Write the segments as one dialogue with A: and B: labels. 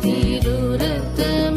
A: திருரத்தம்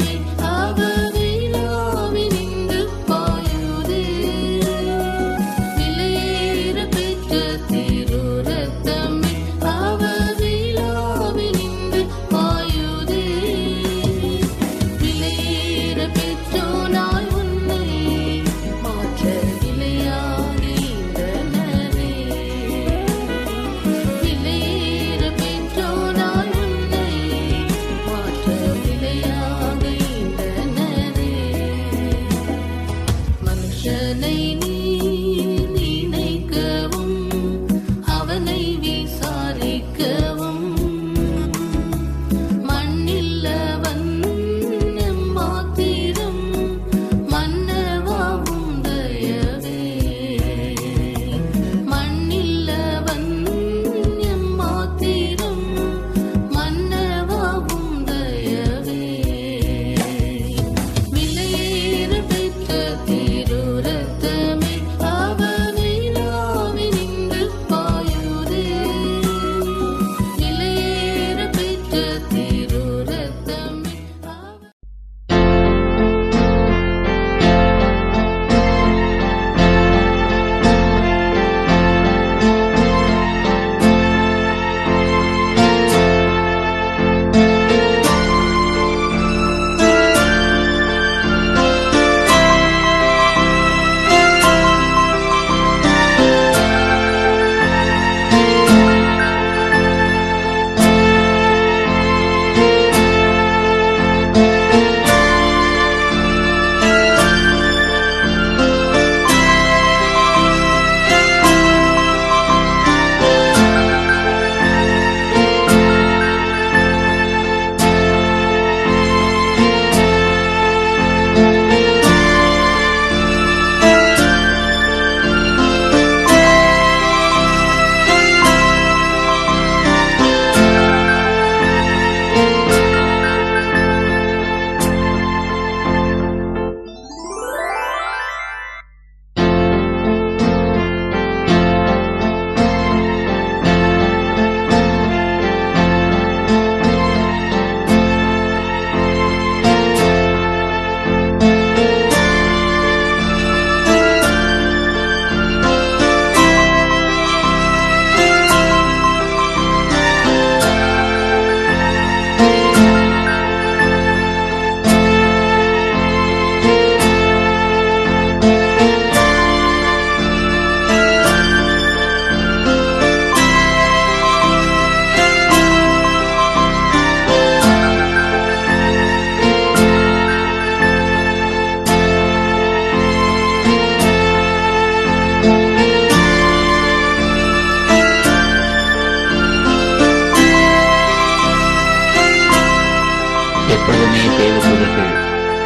A: எப்போதுமே தேவதூதர்கள்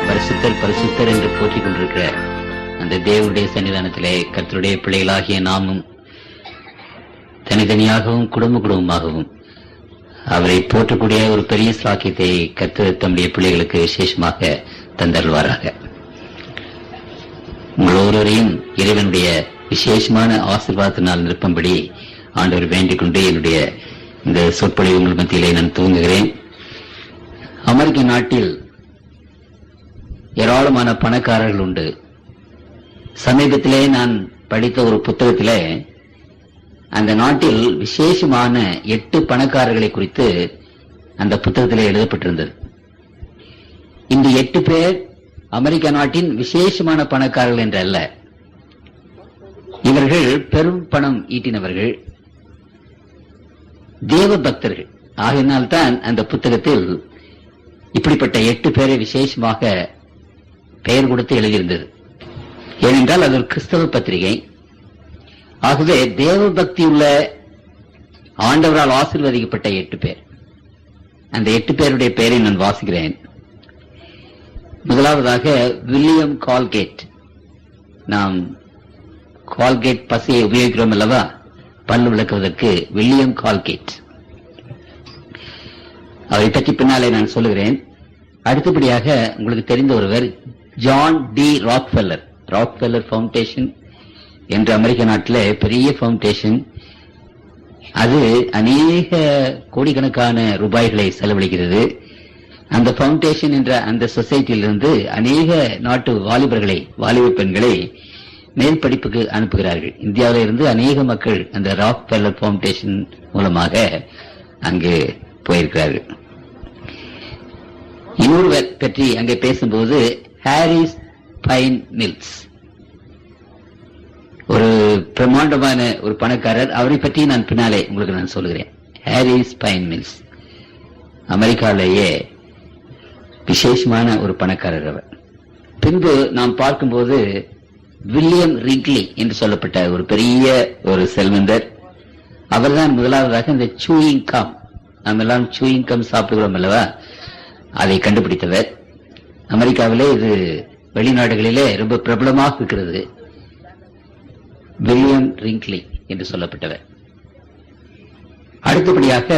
A: பரிசுத்தர் பரிசுத்தர் என்று போற்றிக் கொண்டிருக்கிற அந்த தேவனுடைய சன்னிதானத்திலே கர்த்தருடைய பிள்ளைகளாகிய நாமும் தனித்தனியாகவும் குடும்பமாகவும் அவரை போற்றக்கூடிய ஒரு பெரிய சாக்கியத்தை கர்த்தர் தம்முடைய பிள்ளைகளுக்கு விசேஷமாக தந்தருள்வாராக. உங்கள் ஒருவரையும் இறைவனுடைய விசேஷமான ஆசீர்வாதத்தினால் நிரப்பும்படி ஆண்டவர் வேண்டிக் கொண்டு என்னுடைய இந்த சொற்பொழிவு உங்கள் மத்தியிலே நான் துவங்குகிறேன். அமெரிக்க நாட்டில் ஏராளமான பணக்காரர்கள் உண்டு. சமீபத்திலே நான் படித்த ஒரு புத்தகத்திலே அந்த நாட்டில் விசேஷமான 8 பணக்காரர்களை குறித்து அந்த புத்தகத்திலே எழுதப்பட்டிருந்தது. இந்த 8 பேர் அமெரிக்க நாட்டின் விசேஷமான பணக்காரர்கள் என்றல்ல, இவர்கள் பெரும் பணம் ஈட்டினவர்கள், தேவ பக்தர்கள். ஆகையினால்தான் அந்த புத்தகத்தில் இப்படிப்பட்ட 8 பேரை விசேஷமாக பெயர் கொடுத்து எழுதியிருந்தது. ஏனென்றால் அது ஒரு கிறிஸ்தவ பத்திரிகை. ஆகவே தேவ பக்தி உள்ள ஆண்டவரால் ஆசீர்வதிக்கப்பட்ட 8 பேர். அந்த 8 பேருடைய பெயரை நான் வாசிக்கிறேன். முதலாவதாக வில்லியம் கால்கேட். நாம் கால்கேட் பசையை உபயோகிக்கிறோம் அல்லவா, பல்லு விளக்குவதற்கு. வில்லியம் கால்கேட், அவரை பற்றி பின்னாலே நான் சொல்லுகிறேன். அடுத்தபடியாக உங்களுக்கு தெரிந்த ஒருவர் John D Rockefeller. Rockefeller foundation என்ற அமெரிக்க நாட்டில் பெரிய ஃபவுண்டேஷன். அது அநேக கோடிக்கணக்கான ரூபாய்களை செலவழிக்கிறது. அந்த ஃபவுண்டேஷன் என்ற அந்த சொசைட்டியிலிருந்து அநேக நாட்டு வாலிப பெண்களை மேல் படிப்புக்கு அனுப்புகிறார்கள். இந்தியாவில இருந்து அநேக மக்கள் அந்த ராக்ஃபெல்லர் ஃபவுண்டேஷன் மூலமாக அங்கு போயிருக்கிறார்கள். இன்னொருவர் பற்றி அங்கே பேசும்போது ஹாரிஸ் பைன் மில்ஸ், ஒரு பிரம்மாண்டமான ஒரு பணக்காரர். அவரை பற்றி நான் பின்னாலே உங்களுக்கு நான் சொல்லுகிறேன். ஹாரிஸ் பைன் மில்ஸ் அமெரிக்காவிலேயே விசேஷமான ஒரு பணக்காரர் அவர். பின்பு நாம் பார்க்கும்போது வில்லியம் ரிங்க்லி என்று சொல்லப்பட்ட ஒரு பெரிய ஒரு செல்வந்தர். அவர்தான் முதலாவதாக இந்த சூயிங் கம், நாம் எல்லாம் சூயிங் கம் சாப்பிடுகிறோம் அல்லவா, அதை கண்டுபிடித்தவர். அமெரிக்காவிலே இது வெளிநாடுகளிலே ரொம்ப பிரபலமாக இருக்கிறது. வில்லியம் ரிங்க்லி என்று சொல்லப்பட்டவர். அடுத்தபடியாக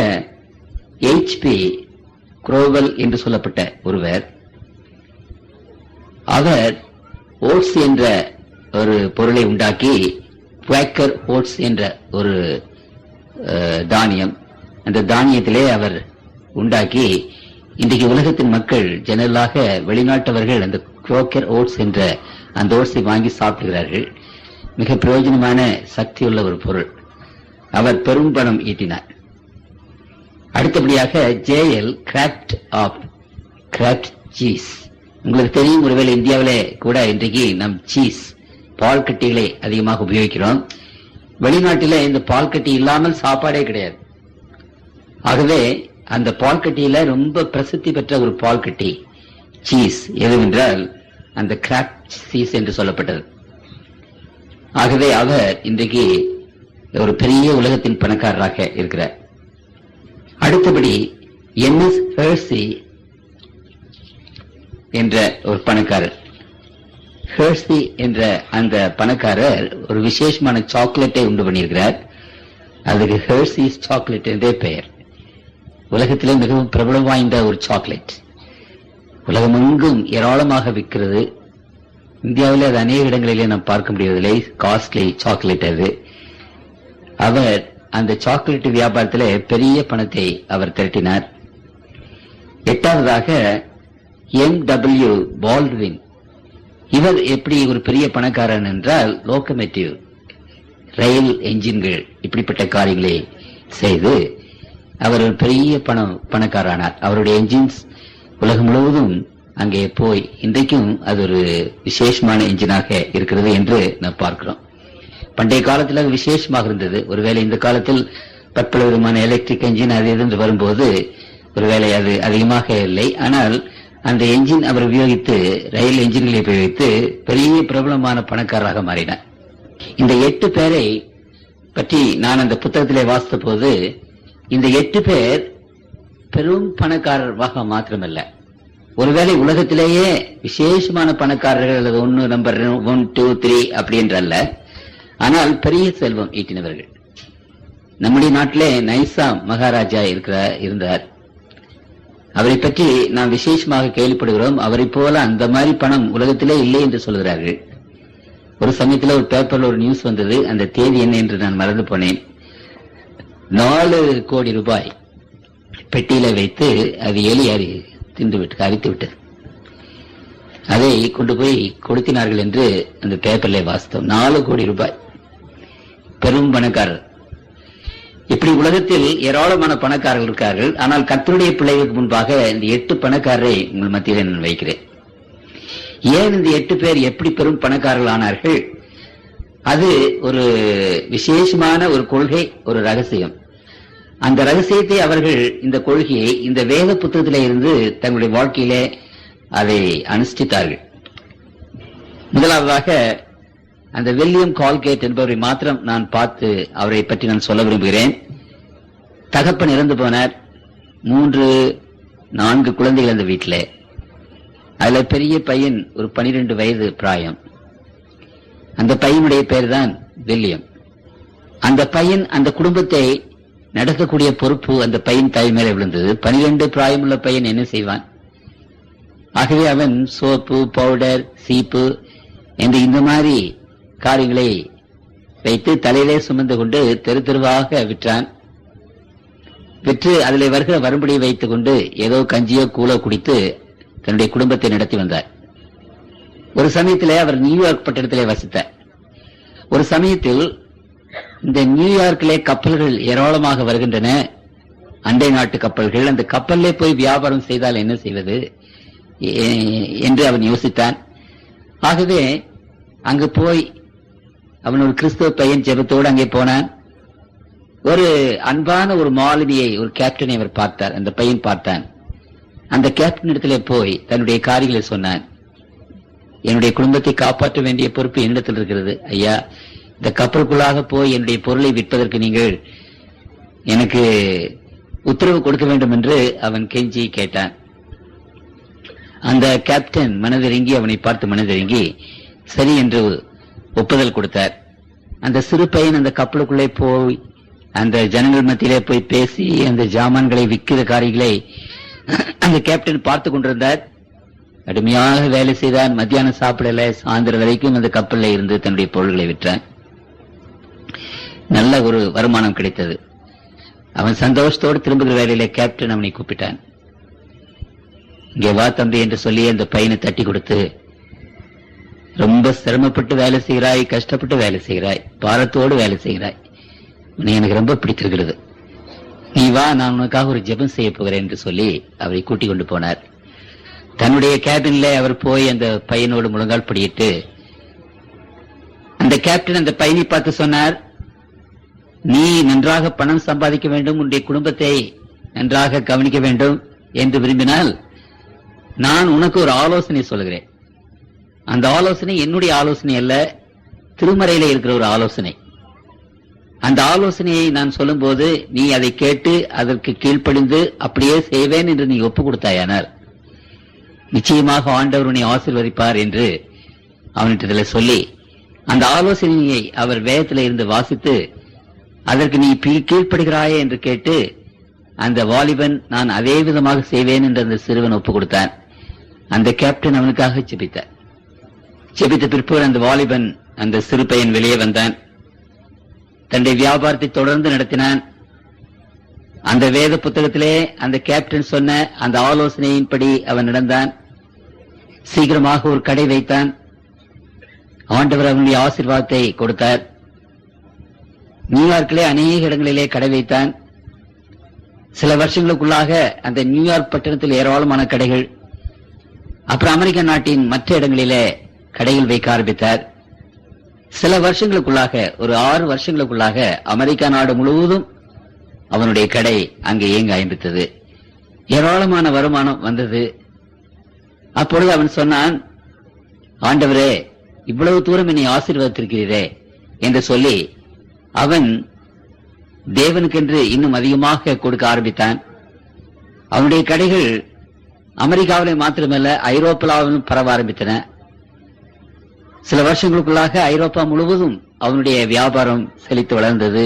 A: HP குரோவல் என்று சொல்லப்பட்ட ஒருவர். அவர் ஓட்ஸ் என்ற ஒரு பொருளை உண்டாக்கி, குவாக்கர் ஓட்ஸ் என்ற ஒரு தானியம், அந்த தானியத்திலே அவர் உண்டாக்கி இன்றைக்கு உலகத்தின் மக்கள் ஜெனரலாக வெளிநாட்டவர்கள் அந்த குவாக்கர் ஓட்ஸ் என்ற அந்த ஓட்ஸை வாங்கி சாப்பிடுகிறார்கள். மிக பிரயோஜனமான சக்தியுள்ள ஒரு பொருள். அவர் பெரும் பணம் ஈட்டினார். அடுத்தபடியாக JL கிராஃப்ட் சீஸ். உங்களுக்கு தெரியும், ஒருவேளை இந்தியாவிலே கூட இன்றைக்கு நம் சீஸ் பால் கட்டிகளை அதிகமாக உபயோகிக்கிறோம். வெளிநாட்டில இந்த பால் கட்டி இல்லாமல் சாப்பாடே கிடையாது. ஆகவே அந்த பால் கட்டியில ரொம்ப பிரசித்தி பெற்ற ஒரு பால் கட்டி சீஸ் எதுவென்றால் அந்த கிராஃப்ட் சீஸ் என்று சொல்லப்பட்டது. ஆகவே அவர் இன்றைக்கு ஒரு பெரிய உலகத்தின் பணக்காரராக இருக்கிறார். அடுத்தபடி MS ஹெர்சி என்ற ஒரு பணக்காரர். ஹெர்சி என்ற அந்த பணக்காரர் ஒரு விசேஷமான சாக்லேட்டை உண்டு பண்ணியிருக்கிறார். அதுக்கு ஹெர்சிஸ் சாக்லேட் என்றே பெயர். உலகத்திலே மிகவும் பிரபலம் வாய்ந்த ஒரு சாக்லேட். உலகமெங்கும் ஏராளமாக விற்கிறது. இந்தியாவில் அது அநேக இடங்களிலே நாம் பார்க்க முடியவில்லை. காஸ்ட்லி சாக்லேட் அது. அவர் அந்த சாக்லேட் வியாபாரத்திலே பெரிய பணத்தை அவர் திரட்டினார். 8வதாக MW பால்ட்வின். இவர் எப்படி ஒரு பெரிய பணக்காரன் என்றால், லோகோமோட்டிவ் ரயில் என்ஜின்கள் இப்படிப்பட்ட காரியங்களை செய்து அவர் ஒரு பெரிய பணக்காரனார். அவருடைய என்ஜின்ஸ் உலகம் முழுவதும் அங்கே போய் இன்றைக்கும் அது ஒரு விசேஷமான என்ஜினாக இருக்கிறது என்று நாம் பார்க்கிறோம். பண்டைய காலத்தில் அது விசேஷமாக இருந்தது. ஒருவேளை இந்த காலத்தில் பற்பல விதமான எலக்ட்ரிக் என்ஜின் அது என்று வரும்போது ஒருவேளை அது அதிகமாக இல்லை. ஆனால் அந்த என்ஜின் அவர் உபயோகித்து, ரயில் என்ஜின்களை உபயோகித்து பெரிய பிரபலமான பணக்காரராக மாறினார். இந்த 8 பேரை பற்றி நான் அந்த புத்தகத்திலே வாசித்த போது, இந்த 8 பேர் பெரும் பணக்காரராக மாத்திரமல்ல, ஒருவேளை உலகத்திலேயே விசேஷமான பணக்காரர்கள் அல்லது 1 நம்பர் 1 2 3 அப்படி என்றல்ல, ஆனால் பெரிய செல்வம் ஈட்டினவர்கள். நம்முடைய நாட்டிலே நைசா மகாராஜா இருந்தார். அவரை பற்றி நாம் விசேஷமாக கேள்விப்படுகிறோம். அவரை போல அந்த மாதிரி பணம் உலகத்திலே இல்லை என்று சொல்கிறார்கள். ஒரு சமயத்தில் ஒரு பேப்பர்ல ஒரு நியூஸ் வந்தது. அந்த தேதி என்ன என்று நான் மறந்து போனேன். 4 கோடி ரூபாய் பெட்டியில வைத்து அது எலி அரித்து விட்டது. அதை கொண்டு போய் கொடுத்தினார்கள் என்று அந்த பேப்பர்ல வாசித்தோம். 4 கோடி ரூபாய். பெரும் பணக்காரர். இப்படி உலகத்தில் ஏராளமான பணக்காரர்கள் இருக்கார்கள். ஆனால் கர்த்தருடைய பிள்ளைகளுக்கு முன்பாக இந்த 8 பணக்காரரை உங்கள் மத்தியில் நான் வைக்கிறேன். ஏன் இந்த 8 பேர் எப்படி பெரும் பணக்காரர்கள் ஆனார்கள்? அது ஒரு விசேஷமான ஒரு கொள்கை, ஒரு ரகசியம். அந்த ரகசியத்தை அவர்கள், இந்த கொள்கையை இந்த வேத புத்தகத்திலே இருந்து தங்களுடைய வாழ்க்கையிலே அதை அனுஷ்டித்தார்கள். முதலாவதாக அந்த வில்லியம் கால்கேட் என்பவரை மாத்திரம் நான் பார்த்து அவரை பற்றி நான் சொல்ல விரும்புகிறேன். தகப்பன் இறந்து போனார். 3-4 குழந்தைகள் அந்த வீட்டில். அதுல பெரிய பையன் ஒரு 12 வயது பிராயம். அந்த பையனுடைய பெயர் தான் வில்லியம். அந்த பையன் அந்த குடும்பத்தை நடக்கக்கூடிய பொறுப்பு அந்த பையன் தாய் மேலே விழுந்தது. 12 பிராயமுள்ள பையன் என்ன செய்வான்? ஆகவே அவன் சோப்பு, பவுடர், சீப்பு என்று இந்த மாதிரி காரியங்களை வைத்து தலையிலே சுமந்து கொண்டு தெரு தெருவாக விற்றான். விற்று அதில் வருகிற வரும்படியை வைத்துக் கொண்டு ஏதோ கஞ்சியோ கூலோ குடித்து தன்னுடைய குடும்பத்தை நடத்தி வந்தார். ஒரு சமயத்திலே அவர் நியூயார்க் பட்டணத்திலே வசித்தார். ஒரு சமயத்தில் இந்த நியூயார்க்கிலே கப்பல்கள் ஏராளமாக வருகின்றன, அண்டை நாட்டு கப்பல்கள். அந்த கப்பல்லே போய் வியாபாரம் செய்தால் என்ன செய்வது என்று அவன் யோசித்தான். ஆகவே அங்கு போய் அவன் ஒரு கிறிஸ்தவ பையன் ஜெபத்தோடு அங்கே போனான். ஒரு அன்பான ஒரு மாலுமியை, ஒரு கேப்டனை அவர் பார்த்தார். அந்த பையன் பார்த்தான். அந்த கேப்டன் இடத்திலே போய் தன்னுடைய காரியங்களை சொன்னான். என்னுடைய குடும்பத்தை காப்பாற்ற வேண்டிய பொறுப்பு என்னிடத்தில் இருக்கிறது ஐயா. இந்த கப்பலுக்குள்ளாக போய் என்னுடைய பொருளை விற்பதற்கு நீங்கள் எனக்கு உத்தரவு கொடுக்க வேண்டும் என்று அவன் கெஞ்சி கேட்டான். அந்த கேப்டன் மனதிறங்கி, அவனை பார்த்து மனதிறங்கி சரி என்று ஒப்புதல் கொடுத்தார். அந்த சிறு பையன் அந்த கப்பலுக்குள்ளே போய் அந்த ஜனங்கள் மத்தியிலே போய் பேசி அந்த ஜாமான்களை விற்கிற காரியங்களை அந்த கேப்டன் பார்த்து கொண்டிருந்தார். கடுமையாக வேலை செய்தான். மத்தியானம் சாப்பிடல, சாயந்தரம் வரைக்கும் அந்த கப்பலில் இருந்து தன்னுடைய பொருள்களை விற்றான். நல்ல ஒரு வருமானம் கிடைத்தது. அவன் சந்தோஷத்தோடு திரும்புகிற வேலையில கேப்டன் அவனை கூப்பிட்டான். இங்கே வா தம்பி என்று சொல்லி அந்த பையனை தட்டி கொடுத்து, ரொம்ப சிரமப்பட்டு வேலை செய்கிறாய், கஷ்டப்பட்டு வேலை செய்கிறாய், பாரத்தோடு வேலை செய்கிறாய், உன்னை எனக்கு ரொம்ப பிடித்திருக்கிறது, நீ வா, நான் உனக்காக ஒரு ஜெபம் செய்ய போகிறேன் என்று சொல்லி அவரை கூட்டிக் கொண்டு போனார். தன்னுடைய கேபின்ல அவர் போய் அந்த பையனோடு முழங்கால் படியிட்டு, அந்த கேப்டன் அந்த பையனை பார்த்து சொன்னார், நீ நன்றாக பணம் சம்பாதிக்க வேண்டும், உன்னுடைய குடும்பத்தை நன்றாக கவனிக்க வேண்டும் என்று விரும்பினால் நான் உனக்கு ஒரு ஆலோசனை சொல்கிறேன். அந்த ஆலோசனை என்னுடைய ஆலோசனை அல்ல, திருமறையில இருக்கிற ஒரு ஆலோசனை. அந்த ஆலோசனையை நான் சொல்லும் போது நீ அதை கேட்டு அதற்கு கீழ்ப்படிந்து அப்படியே செய்வேன் என்று நீ ஒப்பு கொடுத்தாயானால் நிச்சயமாக ஆண்டவர் உன்னை ஆசீர்வதிப்பார் என்று அவனிடத்துல சொல்லி, அந்த ஆலோசனையை அவர் வேதத்தில் இருந்து வாசித்து அதற்கு நீ கீழ்ப்படுகிறாயே என்று கேட்டு அந்த வாலிபன் நான் அதே விதமாக செய்வேன் என்று அந்த சிறுவன் ஒப்பு கொடுத்தான். அந்த கேப்டன் அவனுக்காக ஜெபித்தார். ஜெபித்த பிற்போது அந்த வாலிபன், அந்த சிறு பையன் வெளியே வந்தான். தன்னுடைய வியாபாரத்தை தொடர்ந்து நடத்தினான். அந்த வேத புத்தகத்திலே அந்த கேப்டன் சொன்ன அந்த ஆலோசனையின்படி அவன் நடந்தான். சீக்கிரமாக ஒரு கடை வைத்தான். ஆண்டவர் அவனுடைய ஆசீர்வாதத்தை கொடுத்தார். நியூயார்க்கிலே அநேக இடங்களிலே கடை வைத்தான். சில வருஷங்களுக்குள்ளாக அந்த நியூயார்க் பட்டணத்தில் ஏராளமான கடைகள், அப்புறம் அமெரிக்க நாட்டின் மற்ற இடங்களிலே கடைகள் வைக்க ஆரம்பித்தார். சில வருஷங்களுக்குள்ளாக, ஒரு 6 வருஷங்களுக்குள்ளாக அமெரிக்கா நாடு முழுவதும் அவனுடைய கடை அங்கே இயங்க ஆரம்பித்தது. ஏராளமான வருமானம் வந்தது. அப்பொழுது அவன் சொன்னான், ஆண்டவரே, இவ்வளவு தூரம் என்னை ஆசீர்வதித்திருக்கிறீரே என்று சொல்லி அவன் தேவனுக்கென்று இன்னும் அதிகமாக கொடுக்க ஆரம்பித்தான். அவனுடைய கடைகள் அமெரிக்காவிலே மாத்திரமல்ல ஐரோப்பாவிலும் பரவ ஆரம்பித்தன. சில வருஷங்களுக்குள்ளாக ஐரோப்பா முழுவதும் அவனுடைய வியாபாரம் செழித்து வளர்ந்தது.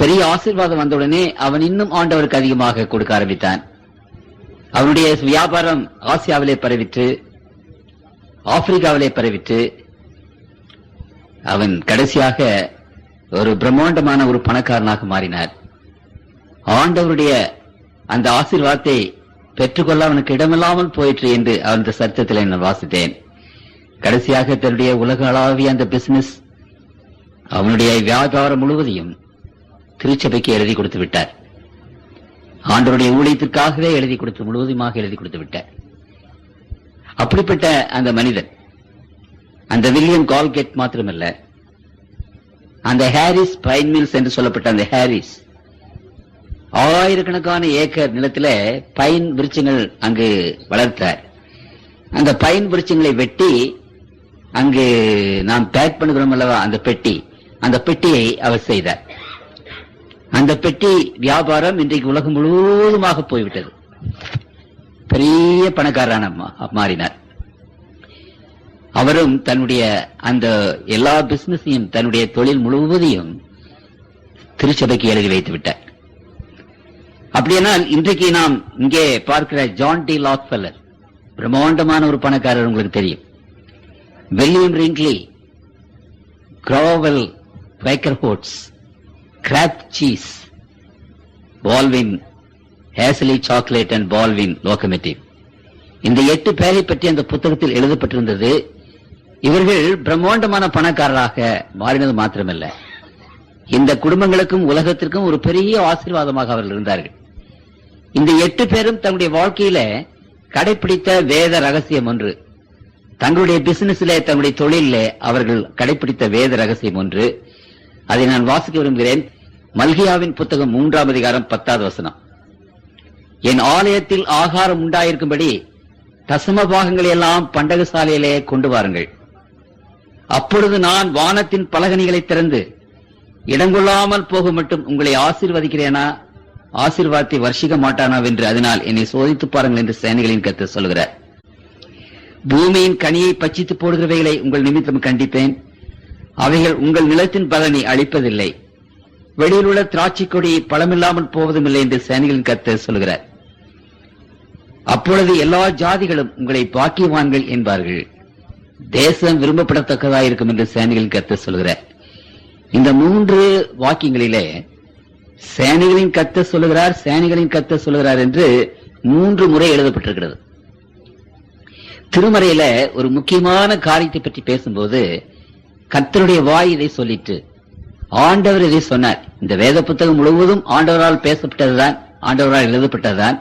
A: பெரிய ஆசீர்வாதம் வந்தவுடனே அவன் இன்னும் ஆண்டவருக்கு அதிகமாக கொடுக்க ஆரம்பித்தான். அவனுடைய வியாபாரம் ஆசியாவிலே பரவிற்று, ஆப்பிரிக்காவிலே பரவிற்று. அவன் கடைசியாக ஒரு பிரம்மாண்டமான ஒரு பணக்காரனாக மாறினார். ஆண்டவருடைய அந்த ஆசீர்வாதத்தை பெற்றுக்கொள்ள அவனுக்கு இடமில்லாமல் போயிற்று என்று அந்த சத்தத்தில் நான் வாசித்தேன். கடைசியாக தன்னுடைய உலகளாவிய அந்த பிசினஸ், அவனுடைய வியாபாரம் முழுவதையும் திருச்சபைக்கு எழுதி கொடுத்து விட்டார். ஆண்டவருடைய ஊழியத்திற்காகவே எழுதி கொடுத்து முழுவதுமாக எழுதி கொடுத்து விட்டார். அப்படிப்பட்ட அந்த மனிதன், அந்த வில்லியம் கால்கெட் மாத்திரமல்ல, அந்த ஹாரிஸ் பைன் மில்ஸ் என்று சொல்லப்பட்ட அந்த ஹாரிஸ் ஆயிரக்கணக்கான ஏக்கர் நிலத்தில பைன் விருட்சங்கள் அங்கு வளர்த்தார். அந்த பைன் விருட்சங்களை வெட்டி அங்கு நாம் பேக் பண்ணுகிறோம் அல்லவா, அந்த பெட்டியை அவர் செய்தார். அந்த பெட்டி வியாபாரம் இன்றைக்கு உலகம் முழுவதுமாக போய்விட்டது. பெரிய பணக்காரரான மாறினார். அவரும் தன்னுடைய அந்த எல்லா பிசினஸையும், தன்னுடைய தொழில் முழுவதையும் திருச்சபைக்கு எழுதி வைத்து விட்டார். அப்படியானால் இன்றைக்கு நாம் இங்கே பார்க்கிற ஜான் டி லாக்ஃபெல்லர் பிரம்மாண்டமான ஒரு பணக்காரர், உங்களுக்கு தெரியும். வில்லியம் ரிங்க்லி, கிராவல் வைக்கர்ஹோட்ஸ், கிராப் சீஸ், பால்வின் ஹேசலி சாக்லேட் அண்ட் பால்வின் லோகோமோட்டிவ், இந்த 8 பேரை பற்றி அந்த புத்தகத்தில் எழுதப்பட்டிருந்தது. இவர்கள் பிரம்மாண்டமான பணக்காரராக மாறினது மாத்திரமல்ல, இந்த குடும்பங்களுக்கும் உலகத்திற்கும் ஒரு பெரிய ஆசீர்வாதமாக அவர்கள் இருந்தார்கள். இந்த 8 பேரும் தங்களுடைய வாழ்க்கையில கடைபிடித்த வேத ரகசியம் ஒன்று, தங்களுடைய பிசினஸிலே, தங்களுடைய தொழிலே அவர்கள் கடைபிடித்த வேத ரகசியம் ஒன்று. அதை நான் வாசிக்க விரும்புகிறேன். மல்கியாவின் புத்தகம் 3ஆம் அதிகாரம் 10வது வசனம். என் ஆலயத்தில் ஆகாரம் உண்டாயிருக்கும்படி தசம பாகங்களை எல்லாம் பண்டகசாலையிலே கொண்டு வாருங்கள். அப்பொழுது நான் வானத்தின் பலகணிகளை திறந்து இடங்கொள்ளாமல் போக மட்டும் உங்களை ஆசீர்வதிக்கிறேனா, ஆசீர்வாதத்தை வர்ஷிக்க மாட்டானாவென்று அதனால் என்னை சோதித்து பாருங்கள் என்று சேனைகளின் கர்த்தர் சொல்கிறார். பூமியின் கனியை பட்சித்து போடுகிறவைகளை உங்கள் நிமித்தம் கண்டிப்பேன். அவைகள் உங்கள் நிலத்தின் பலனை அளிப்பதில்லை. வெளியில் உள்ள திராட்சை கொடி பழமில்லாமல் போவதும் இல்லை என்று சேனைகளின் கர்த்தர் சொல்கிறார். அப்பொழுது எல்லா ஜாதிகளும் உங்களை பாக்கியவான்கள் என்பார்கள். தேசம் விரும்பப்படத்தக்கதாயிருக்கும் என்று சேனைகளின் கர்த்தர் சொல்கிறார். இந்த 3 வாக்கியங்களிலே சேனைகளின் கர்த்தர் சொல்லுகிறார், சேனைகளின் கர்த்தர் சொல்லுகிறார் என்று 3 முறை எழுதப்பட்டிருக்கிறது. திருமறையில ஒரு முக்கியமான காரியத்தை பற்றி பேசும்போது கர்த்தருடைய வாய் இதை சொல்லிட்டு ஆண்டவர் இதை சொன்னார். இந்த வேத புத்தகம் முழுவதும் ஆண்டவரால் பேசப்பட்டதுதான், ஆண்டவரால் எழுதப்பட்டதுதான்.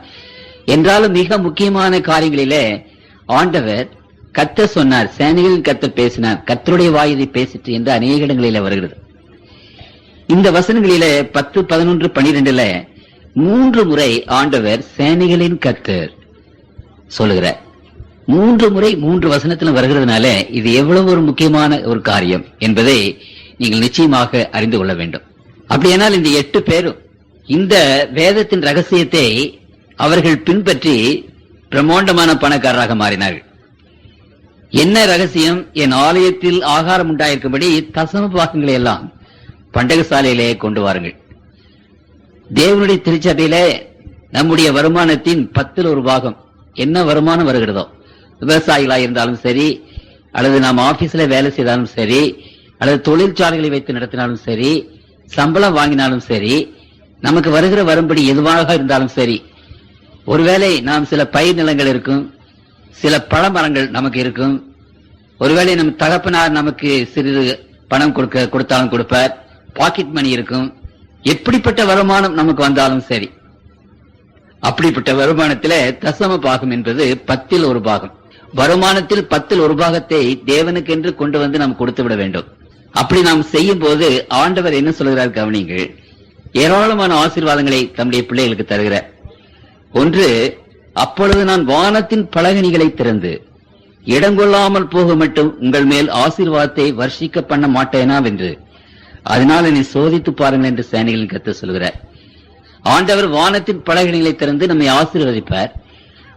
A: என்றாலும் மிக முக்கியமான காரியங்களிலே ஆண்டவர் கர்த்தர் சொன்னார், சேனைகளின் கர்த்தர் பேசினார், கர்த்தருடைய வாய் இதை பேசிட்டு என்று அநேக இடங்களிலே வருகிறது. இந்த வசனங்களிலே 10, 11, 12 3 முறை ஆண்டவர் சேனைகளின் கர்த்தர் சொல்லுகிறார். 3 முறை 3 வசனத்திலும் வருகிறதுனால இது எவ்வளவு ஒரு முக்கியமான ஒரு காரியம் என்பதை நீங்கள் நிச்சயமாக அறிந்து கொள்ள வேண்டும். அப்படியானால் இந்த 8 பேரும் இந்த வேதத்தின் ரகசியத்தை அவர்கள் பின்பற்றி பிரம்மாண்டமான பணக்காரராக மாறினார்கள். என்ன ரகசியம்? என் ஆலயத்தில் ஆகாரம் உண்டாயிருக்கும்படி தசம பாகங்களை எல்லாம் பண்டகசாலையிலே கொண்டு வாருங்கள். தேவனுடைய திருச்சபையிலே நம்முடைய வருமானத்தின் 10ல் 1 பாகம் என்ன வருமானம் வருகிறதோ, விவசாயிகளாக இருந்தாலும் சரி, அல்லது நாம் ஆபீஸ்ல வேலை செய்தாலும் சரி, அல்லது தொழிற்சாலைகளை வைத்து நடத்தினாலும் சரி, சம்பளம் வாங்கினாலும் சரி, நமக்கு வருகிற வரும்படி எதுவாக இருந்தாலும் சரி, ஒருவேளை நாம் சில பயிர் நிலங்கள் இருக்கும், சில பழமரங்கள் நமக்கு இருக்கும், ஒருவேளை நம் தகப்பனார் நமக்கு சிறிது பணம் கொடுத்தாலும் கொடுப்பார், பாக்கெட் மணி இருக்கும். எப்படிப்பட்ட வருமானம் நமக்கு வந்தாலும் சரி, அப்படிப்பட்ட வருமானத்தில தசம பாகம் என்பது 10ல் 1 பாகம். வருமானத்தில் 10ல் 1 பாகத்தை தேவனுக்கென்று கொண்டு வந்து நாம் கொடுத்து விட வேண்டும். அப்படி நாம் செய்யும் போது ஆண்டவர் என்ன சொல்கிறார் கவனிங்கள். ஏராளமான ஆசீர்வாதங்களை தம்முடைய பிள்ளைகளுக்கு தருகிறார். ஒன்று, அப்பொழுது நான் வானத்தின் பலகணிகளை திறந்து இடங்கொள்ளாமல் போக மட்டும் உங்கள் மேல் ஆசீர்வாதத்தை வர்ஷிக்க பண்ண மாட்டேனாவென்று அதனால் என்னை சோதித்து பாருங்கள் என்று சேனைகளின் கர்த்தர் சொல்கிறார். ஆண்டவர் வானத்தின் பலகணிகளை திறந்து நம்மை ஆசீர்வதிப்பார்.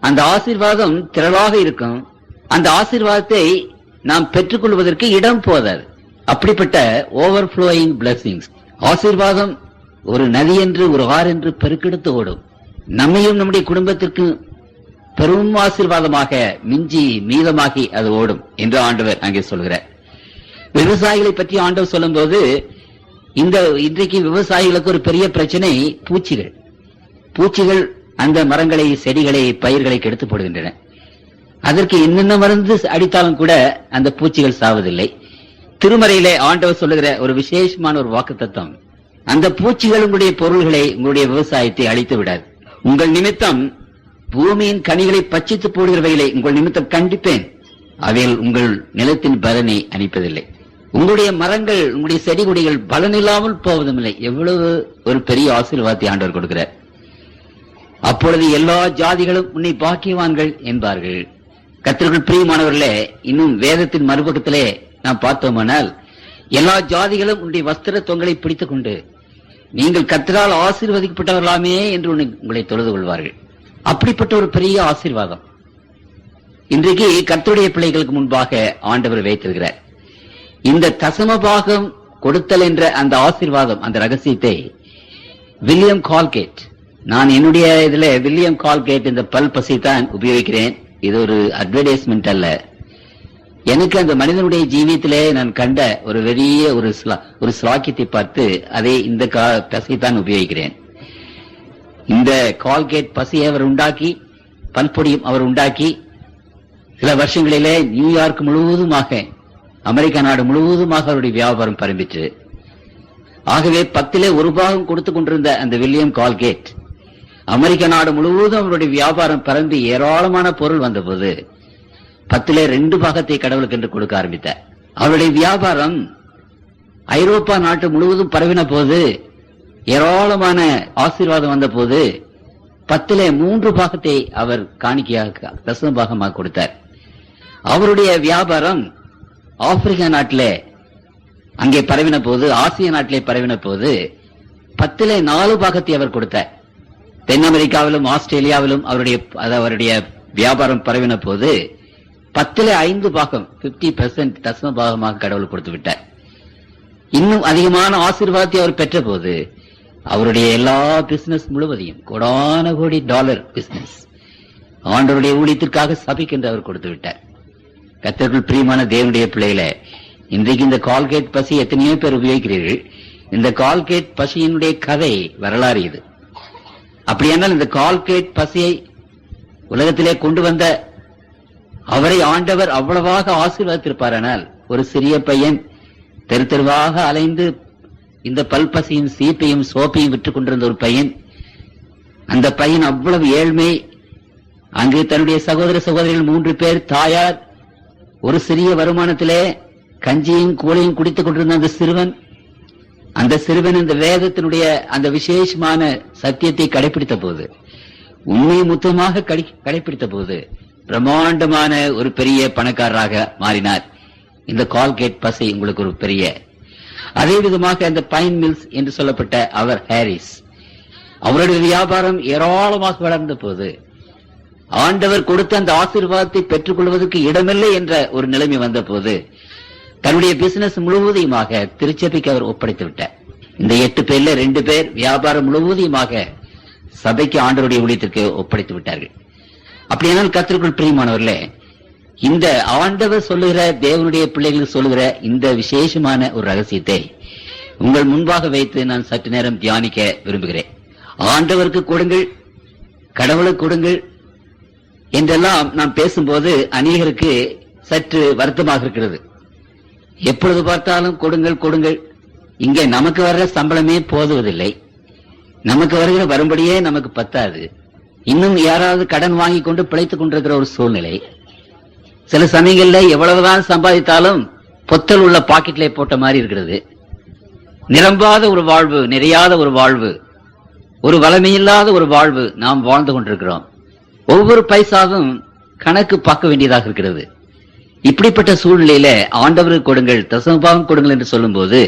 A: அந்த ஆசீர்வாதம் திரளாக இருக்கும். அந்த ஆசீர்வாதத்தை நாம் பெற்றுக்கொள்வதற்கு இடம் போதாது. அப்படிப்பட்ட ஓவர்ஃப்ளோயிங் பிளெஸிங்ஸ். ஆசீர்வாதம் ஒரு நதி என்று, ஒரு ஆறு என்று பெருக்கெடுத்து ஓடும். நம்மையும் நம்முடைய குடும்பத்திற்கு பெரும் ஆசீர்வாதமாக மிஞ்சி மீதமாகி அது ஓடும் என்று ஆண்டவர் அங்கே சொல்கிறார். விவசாயிகளை பற்றி ஆண்டவர் சொல்லும் போது, இன்றைக்கு விவசாயிகளுக்கு ஒரு பெரிய பிரச்சனை பூச்சிகள். பூச்சிகள் அந்த மரங்களை, செடிகளை, பயிர்களை கெடுத்து போடுகின்றன. அதற்கு என்னென்ன மருந்து அடித்தாலும் கூட அந்த பூச்சிகள் சாவதில்லை. திருமறையிலே ஆண்டவர் சொல்லுகிற ஒரு விசேஷமான ஒரு வாக்குத்தத்தம், அந்த பூச்சிகள் உங்களுடைய பொருள்களை, உங்களுடைய விவசாயத்தை அழித்து விடாது. உங்கள் நிமித்தம் பூமியின் கனிகளை பச்சித்து போடுகிறவைகளை உங்கள் நிமித்தம் கண்டிப்பேன், அவைகள் உங்கள் நிலத்தின் பலனை அளிப்பதில்லை. உங்களுடைய மரங்கள், உங்களுடைய செடி கொடிகள் பலனில்லாமல் போவதும் இல்லை. எவ்வளவு ஒரு பெரிய ஆசீர்வாதத்தை ஆண்டவர் கொடுக்கிறார். அப்பொழுது எல்லா ஜாதிகளும் உன்னை பாக்கியவான்கள் என்பார்கள். கர்த்தருக்குள் பிரியமானவர்களே, இன்னும் வேதத்தின் மறுபக்கத்திலே நாம் பார்த்தோமானால், எல்லா ஜாதிகளும் உன்னுடைய வஸ்திர தொங்கலை பிடித்துக் கொண்டு நீங்கள் கர்த்தரால் ஆசீர்வதிக்கப்பட்டவர்களாமே என்று உங்களை தொழுது கொள்வார்கள். அப்படிப்பட்ட ஒரு பெரிய ஆசீர்வாதம் இன்றைக்கு கர்த்தருடைய பிள்ளைகளுக்கு முன்பாக ஆண்டவர் வைத்திருக்கிறார். இந்த தசமபாகம் கொடுத்தல் என்ற அந்த ஆசீர்வாதம், அந்த ரகசியத்தை வில்லியம் கால்கேட், நான் என்னுடைய இதுல வில்லியம் கால்கேட் இந்த பல் பசி தான் உபயோகிக்கிறேன். இது ஒரு அட்வர்டைஸ்மெண்ட் அல்ல. எனக்கு அந்த மனிதனுடைய ஜீவியத்திலே நான் கண்ட ஒரு பெரிய ஒரு ஸ்லாக்கியத்தை பார்த்து அதை இந்த பசியைத்தான் உபயோகிக்கிறேன். இந்த கால்கேட் பசியை அவர் உண்டாக்கி, பல்பொடியும் அவர் உண்டாக்கி, சில வருஷங்களிலே நியூயார்க் முழுவதுமாக, அமெரிக்கா நாடு முழுவதுமாக அவருடைய வியாபாரம் பரம்பிற்று. ஆகவே 10 ஒரு பாகம் கொடுத்துக் கொண்டிருந்த அந்த வில்லியம் கால்கேட் அமெரிக்க நாடு முழுவதும் அவருடைய வியாபாரம் பரம்பி ஏராளமான பொருள் வந்தபோது 10 2 பாகத்தை கடவுளுக்கு என்று கொடுக்க ஆரம்பித்தார். அவருடைய வியாபாரம் ஐரோப்பா நாட்டு முழுவதும் பரவின போது, ஏராளமான ஆசீர்வாதம் வந்த போது 10 3 பாகத்தை அவர் காணிக்கையாக, தசம பாகமாக கொடுத்தார். அவருடைய வியாபாரம் ஆப்பிரிக்கா நாட்டிலே அங்கே பரவின போது, ஆசிய நாட்டிலே பரவின போது 10 4 பாகத்தை அவர் கொடுத்தார். தென் அமெரிக்காவிலும் ஆஸ்திரேலியாவிலும் அவருடைய வியாபாரம் பரவின போது 10 5 பாகம், 50% தசம பாகமாக கடவுள் கொடுத்து விட்டார். இன்னும் அதிகமான ஆசீர்வாதத்தை அவர் பெற்ற போது அவருடைய எல்லா பிசினஸ் முழுவதையும், கோடான கோடி டாலர் பிசினஸ், ஆண்டவருடைய ஊழியத்திற்காக சபைக்கென்று அவர் கொடுத்து விட்டார். கர்த்தருக்குள் பிரியமான தேவனுடைய பிள்ளைகளே, இன்றைக்கு இந்த கால்கேட் பசி எத்தனையோ பேர் உபயோகிக்கிறீர்கள். இந்த கால்கேட் பசியினுடைய கதை, வரலாறு இது. அப்படியானால் இந்த கால்கேட் பசியை உலகத்திலே கொண்டு வந்த அவரை ஆண்டவர் அவ்வளவாக ஆசீர்வதித்திருப்பாரானால், ஒரு சிறிய பையன் தெரு தெருவாக அலைந்து இந்த பல்பசியும் சீப்பையும் சோப்பையும் விற்றுக் கொண்டிருந்த ஒரு பையன், அந்த பையன் அவ்வளவு ஏழ்மை, அங்கு தன்னுடைய சகோதர சகோதரிகள் 3 பேர், தாயார், ஒரு சிறிய வருமானத்திலே கஞ்சியும் கூழையும் குடித்துக் கொண்டிருந்த அந்த சிறுவன் இந்த வேதத்தினுடைய அந்த விசேஷமான சத்தியத்தை கடைபிடித்த போது, உண்மையை முத்தமாக கடைபிடித்த போது பிரம்மாண்டமான ஒரு பெரிய பணக்காரராக மாறினார். இந்த கால்கேட் பசை உங்களுக்கு ஒரு பெரிய. அதே விதமாக அந்த பைன் மில்ஸ் என்று சொல்லப்பட்ட அவர் ஹாரிஸ், அவருடைய வியாபாரம் ஏராளமாக வளர்ந்த போது, ஆண்டவர் கொடுத்த அந்த ஆசீர்வாதத்தை பெற்றுக் கொள்வதற்கு இடமில்லை என்ற ஒரு நிலைமை வந்த போது, தன்னுடைய பிசினஸ் முழுவதையுமாக திருச்சபைக்கு அவர் ஒப்படைத்து விட்டார். இந்த 8 பேர்ல 2 பேர் வியாபாரம் முழுவதையுமாக சபைக்கு, ஆண்டவருடைய ஊழியத்திற்கு ஒப்படைத்து விட்டார்கள். அப்படியானால் கர்த்தருக்குள் பிரியமானவர்களே, இந்த ஆண்டவர் சொல்லுகிற, தேவனுடைய பிள்ளைகளுக்கு சொல்லுகிற இந்த விசேஷமான ஒரு ரகசியத்தை உங்கள் முன்பாக வைத்து நான் சற்று நேரம் தியானிக்க விரும்புகிறேன். ஆண்டவருக்கு கொடுங்கள், கடவுளுக்கு கொடுங்கள் என்றெல்லாம் நாம் பேசும்போது அநேகருக்கு சற்று வருத்தமாக இருக்கிறது. எப்பொழுது பார்த்தாலும் கொடுங்கள் கொடுங்கள். இங்கே நமக்கு வர்ற சம்பளமே போதுவதில்லை, நமக்கு வருகிற வரும்படியே நமக்கு பத்தாது. இன்னும் யாராவது கடன் வாங்கி கொண்டு பிழைத்துக் கொண்டிருக்கிற ஒரு சூழ்நிலை. சில சமயங்களில் எவ்வளவுதான் சம்பாதித்தாலும் பொத்தல் உள்ள பாக்கெட்ல போட்ட மாதிரி இருக்கிறது. நிரம்பாத ஒரு வாழ்வு, நிறையாத ஒரு வாழ்வு, ஒரு வளமையில்லாத ஒரு வாழ்வு நாம் வாழ்ந்து கொண்டிருக்கிறோம். ஒவ்வொரு பைசாவும் கணக்கு பார்க்க வேண்டியதாக இருக்கிறது. இப்படிப்பட்ட சூழ்நிலையில ஆண்டவருக்கு கொடுங்கள், தசமபாகம் கொடுங்கள் என்று சொல்லும் போது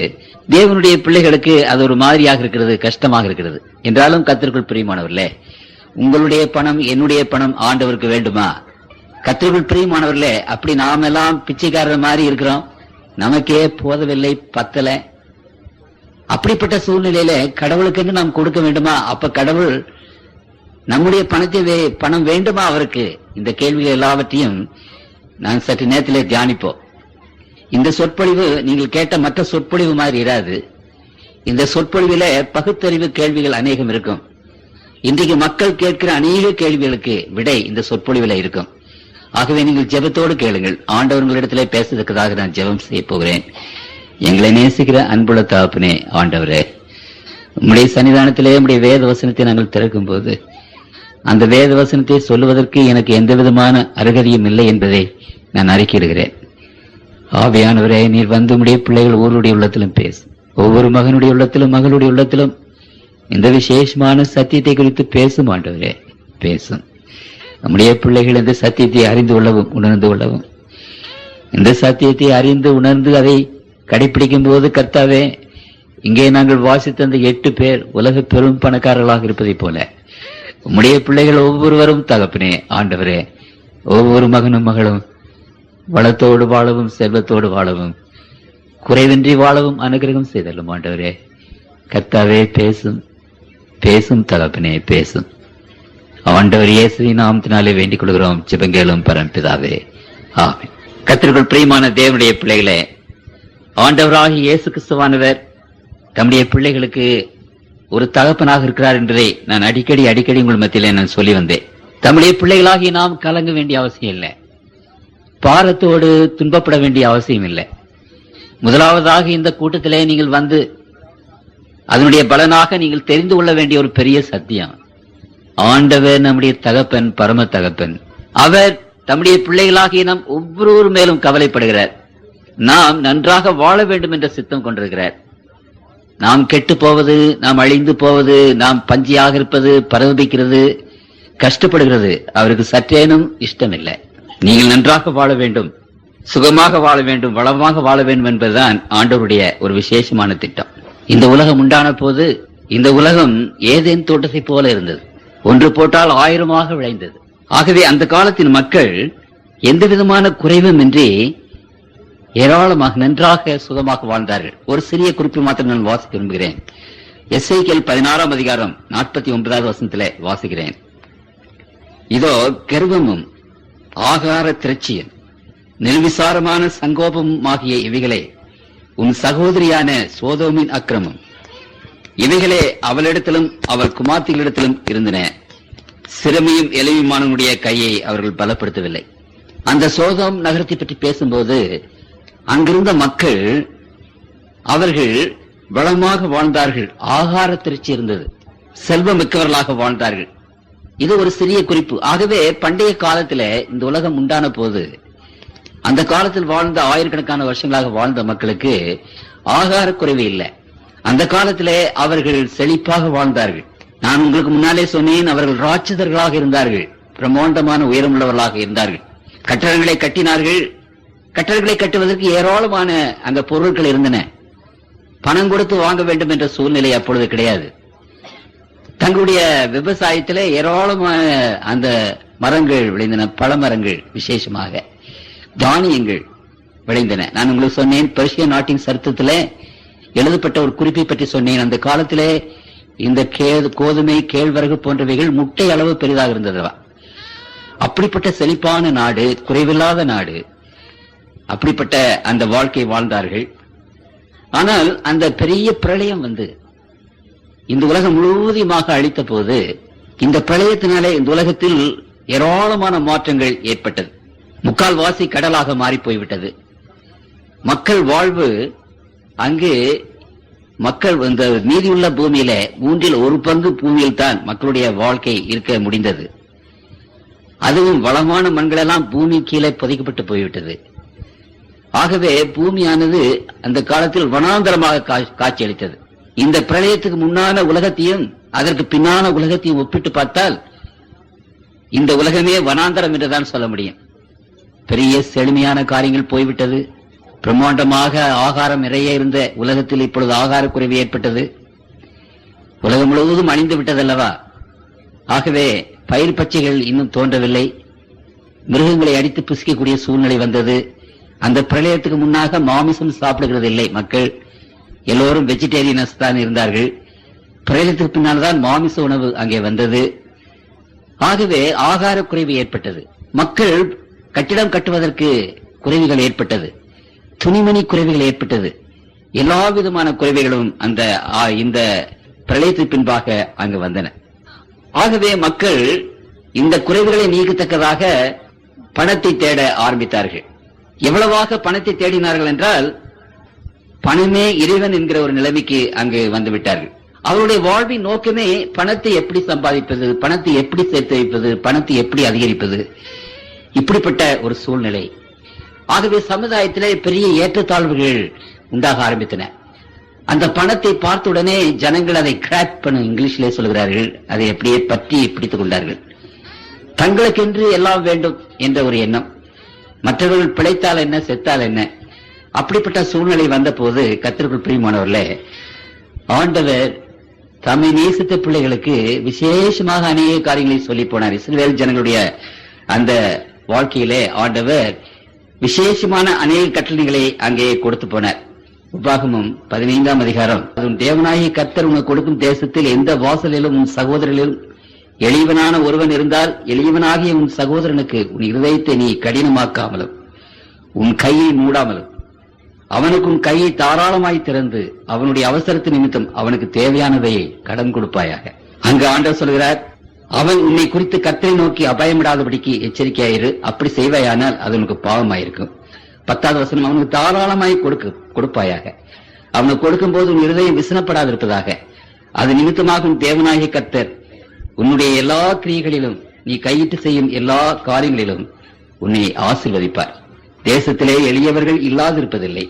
A: தேவனுடைய பிள்ளைகளுக்கு அது ஒரு மாதிரியாக இருக்கிறது, கஷ்டமாக இருக்கிறது. என்றாலும் கர்த்தருக்குள் பிரியமானவர்களே, உங்களுடைய பணம் என்னுடைய பணம் ஆண்டவருக்கு வேண்டுமா? கர்த்தருக்குள் பிரியமானவர்களே, அப்படி நாம எல்லாம் பிச்சைக்காரர் மாதிரி இருக்கிறோம், நமக்கே போதவில்லை, பத்தல. அப்படிப்பட்ட சூழ்நிலையில கடவுளுக்கு நாம் கொடுக்க வேண்டுமா? அப்ப கடவுள் நம்முடைய பணம் வேண்டுமா அவருக்கு? இந்த கேள்விகள் எல்லாவற்றையும் நான் சற்று நேரத்திலே தியானிப்போம். இந்த சொற்பொழிவு நீங்கள் கேட்ட மற்ற சொற்பொழிவு மாதிரி இராது. இந்த சொற்பொழிவில பகுத்தறிவு கேள்விகள் அநேகம் இருக்கும். இன்றைக்கு மக்கள் கேட்கிற அநேக கேள்விகளுக்கு விடை இந்த சொற்பொழிவுல இருக்கும். ஆகவே நீங்கள் ஜெபத்தோடு கேளுங்கள். ஆண்டவர்களிடத்திலே பேசுவதற்காக நான் ஜெபம் செய்ய போகிறேன். எங்களை நேசிக்கிற அன்புள்ள தகப்பனே, ஆண்டவரே, உம்முடைய சன்னிதானத்திலே உம்முடைய வேத வசனத்தை நாங்கள் திறக்கும் போது அந்த வேத வசனத்தை சொல்லுவதற்கு எனக்கு எந்த விதமான அருகதையும் இல்லை என்பதை நான் அறிக்கையிடுகிறேன். ஆவியானவரே, நீர் வந்து உம்முடைய பிள்ளைகள் ஒவ்வொருடைய உள்ளத்திலும் பேசும். ஒவ்வொரு மகனுடைய உள்ளத்திலும் மகளுடைய உள்ளத்திலும் இந்த விசேஷமான சத்தியத்தை குறித்து பேசும். ஆண்டவரே, பேசும். நம்முடைய பிள்ளைகள் இந்த சத்தியத்தை அறிந்து கொள்ளவும் உணர்ந்து கொள்ளவும், இந்த சத்தியத்தை அறிந்து உணர்ந்து அதை கடைபிடிக்கும் போது, கர்த்தாவே, இங்கே நாங்கள் வாசித்த அந்த 8 பேர் உலக பெரும் பணக்காரர்களாக இருப்பதை போல உம்முடைய பிள்ளைகள் ஒவ்வொருவரும் தகப்பனே, ஆண்டவரே, ஒவ்வொரு மகனும் மகளும் வளத்தோடு வாழவும் செல்வத்தோடு வாழவும் குறைவின்றி வாழவும் அனுகிரகம் செய்தல்லும். ஆண்டவரே, கர்த்தாவே, பேசும் பேசும் தகப்பனே, பேசும். ஆண்டவர் இயேசுவின் நாமத்தினாலே வேண்டிக் கொள்கிறோம், ஜெபங்கேளும் பரம்பிதாவே, ஆமென். கர்த்தருக்குள் பிரியமான தேவனுடைய பிள்ளைகளே, ஆண்டவராகிய இயேசு கிறிஸ்துவானவர் தம்முடைய பிள்ளைகளுக்கு ஒரு தகப்பனாக இருக்கிறார் என்பதை நான் அடிக்கடி உங்கள் மத்தியிலே நான் சொல்லி வந்தேன். தம்முடைய பிள்ளைகளாகி நாம் கலங்க வேண்டிய அவசியம் இல்லை, பாரத்தோடு துன்பப்பட வேண்டிய அவசியம் இல்லை. முதலாவதாக இந்த கூட்டத்திலே நீங்கள் வந்து அதனுடைய பலனாக நீங்கள் தெரிந்து கொள்ள வேண்டிய ஒரு பெரிய சத்தியம், ஆண்டவர் நம்முடைய தகப்பன், பரம தகப்பன். அவர் தம்முடைய பிள்ளைகளாகிய நாம் ஒவ்வொரு மேலும் கவலைப்படுகிறார். நாம் நன்றாக வாழ வேண்டும் என்ற சித்தம் கொண்டிருக்கிறார். நாம் கெட்டு போவது, நாம் அழிந்து போவது, நாம் பஞ்சியாக இருப்பது, பரவபிக்கிறது, கஷ்டப்படுகிறது அவருக்கு சற்றேனும் இஷ்டம் இல்லை. நீங்கள் நன்றாக வாழ வேண்டும், சுகமாக வாழ வேண்டும், வளமாக வாழ வேண்டும் என்பதுதான் ஆண்டவருடைய ஒரு விசேஷமான திட்டம். இந்த உலகம் உண்டான போது இந்த உலகம் ஏதேன் தோட்டத்தை போல இருந்தது. ஒன்று போட்டால் 1000 விளைந்தது. ஆகவே அந்த காலத்தின் மக்கள் எந்த விதமான குறைவும் இன்றி ஏராளமாக நன்றாக சுகமாக வாழ்ந்தார்கள். ஒரு சிறிய குறிப்பு மாத்திரம் நான் வாசிக்க விரும்புகிறேன். எசேக்கியேல் 16ஆம் அதிகாரம் 49வது வசனத்திலே வாசிக்கிறேன். இதோ கர்வமும் ஆகார திரட்சியும் நிர்விசாரமான சங்கோபமும் ஆகிய இவைகளே உன் சகோதரியான சோதோமின் அக்கிரமம். இவைகளே அவளிடத்திலும் அவள் குமார்த்திகளிடத்திலும் இருந்தன. சிறுமியும் எளிமையானவனுடைய கையை அவர்கள் பலப்படுத்தவில்லை. அந்த சோதோம் நகரத்தை பற்றி பேசும்போது அங்கிருந்த மக்கள் அவர்கள் வளமாக வாழ்ந்தார்கள், ஆகார திருச்சி இருந்தது, செல்வம் மிக்கவர்களாக வாழ்ந்தார்கள். இது ஒரு சிறிய குறிப்பு. ஆகவே பண்டைய காலத்திலே இந்த உலகம் உண்டான போது அந்த காலத்தில் வாழ்ந்த ஆயிரக்கணக்கான வருஷங்களாக வாழ்ந்த மக்களுக்கு ஆகார குறைவு இல்லை. அந்த காலத்திலே அவர்கள் செழிப்பாக வாழ்ந்தார்கள். நான் உங்களுக்கு முன்னாலே சொன்னேன், அவர்கள் ராட்சதர்களாக இருந்தார்கள், பிரம்மாண்டமான உயரமுள்ளவர்களாக இருந்தார்கள். கட்டடங்களை கட்டினார்கள். கட்டடங்களை கட்டுவதற்கு ஏராளமான அங்க பொருட்கள் இருந்தன. பணம் கொடுத்து வாங்க வேண்டும் என்ற சூழ்நிலை அப்பொழுது கிடையாது. தங்களுடைய விவசாயத்திலே ஏராளமான அந்த மரங்கள் விளைந்தன, பழ மரங்கள், விசேஷமாக தானியங்கள் விளைந்தன. நான் உங்களுக்கு சொன்னேன், பெர்ஷிய நாட்டின் சரித்திரத்திலே எழுதப்பட்ட ஒரு குறிப்பை பற்றி சொன்னேன். அந்த காலத்திலே இந்த கோதுமை, கேழ்வரகு போன்றவைகள் முட்டை அளவு பெரிதாக இருந்ததவா. அப்படிப்பட்ட செழிப்பான நாடு, குறைவில்லாத நாடு, அப்படிப்பட்ட அந்த வாழ்க்கை வாழ்ந்தார்கள். ஆனால் அந்த பெரிய பிரளயம் வந்து இந்த உலகம் முழுவதுமாக அழித்த போது, இந்த பிரளயத்தினாலே இந்த உலகத்தில் ஏராளமான மாற்றங்கள் ஏற்பட்டது. முக்கால்வாசி கடலாக மாறி போய்விட்டது. மக்கள் வாழ்வு அங்கு மக்கள் இந்த மீதியுள்ள பூமியில 1/3 பூமியில் தான் மக்களுடைய வாழ்க்கை இருக்க முடிந்தது. அதுவும் வளமான மண்களெல்லாம் பூமி கீழே புதைக்கப்பட்டு போய்விட்டது. ஆகவே பூமியானது அந்த காலத்தில் வனாந்தரமாக காட்சியளித்தது. இந்த பிரளயத்துக்கு முன்னான உலகத்தையும் அதற்கு பின்னான உலகத்தையும் ஒப்பிட்டு பார்த்தால் இந்த உலகமே வனாந்தரம் என்றுதான் சொல்ல முடியும். பெரிய செழுமையான காரியங்கள் போய்விட்டது. பிரம்மாண்டமாக ஆகாரம் நிறைய இருந்த உலகத்தில் இப்பொழுது ஆகார குறைவு ஏற்பட்டது. உலகம் முழுவதும் அழிந்து விட்டதல்லவா. ஆகவே பயிர் பச்சைகள் இன்னும் தோன்றவில்லை. மிருகங்களை அடித்து புசிக்கக்கூடிய சூழ்நிலை வந்தது. அந்த பிரளயத்துக்கு முன்னாக மாமிசம் சாப்பிடுகிறது இல்லை மக்கள். எல்லோரும் வெஜிடேரியனஸ் தான் இருந்தார்கள். பிரளயத்துக்கு பின்னால் தான் மாமிச உணவு அங்கே வந்தது. ஆகவே ஆகார குறைவு ஏற்பட்டது. மக்கள் கட்டிடம் கட்டுவதற்கு குறைவுகள் ஏற்பட்டது. துணிமணி குறைவுகள் ஏற்பட்டது. எல்லா விதமான குறைவுகளும் இந்த பிரளயத்துக்கு பின்பாக அங்கு வந்தன. ஆகவே மக்கள் இந்த குறைவுகளை நீக்கத்தக்கதாக பணத்தை தேட ஆரம்பித்தார்கள். எவ்வளவாக பணத்தை தேடினார்கள் என்றால், பணமே இறைவன் என்கிற ஒரு நிலைமைக்கு அங்கு வந்துவிட்டார்கள். அவருடைய வாழ்வின் நோக்கமே பணத்தை எப்படி சம்பாதிப்பது, பணத்தை எப்படி சேர்த்து வைப்பது, பணத்தை எப்படி அதிகரிப்பது, இப்படிப்பட்ட ஒரு சூழ்நிலை. ஆகவே சமுதாயத்திலே பெரிய ஏற்றத்தாழ்வுகள் உண்டாக ஆரம்பித்தன. அந்த பணத்தை பார்த்த உடனே ஜனங்கள் அதை கிராப் பண்ண, இங்கிலீஷிலே சொல்கிறார்கள், அதை அப்படியே பற்றி பிடித்துக் கொண்டார்கள். தங்களுக்கென்று எல்லாம் வேண்டும் என்ற ஒரு எண்ணம். மற்றவர்கள் பிழைத்தால் என்ன, செத்தால் என்ன, அப்படிப்பட்ட சூழ்நிலை வந்த போது கர்த்தருக்குள் பிரியமானவர்களே, ஆண்டவர் தம்மை நேசித்த பிள்ளைகளுக்கு விசேஷமாக அநேக காரியங்களை சொல்லி போனார். இஸ்ரவேல் ஜனங்களுடைய அந்த வாழ்க்கையிலே ஆண்டவர் விசேஷமான அநேக கட்டளைகளை அங்கே கொடுத்து போனார். உபாகமம் 15ஆம் அதிகாரம், உன் தேவனாகிய கர்த்தர் உனக்கு கொடுக்கும் தேசத்தில் எந்த வாசலிலும் உன் சகோதரரிலும் எளியவனான ஒருவன் இருந்தால், எளியவனாகிய உன் சகோதரனுக்கு உன் இருதயத்தை நீ கடினமாக்காமலும் உன் கையை மூடாமலும் அவனுக்கு உன் கையை தாராளமாய் திறந்து அவனுடைய அவசரத்து நிமித்தம் அவனுக்கு தேவையானதை கடன் கொடுப்பாயாக. அங்கு ஆண்டவர் சொல்கிறார், அவன் உன்னை குறித்து கர்த்தரை நோக்கி அபாயமிடாதபடிக்கு எச்சரிக்கையாயிரு. அப்படி செய்வாயானால் அது உனக்கு பாவமாயிருக்கும். 10வது வசனம், அவனுக்கு தாராளமாய் கொடுப்பாயாக. அவனுக்கு கொடுக்கும் போது உன் இருதயம் விசனப்படாதிருப்பதாக. அது நிமித்தமாக உன் தேவனாகிய கர்த்தர் உன்னுடைய எல்லா கிரியைகளிலும் நீ கையிட்டு செய்யும் எல்லா காரியங்களிலும் உன்னை ஆசீர்வதிப்பார். தேசத்திலே எளியவர்கள் இல்லாதிருப்பதில்லை.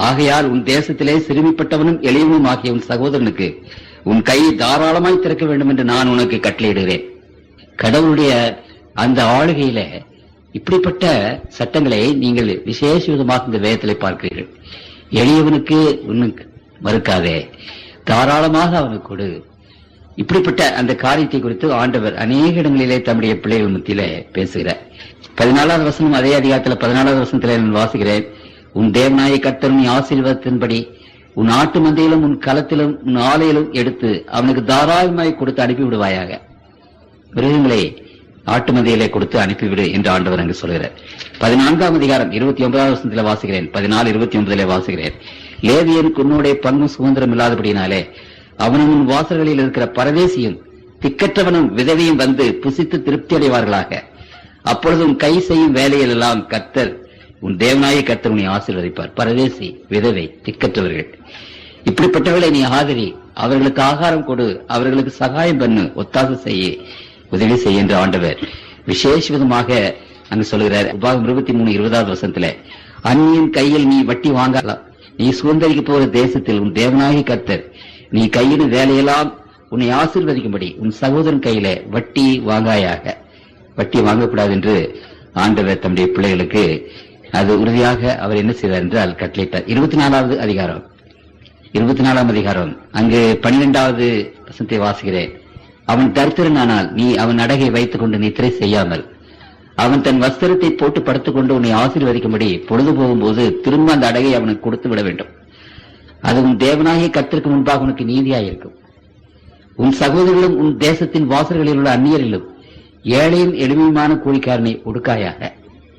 A: ஆகையால் உன் தேசத்திலே சிறுமிப்பட்டவனும் எளியவனும் ஆகிய உன் சகோதரனுக்கு உன் கையை தாராளமாய் திறக்க வேண்டும் என்று நான் உனக்கு கட்டளையிடுகிறேன். கடவுளுடைய அந்த ஆளுகையில இப்படிப்பட்ட சட்டங்களை நீங்கள் விசேஷ விதமாக இந்த வேதத்திலே பார்க்கிறீர்கள். எளியவனுக்கு உனக்கு மறுக்காதே, தாராளமாக அவனுக்கு கொடு. இப்படிப்பட்ட அந்த காரியத்தை குறித்து ஆண்டவர் அநேக இடங்களிலே தம்முடைய பிள்ளைகள் மத்தியிலே பேசுகிறார். 14வது வசனம், அதே அதிகாரத்தில் 14வது வசனத்திலே நான் வாசிக்கிறேன். உன் தேவனாகிய கர்த்தர் நீ ஆசீர்வாதத்தின்படி உன் ஆட்டு மந்தையிலும் உன் களத்திலும் உன் ஆலையிலும் எடுத்து அவனுக்கு தாராளமாய் கொடுத்து அனுப்பிவிடுவாயாக. மிருகங்களை ஆட்டு மந்தையிலே கொடுத்து அனுப்பிவிடு என்று ஆண்டவர் அங்கு சொல்கிறார். 14ஆம் அதிகாரம் 29வது வசனத்திலே வாசிக்கிறேன். 14:29 வாசிக்கிறேன். லேவியனுக்கு உன்னுடைய பங்கும் சுதந்திரம் இல்லாதபடினாலே அவனும் உன் வாசல்களில் இருக்கிற பரதேசியும் திக்கற்றவனும் விதவையும் வந்து புசித்து திருப்தி அடைவார்களாக. அப்பொழுது உன் கை செய்யும் வேலையில் எல்லாம் கர்த்தர் உன் தேவனாகிய கர்த்தர் உன்னை ஆசீர்வதிப்பார். பரதேசி, விதவை, திக்கற்றவர்கள், இப்படிப்பட்டவர்களை நீ ஆதரி, அவர்களுக்கு ஆகாரம் கொடு, அவர்களுக்கு சகாயம் பண்ணு, ஒத்தாசை செய்ய, உதவி செய்ய என்று ஆண்டவர் விசேஷ விதமாக அங்கு சொல்கிறார். உபாகம் 23:20வது வசனத்திலே, அந்நியன் கையில் நீ வட்டி வாங்கலாம். நீ சுதந்திரிக்க போற தேசத்தில் உன் தேவனாகிய கர்த்தர் நீ கையிடும் வேலையெல்லாம் உன்னை ஆசீர்வதிக்கும்படி உன் சகோதரன் கையில வட்டி வாங்காயாக. வட்டி வாங்கக்கூடாது என்று ஆண்டவர் தம்முடைய பிள்ளைகளுக்கு அது உறுதியாக அவர் என்ன செய்தார் என்றால் கட்டளையிட்டார். 24வது அதிகாரம் 24ஆம் அதிகாரம் அங்கு 12வது வசனத்தை வாசிக்கிறேன். அவன் தரித்திரனானால் நீ அவன் அடகை வைத்துக் கொண்டு நித்திரை செய்யாமல் அவன் தன் வஸ்திரத்தை போட்டு படுத்துக் கொண்டு உன்னை ஆசீர்வதிக்கும்படி பொழுது போகும்போது திரும்ப அந்த அடகை அவனுக்கு கொடுத்து விட வேண்டும். அது உன் தேவனாகிய கர்த்தருக்கு முன்பாக உனக்கு நீதியாயிருக்கும். உன் சகோதரர்களும் உன் தேசத்தின் வாசல்களில் உள்ள அந்நியரிலும் ஏழையும் எளிமையுமான கூலிக்காரனை ஒடுக்காயாக.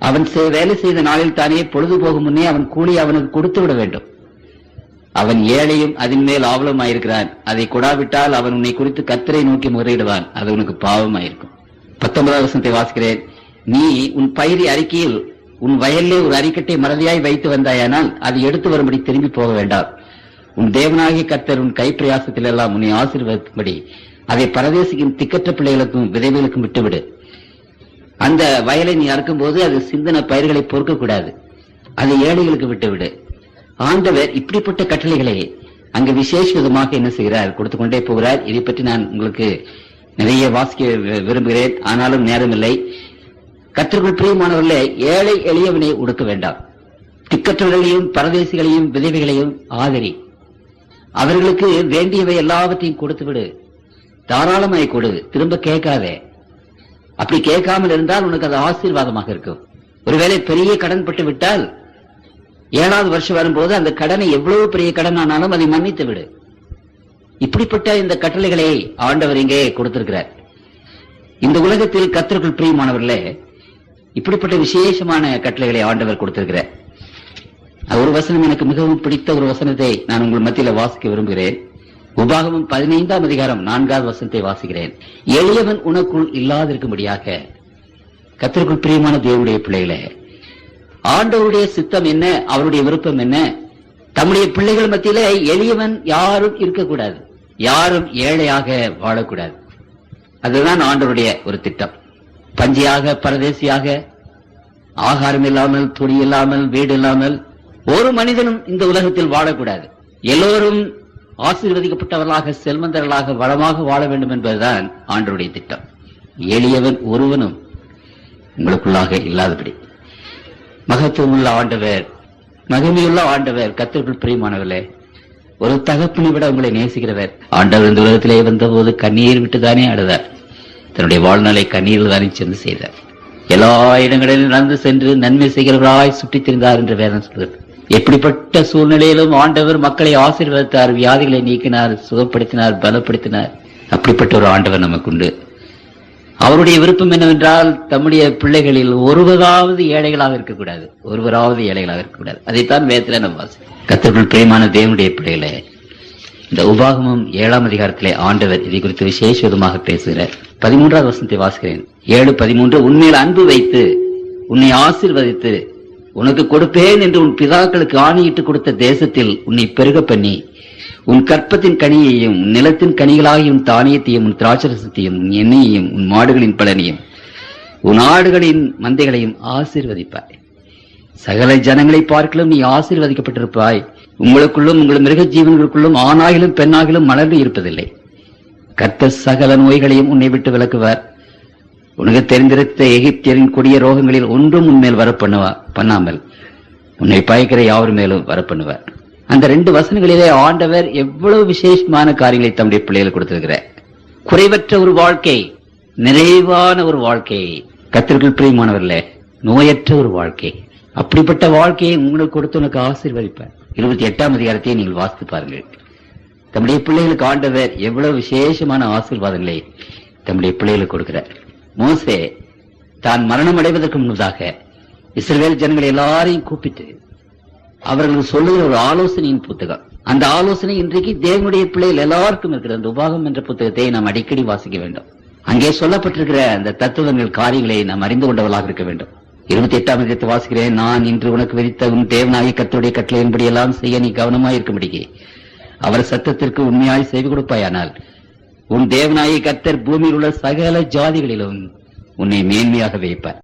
A: அவன் வேலை செய்த நாளில் தானே பொழுது போகும் முன்னே அவன் கூலி அவனுக்கு கொடுத்து விட வேண்டும். அவன் ஏழையும் அதன் மேல் ஆவலமாயிருக்கிறான். அதை கொடாவிட்டால் அவன் உன்னை குறித்து கர்த்தரை நோக்கி முறையிடுவான். அது உனக்கு பாவமாயிருக்கும். 19வது வசனத்தை வாசிக்கிறேன். நீ உன் பயிரி அறிக்கையில் உன் வயலிலே ஒரு அரிக்கட்டை மறதியாய் வைத்து வந்தாயானால் அது எடுத்து வரும்படி திரும்பி போக வேண்டாம். உன் தேவனாகிய கர்த்தர் உன் கைப்பிரயாசத்தில் எல்லாம் உன்னை ஆசீர்வதிக்கும்படி அதை பரதேசிக்கும் திக்கற்ற பிள்ளைகளுக்கும் விதைகளுக்கும் விட்டுவிடு. அந்த வயலை நீ அறுக்கும் போது அது சிந்தன பயிர்களை பொறுக்கக்கூடாது. அதை ஏழைகளுக்கு விட்டுவிடு. ஆண்டவர் இப்படிப்பட்ட கட்டளைகளை அங்கு விசேஷ விதமாக என்ன செய்கிறார், கொடுத்து கொண்டே போகிறார். இதை பற்றி நான் உங்களுக்கு நிறைய வாசிக்க விரும்புகிறேன், ஆனாலும் நேரமில்லை. கர்த்தருக்குள் பிரியமானவர்களே, ஏழை எளியவனை ஒடுக்க வேண்டாம். திக்கற்றவர்களையும் தாராளமாய் கொடு, திரும்ப கேட்காதே. அப்படி கேட்காமல் இருந்தால் உனக்கு அது ஆசீர்வாதமாக இருக்கும். ஒருவேளை பெரிய கடன் பட்டு விட்டால் 7வது வருஷம் வரும்போது அந்த கடனை எவ்வளவு பெரிய கடன் ஆனாலும் அதை மன்னித்து விடு. இப்படிப்பட்ட இந்த கட்டளைகளை ஆண்டவர் இங்கே கொடுத்திருக்கிறார். இந்த உலகத்தில் கர்த்தருக்குள் பிரியமானவர்களே, இப்படிப்பட்ட விசேஷமான கட்டளைகளை ஆண்டவர் கொடுத்திருக்கிறார். ஒரு வசனம் எனக்கு மிகவும் பிடித்த ஒரு வசனத்தை நான் உங்கள் மத்தியில வாசிக்க விரும்புகிறேன். உபாகமம் 15ஆம் அதிகாரம் 4வது வசனத்தை வாசிக்கிறேன். எளியவன் உனக்குள் இல்லாதிருக்கும்படியாக. கர்த்தருக்குள் பிரியமான தேவனுடைய பிள்ளைகளே, ஆண்டவருடைய சித்தம் என்ன, அவருடைய விருப்பம் என்ன? தம்முடைய பிள்ளைகள் மத்தியிலே எளியவன் யாரும் இருக்கக்கூடாது, யாரும் ஏழையாக வாழக்கூடாது. அதுதான் ஆண்டவருடைய ஒரு திட்டம். பஞ்சியாக, பரதேசியாக, ஆகாரம் இல்லாமல், துணி இல்லாமல், வீடு இல்லாமல் ஒரு மனிதனும் இந்த உலகத்தில் வாழக்கூடாது. எல்லோரும் ஆசீர்வதிக்கப்பட்டவர்களாக, செல்வந்தர்களாக, வளமாக வாழ வேண்டும் என்பதுதான் ஆண்டவருடைய திட்டம். எளியவன் ஒருவனும் உங்களுக்குள்ளாக இல்லாதபடி. மகத்துவமுள்ள ஆண்டவர், மகிமையுள்ள ஆண்டவர், கர்த்தருக்குள் பிரியமானவர்களே, ஒரு தகப்பனை விட உங்களை நேசிக்கிறவர். ஆண்டவர் இந்த உலகத்திலே வந்தபோது கண்ணீர் விட்டுதானே அழுதார். தன்னுடைய வாழ்நாளை கண்ணீரில் தானே சென்று செய்தார். எல்லா இடங்களிலும் நடந்து சென்று நன்மை செய்கிறவராய் சுற்றித் திரிந்தார் என்று வேதம் சொல்கிறது. எப்படிப்பட்ட சூழ்நிலையிலும் ஆண்டவர் மக்களை ஆசீர்வதித்தார், வியாதிகளை நீக்கினார், சுகப்படுத்தினார், பலப்படுத்தினார். அப்படிப்பட்ட ஒரு ஆண்டவர் நமக்குண்டு. அவருடைய விருப்பம் என்னவென்றால் தம்முடைய பிள்ளைகளில் ஒருவராவது ஏழைகளாக இருக்கக்கூடாது, ஒருவராவது ஏழைகளாக இருக்கக்கூடாது. அதைத்தான் வேதத்திலே நம்ம வாசிக்கிறோம். கர்த்தருக்குள் பிரியமான தேவனுடைய பிள்ளைகளே, இந்த உபாகமம் 7ஆம் அதிகாரத்திலே ஆண்டவர் இதை குறித்து விசேஷ விதமாக பேசுகிறார். 13வது வசனத்தை வாசிக்கிறேன். 7:13. உன்மேல் அன்பு வைத்து உன்னை ஆசீர்வதித்து உனக்கு கொடுப்பேன் என்று உன் பிதாக்களுக்கு ஆணையிட்டு கொடுத்த தேசத்தில் உன்னை பெருக பண்ணி உன் கற்பத்தின் கனியையும் நிலத்தின் கனிகளாகிய உன் தானியத்தையும் உன் திராட்சரசத்தையும் உன் எண்ணெயையும் உன் மாடுகளின் பலனையும் உன் ஆடுகளின் மந்தைகளையும் ஆசீர்வதிப்பாய். சகல ஜனங்களை பார்க்கலும் நீ ஆசீர்வதிக்கப்பட்டிருப்பாய். உங்களுக்குள்ளும் உங்கள் மிருக ஜீவன்களுக்குள்ளும் ஆணாகிலும் பெண்ணாகிலும் மலர்ந்து இருப்பதில்லை. கர்த்தர் சகல நோய்களையும் உன்னை விட்டு விலக்குவார். உனக்கு தெரிந்திருந்த எகிப்தியரின் கொடிய ரோகங்களில் ஒன்றும் உன்மேல் பண்ணாமல் உன்னை பயக்கிற யாவர் மேலும் வரப்பண்ணுவார். அந்த 2 வசனங்களிலே ஆண்டவர் எவ்வளவு விசேஷமான காரியங்களை தம்முடைய பிள்ளைகள் கொடுத்திருக்கிறார். குறைவற்ற ஒரு வாழ்க்கை, நிறைவான ஒரு வாழ்க்கை, கர்த்தருக்குள் பிரியமானவர்களே, நோயற்ற ஒரு வாழ்க்கை. அப்படிப்பட்ட வாழ்க்கையை உங்களுக்கு கொடுத்து உனக்கு ஆசீர்வதிப்பார். 28ஆம் அதிகாரத்தை நீங்கள் வாசித்து பாருங்கள். தம்முடைய பிள்ளைகளுக்கு ஆண்டவர் எவ்வளவு விசேஷமான ஆசீர்வாதங்களை தம்முடைய பிள்ளைகளுக்கு கொடுக்கிறார். மோசே தான் மரணம் அடைவதற்கு முன்னதாக இஸ்ரவேல் ஜனங்கள் எல்லாரையும் கூப்பிட்டு அவர்களுக்கு சொல்லுகிற ஒரு ஆலோசனையின் புத்தகம். அந்த ஆலோசனை இன்றைக்கு தேவனுடைய பிள்ளைகள் எல்லாருக்கும் இருக்கிற அந்த உபாகம் என்ற புத்தகத்தை நாம் அடிக்கடி வாசிக்க வேண்டும். அங்கே சொல்லப்பட்டிருக்கிற அந்த தத்துவங்கள், காரியங்களை நாம் அறிந்து கொண்டவர்களாக இருக்க வேண்டும். 28ஆம் அதிகாரத்தை வாசிக்கிறேன். நான் இன்று உனக்கு விதித்த உன் தேவனாகிய கர்த்தருடைய கட்டளையின்படி எல்லாம் செய்ய நீ கவனமாய் இருக்கும்படிக்கு அவர் சத்தத்திற்கு உண்மையாய் செய்து கொடுப்பாயானால் உன் தேவனாகிய கர்த்தர் பூமியில் உள்ள சகல ஜாதிகளிலும் உன்னை மேன்மையாக வைப்பார்.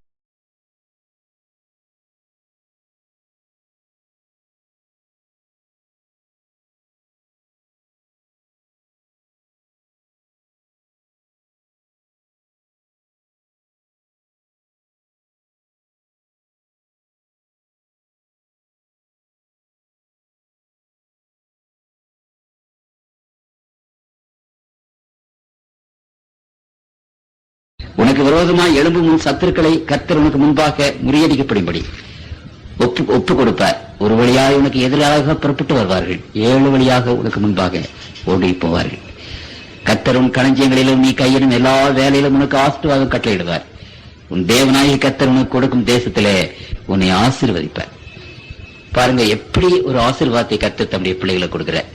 A: உனக்கு விரோதமாய் எழும்பும் உன் சத்துருக்களை கர்த்தர் உனக்கு முன்பாக முறியடிக்கப்படும்படி ஒப்பு கொடுப்பார். ஒரு வழியாக உனக்கு எதிராக புறப்பட்டு வருவார்கள், 7 வழியாக உனக்கு முன்பாக ஓடி போவார்கள். கர்த்தர் உன் களஞ்சியங்களிலும் நீ கையிடும் எல்லா வேலையிலும் உனக்கு ஆசீர்வாதம் கட்டளையிடுவார். உன் தேவனாகிய கர்த்தர் உனக்கு கொடுக்கும் தேசத்திலே உன்னை ஆசீர்வதிப்பார். பாருங்க, எப்படி ஒரு ஆசீர்வாதத்தை கர்த்தர் தம்முடைய பிள்ளைகளை கொடுக்கிறார்.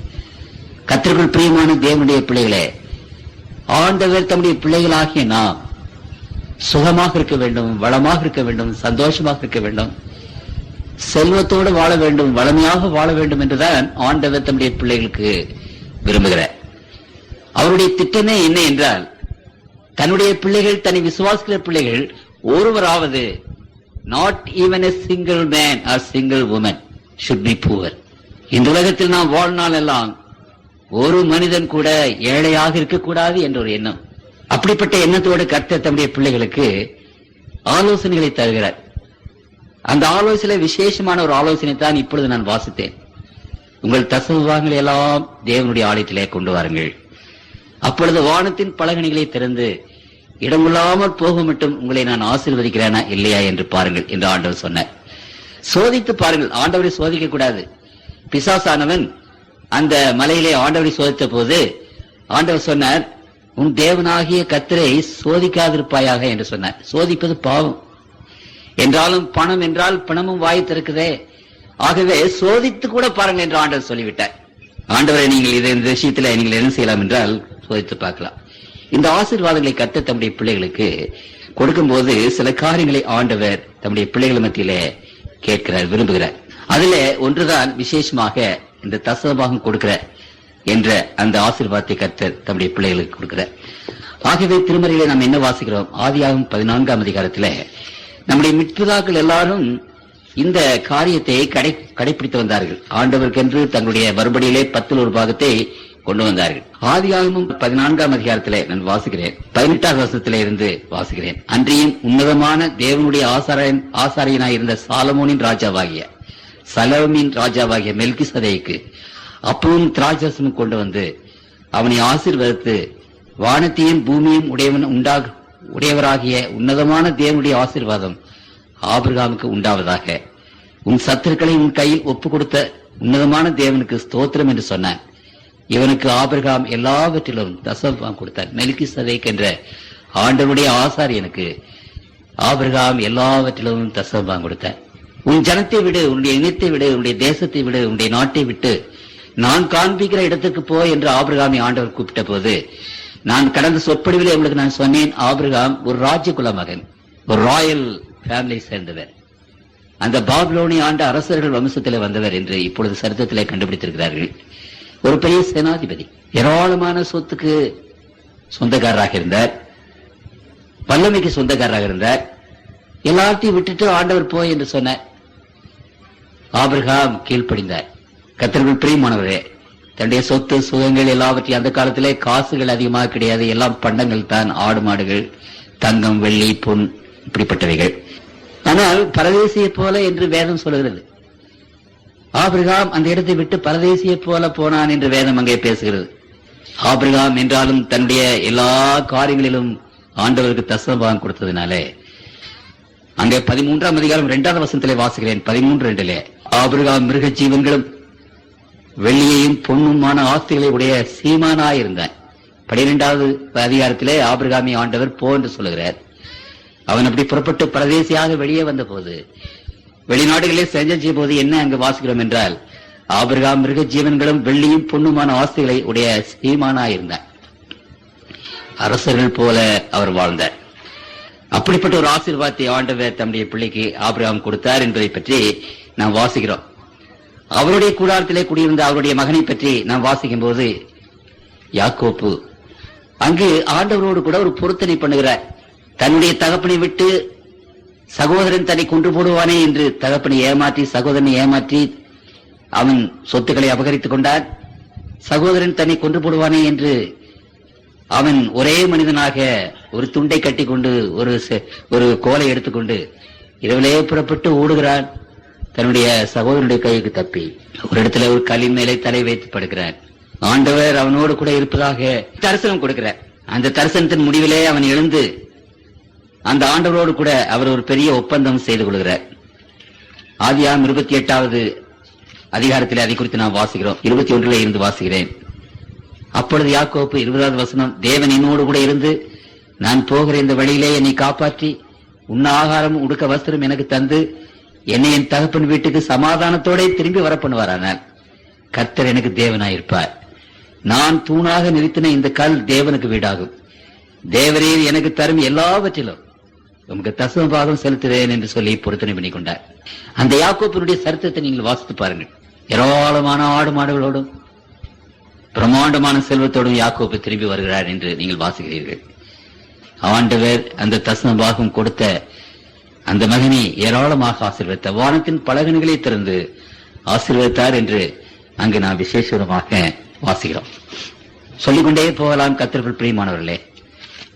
A: கர்த்தருக்குள் பிரியமான தேவனுடைய பிள்ளைகளே, ஆண்டவர் தம்முடைய பிள்ளைகளாகிய நாம் சுகமாக இருக்க வேண்டும், வளமாக இருக்க வேண்டும், சந்தோஷமாக இருக்க வேண்டும், செல்வத்தோடு வாழ வேண்டும், வளமையாக வாழ வேண்டும் என்றுதான் ஆண்டவர் தம்முடைய பிள்ளைகளுக்கு விரும்புகிறார். அவருடைய திட்டமே என்ன என்றால், தன்னுடைய பிள்ளைகள், தன்னை விசுவாசிக்கிற பிள்ளைகள் ஒருவராவது, not even a single man or single woman should be poor. இந்த உலகத்தில் நாம் வாழ்நாள் எல்லாம் ஒரு மனிதன் கூட ஏழையாக இருக்கக்கூடாது என்ற ஒரு எண்ணம். அப்படிப்பட்ட எண்ணத்தோடு கர்த்தர் தம்முடைய பிள்ளைகளுக்கு ஆலோசனைகளை தருகிறார். அந்த ஆலோசனை விசேஷமான ஒரு ஆலோசனை தான் இப்பொழுது நான் வாசித்தேன். உங்கள் தசமபாகங்களை எல்லாம் தேவனுடைய ஆலயத்திலே கொண்டு வாருங்கள். அப்பொழுது வானத்தின் பலகணிகளை திறந்து இடமில்லாமல் போக மட்டும் உங்களை நான் ஆசீர்வதிக்கிறேனா இல்லையா என்று பாருங்கள் என்று ஆண்டவர் சொன்னார். சோதித்து பாருங்கள். ஆண்டவரை சோதிக்க கூடாது. பிசாசானவன் அந்த மலையிலே ஆண்டவரை சோதித்த போது ஆண்டவர் சொன்னார், உன் தேவனாகிய கர்த்தரை சோதிக்காதிருப்பாயாக என்று சொன்னார். சோதிப்பது பாவம் என்றாலும் பணம் என்றால் பணமும் வாய் திறக்குதே, ஆகவே சோதித்து கூட பாருங்கள் என்று ஆண்டவர் சொல்லிவிட்டார். ஆண்டவரை நீங்கள் இந்த விஷயத்தில் நீங்கள் என்ன செய்யலாம் என்றால் சோதித்து பார்க்கலாம். இந்த ஆசீர்வாதங்களை கர்த்தர் தம்முடைய பிள்ளைகளுக்கு கொடுக்கும் போது சில காரியங்களை ஆண்டவர் தம்முடைய பிள்ளைகள் மத்தியிலே கேட்கிறார், விரும்புகிறார். அதுல ஒன்றுதான் விசேஷமாக இந்த தசமபாகம் கொடுக்கிற என்ற அந்த ஆசீர்வாதத்தை கர்த்தர் தம்முடைய பிள்ளைகளுக்கு கொடுக்கிறார். ஆகவே திருமறையிலே நாம் என்ன வாசிக்கிறோம்? ஆதியாகமம் 14ஆம் அதிகாரத்திலே நம்முடைய முற்பிதாக்கள் எல்லாரும் இந்த காரியத்தை கடைபிடித்து வந்தார்கள். ஆண்டவருக்கென்று தங்களுடைய மறுபடியிலே 10 பாகத்தை கொண்டு வந்தார்கள். ஆதியாகமம் 14ஆம் அதிகாரத்திலே நான் வாசிக்கிறேன். 18ஆம் வசனத்திலே இருந்து வாசிக்கிறேன். அன்றியும் உன்னதமான தேவனுடைய ஆசாரியனாய் இருந்த சாலமோனின் ராஜாவாகிய மெல்கிசதேக்கு அப்பவும் திராட்சரசமும் கொண்டு வந்து அவனை ஆசீர்வதித்து, வானத்தையும் பூமியும் உடையவராகிய உன்னதமான தேவனுடைய ஆசீர்வாதம் ஆபிரகாமுக்கு உண்டாவதாக. உன் சத்துருக்களை உன் கையில் ஒப்பு கொடுத்த உன்னதமான தேவனுக்கு ஸ்தோத்திரம் என்று சொன்னான். இவனுக்கு ஆபிரகாம் எல்லாவற்றிலும் தசமபாகம் கொடுத்தார். மெல்கிசதேக் என்ற ஆண்டவருடைய ஆசாரியனுக்கு ஆபிரகாம் எல்லாவற்றிலும் தசமபாகம் கொடுத்தார். உன் ஜனத்தை விடு, உன்னுடைய இனத்தை விடு, உன்னுடைய தேசத்தை விடு, உன்னுடைய நாட்டை விட்டு நான் காண்பிக்கிற இடத்துக்கு போ என்று ஆபிரகாமை ஆண்டவர் கூப்பிட்ட போது, நான் கடந்த சொற்பொழிவிலே உங்களுக்கு நான் சொன்னேன், ஆபிரகாம் ஒரு ராஜ்யகுல மகன், ஒரு ராயல் ஃபேமிலியை சேர்ந்தவர், அந்த பாபிலோனை ஆண்ட அரசர்கள் வம்சத்திலே வந்தவர் என்று இப்பொழுது சரித்திரத்திலே கண்டுபிடித்திருக்கிறார்கள். ஒரு பெரிய சேனாதிபதி, ஏராளமான சொத்துக்கு சொந்தக்காரராக இருந்தார், வல்லமைக்கு சொந்தக்காரராக இருந்தார். எல்லாத்தையும் விட்டுட்டு ஆண்டவர் போய் என்று சொன்னார். ஆபிரகாம் கீழ்ப்படிந்தார். கர்த்தருக்குள் பிரியமானவரே, தன்னுடைய சொத்து சுகங்கள் எல்லாவற்றையும், அந்த காலத்திலே காசுகள் அதிகமாக கிடையாது, எல்லாம் பண்டங்கள் தான், ஆடு மாடுகள், தங்கம் வெள்ளி பொன் இப்படிப்பட்டவைகள். ஆனால் பரதேசியை போல என்று வேதம் சொல்லுகிறது. ஆபிரகாம் அந்த இடத்தை விட்டு பரதேசியை போல போனான் என்று வேதம் அங்கே பேசுகிறது. ஆபிரகாம் என்றாலும் தன்னுடைய எல்லா காரியங்களிலும் ஆண்டவருக்கு தசமபாகம் கொடுத்ததினாலே அங்கே 13ஆம் அதிகாரம் 2ஆவது வசனத்திலே வாசிக்கிறேன். 13:2 ஆபிரகாம் மிருக ஜீவன்களும் வெள்ளியையும் பொன்னுமான ஆஸ்திகளை உடைய சீமானாயிருந்தான். 12ஆவது அதிகாரத்திலே ஆபிரகாமி ஆண்டவர் போ என்று சொல்லுகிறார். அவன் அப்படி புறப்பட்டு பரதேசியாக வெளியே வந்த போது, வெளிநாடுகளே செஞ்ச போது என்ன அங்கு வாசிக்கிறோம் என்றால், ஆபிரகாம் மிருக ஜீவன்களும் வெள்ளியும் பொன்னுமான ஆஸ்திகளை உடைய சீமானாயிருந்தார். அரசர்கள் போல அவர் வாழ்ந்தார். அப்படிப்பட்ட ஒரு ஆசீர்வாதத்தை ஆண்டவர் தம்முடைய பிள்ளைக்கு ஆபிரகாம் கொடுத்தார் என்பதை பற்றி நாம் வாசிக்கிறோம். அவருடைய கூடாரத்திலே குடியிருந்த அவருடைய மகனை பற்றி நாம் வாசிக்கும் போது, யாக்கோப்பு அங்கு ஆண்டவரோடு கூட ஒரு பொருத்தனை பண்ணுகிறார். தன்னுடைய தகப்பனை விட்டு சகோதரன் தன்னை கொன்று போடுவானே என்று தகப்பனை ஏமாற்றி, சகோதரனை ஏமாற்றி அவன் சொத்துக்களை அபகரித்துக் கொண்டான். சகோதரன் தன்னை கொன்று போடுவானே என்று அவன் ஒரே மனிதனாக ஒரு துண்டை கட்டி கொண்டு ஒரு கோலை எடுத்துக்கொண்டு இரவிலே புறப்பட்டு ஓடுகிறான். தன்னுடைய சகோதரனுடைய கைக்கு தப்பி ஒரு இடத்துல ஒரு கல்லின் மேலே தலை வைத்து படுகிறான். ஆண்டவர் அவனோடு கூட இருப்பதாக தரிசனம் கொடுக்கிறார். அந்த தரிசனத்தின் முடிவிலே அவன் எழுந்து அந்த ஆண்டவரோடு கூட அவர் ஒரு பெரிய ஒப்பந்தம் செய்து கொள்கிறார். ஆதியாகமம் 28வது அதிகாரத்திலே அதை குறித்து நாம் வாசிக்கிறோம். 21 இருந்து வாசிக்கிறேன். அப்பொழுது யாக்கோப்பு 20வது வசனம், தேவன் என்னோடு கூட இருந்து நான் போகிற இந்த வழியிலே என்னை காப்பாற்றி உண்ண ஆகாரம் உடுக்க வஸ்திரம் எனக்கு தந்து என்னை என் தகப்பன் வீட்டுக்கு சமாதானத்தோட திரும்பி வர பண்ணுவாரானால் கர்த்தர் எனக்கு தேவனாயிருப்பார். நான் தூணாக நிறுத்தின இந்த கல் தேவனுக்கு வீடாகும். தேவரீர் எனக்கு தரும் எல்லாவற்றிலும் உமக்கு தசமபாகம் செலுத்துவேன் என்று சொல்லி பொருத்தனை பண்ணி கொண்டார். அந்த யாக்கோப்பினுடைய சரித்திரத்தை நீங்கள் வாசித்து பாருங்கள். ஏராளமான ஆடு மாடுகளோடும் பிரம்மாண்டமான செல்வத்தோடும் யாக்கோப்பு திரும்பி வருகிறார் என்று நீங்கள் வாசிக்கிறீர்கள். ஆண்டவர் அந்த தசமபாகம் கொடுத்த அந்த மகனை ஏராளமாக ஆசீர்வதித்த, வானத்தின் பலகணிகளை திறந்து ஆசீர்வதித்தார் என்று அங்கு நாம் விசேஷமாக வாசிக்கிறோம். சொல்லிக்கொண்டே போகலாம். கர்த்தருக்குள் பிரியமானவர்களே,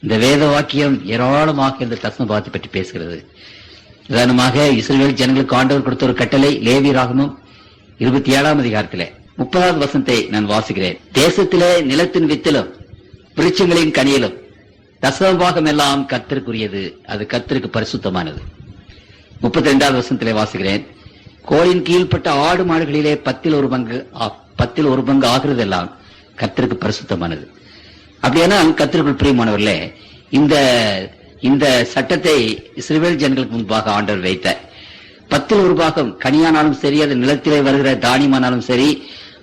A: இந்த வேத வாக்கியம் ஏராளமாக இந்த தசமபாகத்தை பற்றி பேசுகிறது. உதாரணமாக இஸ்ரவேல் ஜனங்களுக்கு ஆண்டவர் கொடுத்த ஒரு கட்டளை லேவியராகமம் 27ஆம் அதிகாரத்திலே 30வது வசனத்தை நான் வாசிக்கிறேன். தேசத்திலே நிலத்தின் வித்திலும் விருட்சங்களின் கனியிலும் தசமபாகம் எல்லாம் கர்த்தருக்குரியது, அது கர்த்தருக்கு பரிசுத்தமானது. 32வது வசனத்திலே வாசிக்கிறேன். கோலின் கீழ்ப்பட்ட ஆடு மாடுகளிலே 10 ஒரு பங்கு ஆகிறதெல்லாம் கர்த்தருக்கு பரிசுத்தமானது. அப்படியானா கர்த்தருக்குள் பிரியமானவர்களே, இந்த சட்டத்தை இஸ்ரவேல் ஜனங்களுக்கு முன்பாக ஆண்டவர் வைத்தார். 10 ஒரு பாகம் கனியானாலும் சரி, அது நிலத்திலே வருகிற தானியமானாலும் சரி,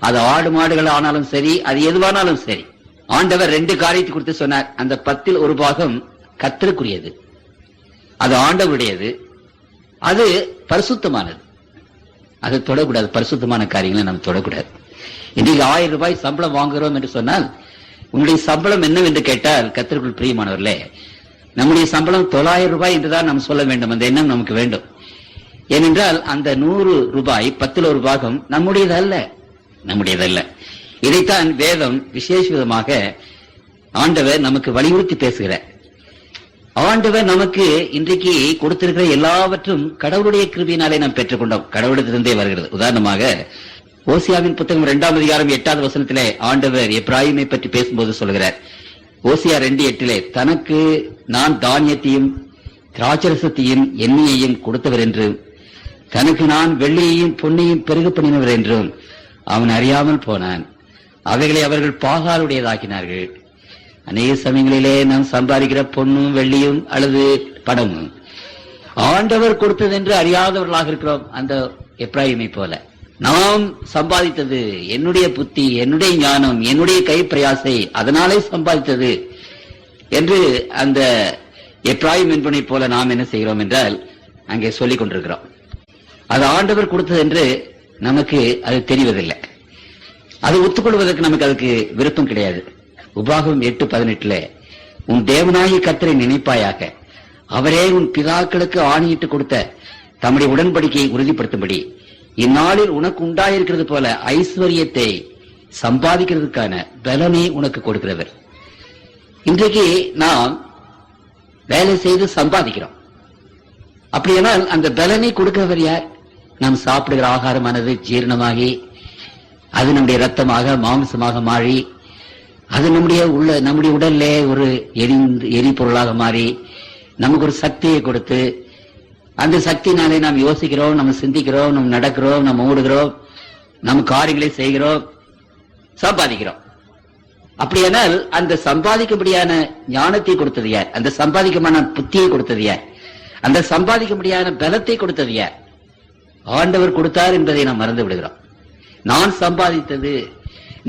A: அது ஆடு மாடுகள் ஆனாலும் சரி, அது எதுவானாலும் சரி, ஆண்டவர் 2 காரியத்தை குறித்து சொன்னார். அந்த 10 ஒரு பாகம் கர்த்தருக்குரியது, அது ஆண்டவருடையது, அது பரிசுத்தமானது. அது தொடக்கூடாது. பரிசுத்தமான காரியங்களை நம்ம தொடக்கூடாது. இன்றைக்கு 1000 ரூபாய் சம்பளம் வாங்குகிறோம் என்று சொன்னால், உங்களுடைய சம்பளம் என்னவென்று கேட்டால், கர்த்தருக்குள் பிரியமானவர்களே, நம்முடைய சம்பளம் 900 ரூபாய் என்றுதான் நாம் சொல்ல வேண்டும். அந்த எண்ணம் நமக்கு வேண்டும். ஏனென்றால் அந்த 100 ரூபாய் 10 ஒரு பாகம் நம்முடையதல்ல. இதைத்தான் வேதம் விசேஷ விதமாக ஆண்டவர் நமக்கு வலியுறுத்தி பேசுகிறார். ஆண்டவர் நமக்கு இன்றைக்கு கொடுத்திருக்கிற எல்லாவற்றும் கடவுளுடைய கிருபையினாலே நாம் பெற்றுக்கொண்டோம். கடவுளிடத்திலிருந்தே வருகிறது. உதாரணமாக ஓசியாவின் புத்தகம் 2ஆம் அதிகாரம் 8வது வசனத்திலே ஆண்டவர் எப்ராயிமை பற்றி பேசும்போது சொல்கிறார். ஓசியா 2:8 தனக்கு நான் தானியத்தையும் திராட்சரசத்தையும் எண்ணெயையும் கொடுத்தவர் என்றும், தனக்கு நான் வெள்ளியையும் பொன்னையும் பெருக பண்ணினவர் என்றும் அவன் அறியாமல் போனான். அவைகளை அவர்கள் பாகாலுடையதாக்கினார்கள். அநேக சமயங்களிலே நாம் சம்பாதிக்கிற பொன்னும் வெள்ளியும் அல்லது பணமும் ஆண்டவர் கொடுத்தது என்று அறியாதவர்களாக இருக்கிறோம். அந்த எப்ராயிமை போல நாம் சம்பாதித்தது என்னுடைய புத்தி, என்னுடைய ஞானம், என்னுடைய கை பிரயாசை, அதனாலே சம்பாதித்தது என்று அந்த எப்ராயிம் என்பனை போல நாம் என்ன செய்கிறோம் என்றால் அங்கே சொல்லிக் கொண்டிருக்கிறோம். அது ஆண்டவர் கொடுத்தது என்று நமக்கு அது தெரிவதில்லை. அது ஒத்துக்கொள்வதற்கு நமக்கு அதுக்கு விருப்பம் கிடையாது. உபாகமம் 8:18 உன் தேவனாகிய கர்த்தரை நினைப்பாயாக, அவரே உன் பிதாக்களுக்கு ஆணையிட்டு கொடுத்த தம்முடைய உடன்படிக்கையை உறுதிப்படுத்தும்படி இந்நாளில் உனக்கு உண்டாயிருக்கிறது போல ஐஸ்வர்யத்தை சம்பாதிக்கிறதுக்கான பலனை உனக்கு கொடுக்கிறவர். இன்றைக்கு நாம் வேலை செய்து சம்பாதிக்கிறோம். அப்படியானால் அந்த பலனை கொடுக்கிறவர் யார்? நாம் சாப்பிடுகிற ஆகாரமானது ஜீரணமாகி அது நம்முடைய ரத்தமாக மாம்சமாக மாறி அது நம்முடைய உடல்ல ஒரு எரிபொருளாக மாறி நமக்கு ஒரு சக்தியை கொடுத்து, அந்த சக்தினாலே நாம் யோசிக்கிறோம், நம்ம சிந்திக்கிறோம், நம்ம நடக்கிறோம், நம்ம ஓடுகிறோம், நம்ம காரியங்களை செய்கிறோம், சம்பாதிக்கிறோம். அப்படியானால் அந்த சம்பாதிக்கும்படியான ஞானத்தை கொடுத்தது யார்? அந்த சம்பாதிக்குமான புத்தியை கொடுத்தது யார்? அந்த சம்பாதிக்கும்படியான பலத்தை கொடுத்தது யார்? ஆண்டவர் கொடுத்தார் என்பதை நாம் மறந்து விடுகிறோம். நான் சம்பாதித்தது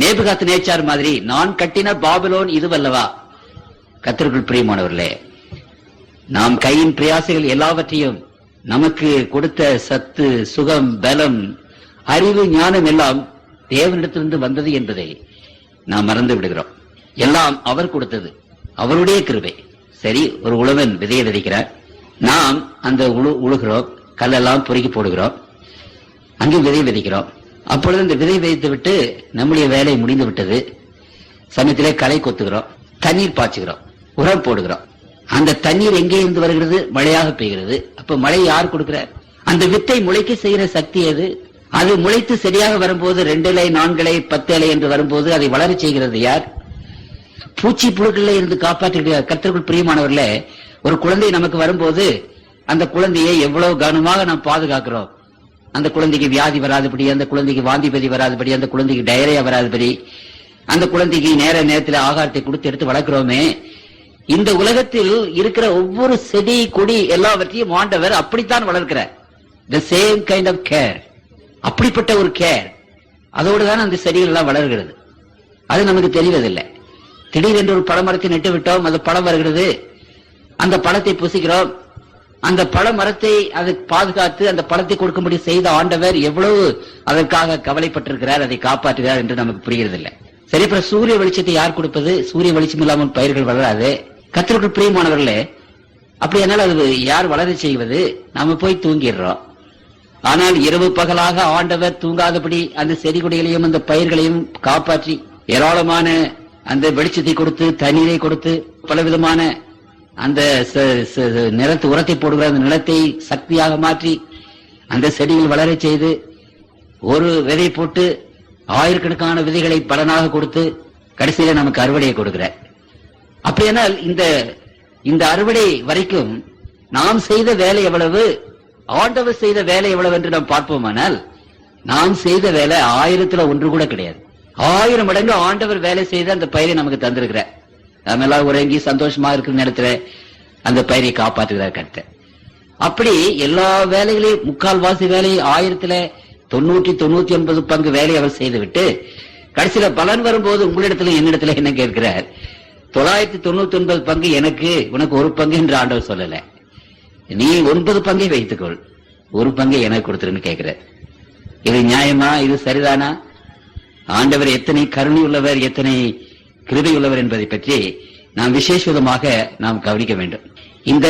A: நேபுகாத்நேச்சார் மாதிரி நான் கட்டின பாபிலோன் இதுவல்லவா? கர்த்தருக்குள் பிரியமானவர்களே, நாம் கையின் பிரயாசைகள் எல்லாவற்றையும் நமக்கு கொடுத்த சத்து, சுகம், பலம், அறிவு, ஞானம் எல்லாம் தேவனிடத்திலிருந்து வந்தது என்பதை நாம் மறந்து விடுகிறோம். எல்லாம் அவர் கொடுத்தது, அவருடைய கிருபை. சரி, ஒரு உழவன் விதையை விதைக்கிறார். நாம் அந்த உழுகிறோம், கல்லெல்லாம் பொறுக்கி போடுகிறோம், அங்கே விதை விதைக்கிறோம். அப்பொழுது இந்த விதை விதைத்து விட்டு நம்முடைய வேலை முடிந்து விட்டது. சமயத்திலே களை கொத்துகிறோம், தண்ணீர் பாய்ச்சுகிறோம், உரம் போடுகிறோம். அந்த தண்ணீர் எங்கே இருந்து வருகிறது? மழையாக பெய்கிறது. அப்ப மழை யார் கொடுக்கிறார்? அந்த வித்தை முளைக்க செய்கிற சக்தி அது. அது முளைத்து சரியாக வரும்போது 2 இலை 4 இலை 10 இலை என்று வரும்போது அதை வளர செய்கிறது யார்? பூச்சி புழுக்களில் இருந்து காப்பாற்றுகிறார். கர்த்தருக்குள் பிரியமானவர்களே, ஒரு குழந்தை நமக்கு வரும்போது அந்த குழந்தையை எவ்வளவு கவனமாக நாம் பாதுகாக்கிறோம். அந்த குழந்தைக்கு வியாதி வராதபடி, அந்த குழந்தைக்கு வாந்தி பதி வராதபடி, அந்த குழந்தைக்கு டயரியா வராதபடி, அந்த குழந்தைக்கு நேரத்தில் ஆகாரத்தை கொடுத்து எடுத்து வளர்க்கிறோமே. இந்த உலகத்தில் இருக்கிற ஒவ்வொரு செடி கொடி எல்லாவற்றையும் ஆண்டவர் அப்படித்தான் வளர்க்கிறார். the same kind of care, அப்படிப்பட்ட ஒரு கேர். அதோடு தான் அந்த செடிகள் எல்லாம் வளர்கிறது. அது நமக்கு தெரிவதில்லை. திடீரென்று ஒரு பழமரத்தை நட்டு விட்டோம், அது பழம் வருகிறது, அந்த பழத்தை புசிக்கிறோம். அந்த பழ மரத்தை அதை பாதுகாத்து அந்த பழத்தை கொடுக்கும்படி செய்த ஆண்டவர் எவ்வளவு அதற்காக கவலைப்பட்டிருக்கிறார், அதை காப்பாற்றுகிறார் என்று நமக்கு புரிகிறதில்லை. சரி, அப்புறம் சூரிய வெளிச்சத்தை யார் கொடுப்பது? சூரிய வெளிச்சம் இல்லாமல் பயிர்கள் வளராது. கர்த்தருக்குள் பிரியமானவர்களே, அப்படியானால் அது யார் வளர செய்வது? நாம போய் தூங்கிடுறோம். ஆனால் இரவு பகலாக ஆண்டவர் தூங்காதபடி அந்த செடி கொடிகளையும் அந்த பயிர்களையும் காப்பாற்றி ஏராளமான அந்த வெளிச்சத்தை கொடுத்து, தண்ணீரை கொடுத்து, பலவிதமான அந்த நிலத்து உரத்தை போடுகிற அந்த நிலத்தை சக்தியாக மாற்றி அந்த செடிகள் வளர செய்து, ஒரு விதை போட்டு ஆயிரக்கணக்கான விதைகளை பலனாக கொடுத்து கடைசியில நமக்கு அறுவடையை கொடுக்கிறார். அப்படியானால் இந்த அறுவடை வரைக்கும் நாம் செய்த வேலை எவ்வளவு, ஆண்டவர் செய்த வேலை எவ்வளவு என்று நாம் பார்ப்போமானால், நாம் செய்த வேலை 1000ல் 1 கூட கிடையாது. 1000 மடங்கு ஆண்டவர் வேலை செய்து அந்த பயிரை நமக்கு தந்திருக்கிறார். நம்ம எல்லாம் உறங்கி சந்தோஷமா இருக்கிற நேரத்துல அந்த பயிரை காப்பாற்றுகிறார் கர்த்தர். அப்படி எல்லா வேலைகளையும், 3/4 வேலை 1000ல் 999 பங்கு வேலை அவர் செய்துவிட்டு கடைசியில பலன் வரும்போது உங்களிடத்துல என்னிடத்துல என்ன கேட்கிறார், 999 பங்கு எனக்கு, உனக்கு 1 பங்கு என்று ஆண்டவர் சொல்லல. நீ 9 பங்கை வைத்துக்கொள், 1 பங்கை எனக்கு கொடுத்துருன்னு கேட்கிறார். இது நியாயமா? இது சரிதானா? ஆண்டவர் எத்தனை கருணை உள்ளவர், எத்தனை கிருபை உள்ளவர் என்பதை பற்றி நாம் விசேஷமாக நாம் கவனிக்க வேண்டும். இந்த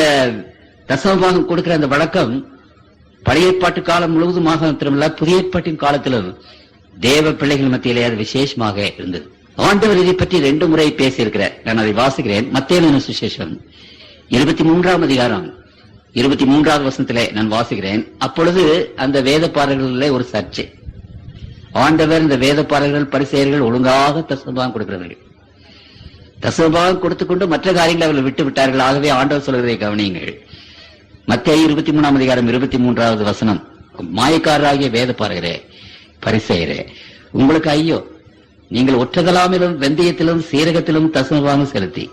A: தசமபாகம் கொடுக்கிற அந்த வழக்கம் பழைய ஏற்பாட்டு காலம் முழுவதுமாக மாத்திரமல்ல, புதிய ஏற்பாட்டின் காலத்திலும் தேவ பிள்ளைகள் மத்தியிலே அது விசேஷமாக இருந்தது. ஆண்டவர் இதை பற்றி 2 முறை பேசியிருக்கிறார். நான் அதை வாசிக்கிறேன். மத்தேயு சுவிசேஷம் 23ஆம் அதிகாரம் 23வது வசனத்திலே நான் வாசிக்கிறேன். அப்பொழுது அந்த வேதபாரர்களிலே ஒரு சர்ச்சை. ஆண்டவர் இந்த வேதபாரர்கள் பரிசேயர்கள் ஒழுங்காக தசமபாகம் கொடுக்கிறார்கள், தசமபாகம் கொடுத்துக்கொண்டு மற்ற காரியங்களை அவர்கள் விட்டு விட்டார்கள். ஆகவே ஆண்டவர் சொல்கிறதை கவனியுங்கள். மத்தேயு 23ஆம் அதிகாரம் 23வது வசனம். மாயக்காரராகிய வேதபாரகரே, பரிசேயரே, உங்களுக்கு ஐயோ, நீங்கள் ஒற்றதலாமிலும் வெந்தயத்திலும் சீரகத்திலும் தசமபாகம் செலுத்தி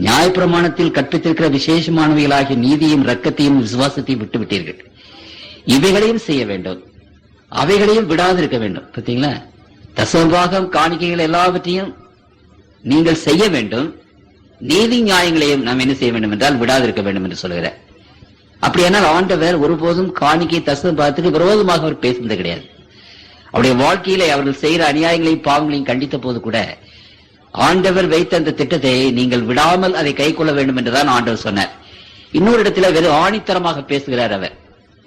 A: நியாயப்பிரமாணத்தில் கற்பித்திருக்கிற விசேஷமானவைகளாகிய நீதியும் இரக்கத்தையும் விசுவாசத்தையும் விட்டுவிட்டீர்கள். இவைகளையும் செய்ய வேண்டும், அவைகளையும் விடாதிருக்க வேண்டும். பார்த்தீங்களா? தசமபாகம், காணிக்கைகள் எல்லாவற்றையும் நீங்கள் செய்ய வேண்டும், நீதி நியாயங்களையும் நாம் என்ன செய்ய வேண்டும் என்றால் விடாதிருக்க வேண்டும் என்று சொல்கிறார். அப்படியானால் ஆண்டவர் ஒருபோதும் காணிக்கை தசமபாகத்துக்கு விரோதமாக அவர் பேசுவது கிடையாது. அவருடைய வாழ்க்கையிலே அவர்கள் செய்கிற அநியாயங்களையும் பாவங்களையும் கண்டித்த போது கூட ஆண்டவர் வைத்த அந்த திட்டத்தை நீங்கள் விடாமல் அதை கை கொள்ள வேண்டும் என்றுதான் ஆண்டவர் சொன்னார். இன்னொரு இடத்துல வெறும் ஆணித்தரமாக பேசுகிறார் அவர்.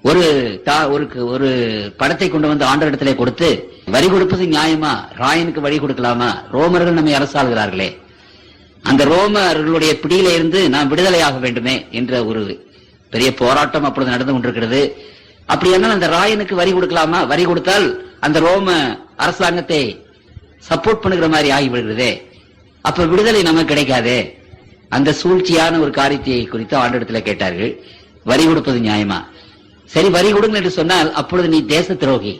A: ஒரு படத்தை கொண்டு வந்து ஆண்டவர் இடத்திலே கொடுத்து, வரி கொடுப்பது நியாயமா, ராயனுக்கு வழி கொடுக்கலாமா, ரோமர்கள் நம்மை அரசாளுகிறார்களே, அந்த ரோமர்களுடைய பிடியில இருந்து நாம் விடுதலையாக வேண்டுமே என்ற ஒரு பெரிய போராட்டம் அப்பொழுது நடந்து கொண்டிருக்கிறது. அப்படியானால் அந்த ராயனுக்கு வரி கொடுக்கலாமா, வரி கொடுத்தால் அந்த ரோம அரசாங்கத்தை சப்போர்ட் பண்ணுகிற மாதிரி ஆகிவிடுகிறதே, அப்ப விடுதலை நமக்கு கிடைக்காதே. அந்த சூழ்ச்சியான ஒரு காரியத்தை குறித்து ஆண்டவரிடத்தில் கேட்டார்கள், வரி கொடுப்பது நியாயமா? சரி, வரி கொடுங்க என்று சொன்னால் அப்பொழுது நீ தேச துரோகி,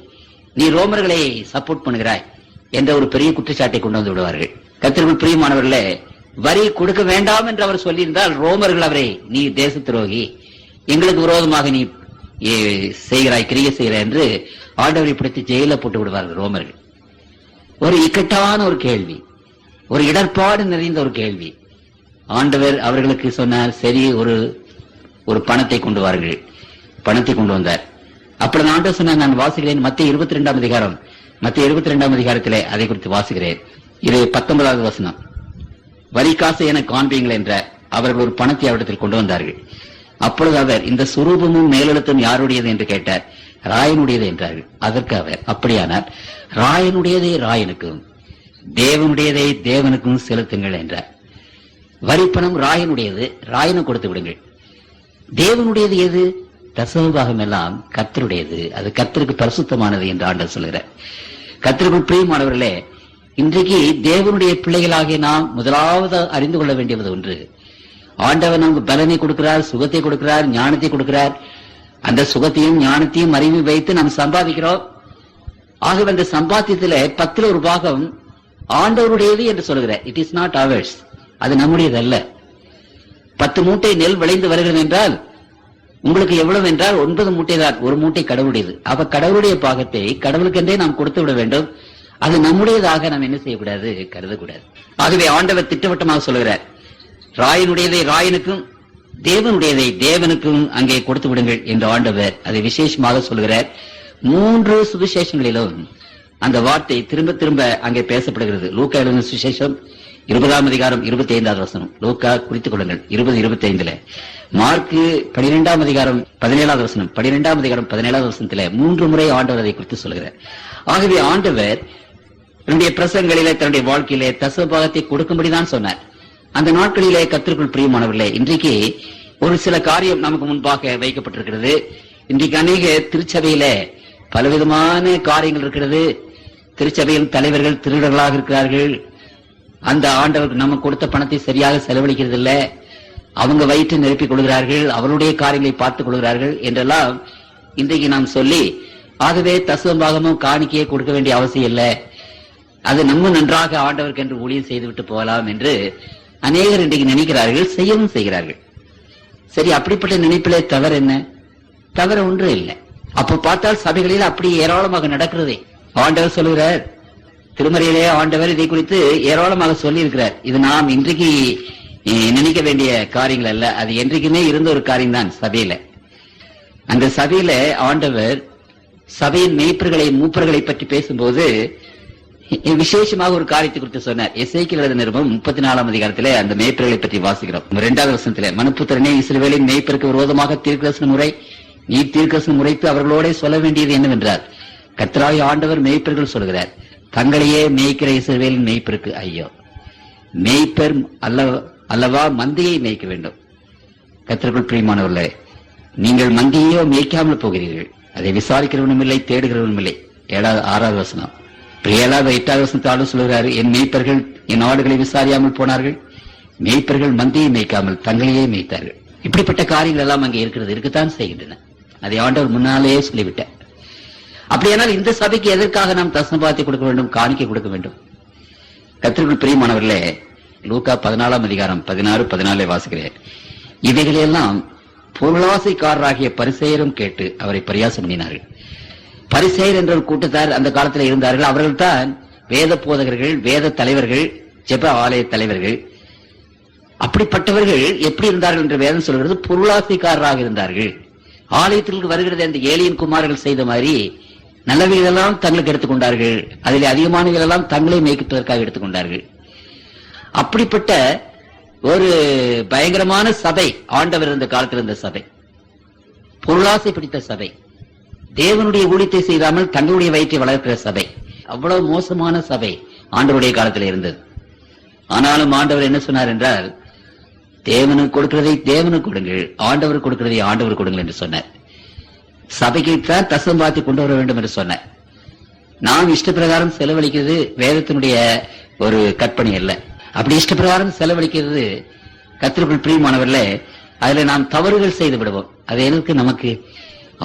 A: நீ ரோமர்களை சப்போர்ட் பண்ணுகிறாய் என்ற ஒரு பெரிய குற்றச்சாட்டை கொண்டு வந்து விடுவார்கள். கர்த்தருக்குள் பிரியமானவர்களே, வரி கொடுக்க வேண்டாம் என்று அவர் சொல்லியிருந்தால் ரோமர்கள் அவரை நீ தேச துரோகி, எங்களுக்கு விரோதமாக நீ செய்கிறாய், கிரியை செய்கிறாய் என்று ஆண்டவரை பிடித்து ஜெயில போட்டு விடுவார்கள் ரோமர்கள். ஒரு இக்கட்டான ஒரு கேள்வி, ஒரு இடர்பாடு நிறைந்த ஒரு கேள்வி. ஆண்டவர் அவர்களுக்கு சொன்னார், சரி, ஒரு பணத்தை கொண்டு வார்கள். பணத்தை கொண்டு வந்தார். அப்பொழுது ஆண்டவர் சொன்னார், நான் வாசிக்கிறேன். மத்தேயு 22ஆம் அதிகாரம், மத்தேயு 22ஆம் அதிகாரத்திலே அதை குறித்து வாசிக்கிறேன். இது 19வது வசனம். வரி காசை என காண்பீங்கள் என்ற அவர்கள் ஒரு பணத்தை அவரிடத்தில் கொண்டு வந்தார்கள். அப்பொழுது அவர், இந்த சுரூபமும் மேலெழுத்தும் யாருடையது என்று கேட்டார். ராயனுடையது என்றார்கள். அதற்கு அவர், அப்படியானால் ராயனுடையதை ராயனுக்கும் தேவனுடையதை தேவனுக்கும் செலுத்துங்கள் என்றார். வரிப்பணம் ராயனுடையது, ராயனும் கொடுத்து விடுங்கள். தேவனுடையது எது? தசமபாகம் எல்லாம் கர்த்தருடையது, அது கர்த்தருக்கு பரிசுத்தமானது என்று ஆண்டவர் சொல்கிறார். கர்த்தருக்குள் பிரியமானவர்களே, இன்றைக்கு தேவனுடைய பிள்ளைகளாகிய நாம் முதலாவது அறிந்து கொள்ள வேண்டியது ஒன்று, ஆண்டவர் நமக்கு பலனை கொடுக்கிறார், சுகத்தை கொடுக்கிறார், ஞானத்தை கொடுக்கிறார். அந்த சுகத்தையும் ஞானத்தையும் அறிவை வைத்து நாம் சம்பாதிக்கிறோம். ஆகவே அந்த சம்பாத்தியத்தில் 10ல் 1 பாகம் ஆண்டவருடையது என்று சொல்கிறார். இட் இஸ் நாட் அவர்ஸ், அது நம்முடையது அல்ல. 10 மூட்டை நெல் விளைந்து வருகிறது என்றால் உங்களுக்கு எவ்வளவு என்றால் 9 மூட்டை தான், 1 மூட்டை கடவுளுடையது. அப்ப கடவுளுடைய பாகத்தை கடவுளுக்கென்றே நாம் கொடுத்து விட வேண்டும். அது நம்முடையதாக நாம் என்ன செய்யக்கூடாது, கருதக்கூடாது. ஆகவே ஆண்டவர் திட்டவட்டமாக சொல்கிறார், ராயனுடையதை ராயனுக்கும் தேவனுடையதை தேவனுக்கும் அங்கே கொடுத்து விடுங்கள் என்று ஆண்டவர் அதை விசேஷமாக சொல்கிறார். 3 சுவிசேஷங்களிலும் அந்த வார்த்தை திரும்ப திரும்ப அங்கே பேசப்படுகிறது. லூக்கா எழுதின சுவிசேஷம் 20ஆம் அதிகாரம் 25வது வசனம், லூக்கா குறித்துக் கொள்ளுங்கள், 20:25. மார்க்கு 12ஆம் அதிகாரம் 17வது வசனம், 12ஆம் அதிகாரம் 17வது வசனத்திலே 3 முறை ஆண்டவர் அதை குறித்து சொல்கிறார். ஆகவே ஆண்டவர் தன்னுடைய பிரசங்களிலே தன்னுடைய வாழ்க்கையிலே தசமபாகத்தை கொடுக்கும்படிதான் சொன்னார். அந்த நாட்களிலே கர்த்தருக்குள் பிரியமானவர்களே, இன்றைக்கு ஒரு சில காரியம் நமக்கு முன்பாக வைக்கப்பட்டிருக்கிறது. இன்றைக்கு அநேக திருச்சபையில பலவிதமான காரியங்கள் இருக்கிறது. திருச்சபையின் தலைவர்கள் திருடர்களாக இருக்கிறார்கள், அந்த ஆண்டவருக்கு நம்ம கொடுத்த பணத்தை சரியாக செலவழிக்கிறது இல்ல, அவங்க வயிற்று நிரப்பிக் கொள்கிறார்கள், அவருடைய காரியங்களை பார்த்துக் கொள்கிறார்கள் என்றெல்லாம் இன்றைக்கு நாம் சொல்லி, ஆகவே தசமபாகமும் காணிக்கையை கொடுக்க வேண்டிய அவசியம் இல்லை, அது நம்ம நன்றாக ஆண்டவருக்கு என்று ஊழியம் செய்துவிட்டு போகலாம் என்று அநேகர் இன்றைக்கு நினைக்கிறார்கள், செய்யவும் செய்கிறார்கள். சரி, அப்படிப்பட்ட நினைப்பிலே தவறு என்ன? தவறு ஒன்றும் இல்லை. அப்ப பார்த்தால் சபைகளில் அப்படி ஏராளமாக நடக்கிறதே. ஆண்டவர் சொல்லுகிறார், திருமறையிலே ஆண்டவர் இதை குறித்து ஏராளமாக சொல்லி இருக்கிறார். இது நாம் இன்றைக்கு நினைக்க வேண்டிய காரியங்கள் அல்ல, அது என்றைக்குமே இருந்த ஒரு காரியம் தான் சபையில. அந்த சபையில ஆண்டவர் சபையின் மேய்ப்பர்களை மூப்பர்களை பற்றி பேசும்போது விசேஷமாக ஒரு காரியத்தை குறித்து சொன்னார். எசேக்கியேல் எழுதின நிருபம் 34ஆம் அதிகாரத்திலே அந்த மேய்ப்பர்களை பற்றி வாசிக்கிறோம். 2வது வசனத்திலே, மனுப்புத்திரனே, இஸ்ரவேலின் மேய்ப்பருக்கு விரோதமாக தீர்க்கதரிசன முறை, நீ தீர்க்கதரிசனம் முறைத்து அவர்களோட சொல்ல வேண்டியது என்னவென்றால், கர்த்தராகிய ஆண்டவர் மேய்ப்பர்கள் சொல்கிறார், தங்களையே மேய்க்கிற இஸ்ரவேலின் மேய்ப்பருக்கு ஐயோ. மேய்ப்பர் அல்லவா மந்தையை மேய்க்க வேண்டும். கர்த்தருக்குள் பிரியமானவர்களே, நீங்கள் மந்தையோ மேய்க்காமல் போகிறீர்கள், அதை விசாரிக்கிறவனும் இல்லை, தேடுகிறவனும் இல்லை. 6வது வசனம். 7வது 8வது வசனத்தாலும் சொல்கிறாரு, என் மேய்ப்பர்கள் என் ஆடுகளை விசாரியாமல் போனார்கள், மேய்ப்பர்கள் மந்தையை மேய்க்காமல் தங்களையே மேய்த்தார்கள். இப்படிப்பட்ட காரியங்கள் எல்லாம் அங்கே இருக்கிறது, இருக்கத்தான் செய்கின்றன. அதை ஆண்டவர் முன்னாலேயே சொல்லிவிட்டார். அப்படியானால் இந்த சபைக்கு எதற்காக நாம் தசமபாகத்தை கொடுக்க வேண்டும், காணிக்கை கொடுக்க வேண்டும்? கர்த்தருக்குள் பிரியமானவர்களே, லூக்கா 14ஆம் அதிகாரம் 16-14 வாசிக்கிறேன். இவைகளெல்லாம் பொருளாசைக்காரராகிய பரிசேயரும் கேட்டு அவரை பரியாசம் பண்ணினார்கள். பரிசேயர் என்ற ஒரு கூட்டத்தார் அந்த காலத்தில் இருந்தார்கள். அவர்கள் தான் வேத போதகர்கள், வேத தலைவர்கள், ஜெப ஆலய தலைவர்கள். அப்படிப்பட்டவர்கள் எப்படி இருந்தார்கள் என்று வேதம் சொல்கிறது, பொருளாசைக்காரராக இருந்தார்கள். ஆலயத்திற்கு வருகிறது அந்த ஏலியன் குமாரர்கள் செய்த மாதிரி நல்லவைகளெல்லாம் தங்களுக்கு எடுத்துக்கொண்டார்கள், அதில் அதிகமானவைகளெல்லாம் தங்களை மேய்ப்பதற்காக எடுத்துக்கொண்டார்கள். அப்படிப்பட்ட ஒரு பயங்கரமான சபை ஆண்டவர் இருந்த காலத்தில் இருந்த சபை, பொருளாசை பிடித்த சபை, தேவனுடைய ஊழியத்தை செய்யாமல் தங்களுடைய வயிற்றை வளர்க்கிற சபை, அவ்வளவு மோசமான சபை ஆண்டவருடைய காலத்தில் இருந்தது. ஆனாலும் ஆண்டவர் என்ன சொன்னார் என்றால், தேவனுக்கு கொடுக்கிறதை தேவனுக்கு கொடுங்கள், ஆண்டவர் கொடுக்கிறதை ஆண்டவர் கொடுங்கள் என்று சொன்னார். சபைக்குத்தான் தசமபாகத்தை கொண்டு வர வேண்டும் என்று சொன்னார். நாம் இஷ்டப்பிரகாரம் செலவழிக்கிறது வேதத்தினுடைய ஒரு கற்பனை அல்ல. அப்படி இஷ்டப்பிரகாரம் செலவழிக்கிறது கர்த்தருக்குள் பிரியமானவர்களே, அதுல நாம் தவறுகள் செய்து விடுவோம். அது எனக்கு நமக்கு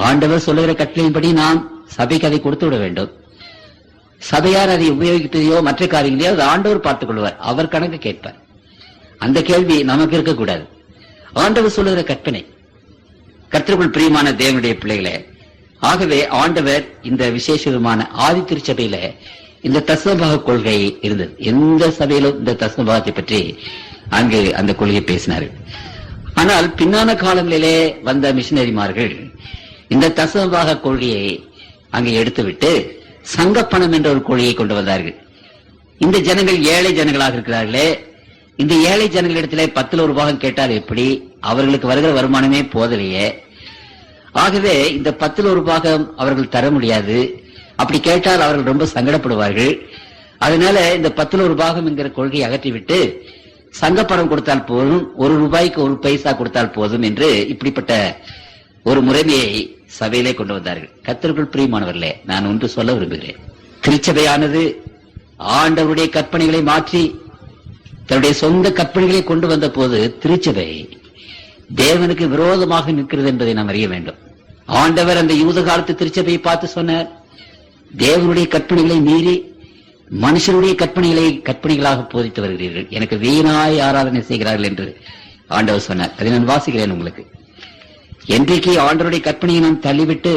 A: ஆண்டவர் சொல்லுகிற கட்டளையின்படி நாம் சபைக்கு அதை கொடுத்து விட வேண்டும். சபையார் அதை உபயோகிப்பதையோ மற்ற காரியங்களையோ அது ஆண்டவர் பார்த்துக் கொள்வார், அவர் கணக்கு கேட்பார். அந்த கேள்வி நமக்கு இருக்கக்கூடாது. ஆண்டவர் சொல்லுகிற கற்பனை. கர்த்தருக்குள் பிரியமான தேவனுடைய பிள்ளைகளே, ஆகவே ஆண்டவர் இந்த விசேஷமான ஆதி திருச்சபையில இந்த தசமபாக கொள்கை இருந்தது. எந்த சபையிலும் இந்த தசமபாகத்தை பற்றி அங்கு அந்த கொள்கையை பேசினார்கள். ஆனால் பின்னான காலங்களிலே வந்த மிஷினரிமார்கள் இந்த தசமபாக கொள்கையை அங்கே எடுத்துவிட்டு சங்கப்பணம் என்ற ஒரு கொள்கையை கொண்டு வந்தார்கள். இந்த ஜனங்கள் ஏழை ஜனங்களாக இருக்கிறார்களே, இந்த ஏழை ஜனங்களிடத்திலே 10 ரூபாய் கேட்டால் எப்படி? அவர்களுக்கு வருகிற வருமானமே போதலையே. ஆகவே இந்த 10 ரூபாய் அவர்கள் தர முடியாது. அப்படி கேட்டால் அவர்கள் ரொம்ப சங்கடப்படுவார்கள். அதனால இந்த 10 ரூபாய் என்கிற கொள்கையை அகற்றிவிட்டு சங்கப்பணம் கொடுத்தால் போதும், 1 ரூபாய்க்கு 1 பைசா கொடுத்தால் போதும் என்று இப்படிப்பட்ட ஒரு முறைமையை சபையிலே கொண்டு வந்தார்கள். கர்த்தருக்குள் பிரியமானவர்களே, நான் ஒன்று சொல்ல விரும்புகிறேன். திருச்சபையானது ஆண்டவருடைய கற்பனைகளை மாற்றி தன்னுடைய சொந்த கற்பனைகளை கொண்டு வந்த போது திருச்சபை தேவனுக்கு விரோதமாக நிற்கிறது என்பதை நாம் அறிய வேண்டும். ஆண்டவர் அந்த யூத காலத்து திருச்சபையை பார்த்து சொன்னார், தேவனுடைய கற்பனைகளை மீறி மனுஷனுடைய கற்பனைகளாக போதித்து வருகிறீர்கள், எனக்கு வீணாய் ஆராதனை செய்கிறார்கள் என்று ஆண்டவர் சொன்னார். அதை நான் வாசிக்கிறேன் உங்களுக்கு. என்றைக்கு ஆண்டவருடைய கற்பனையை நாம் தள்ளிவிட்டு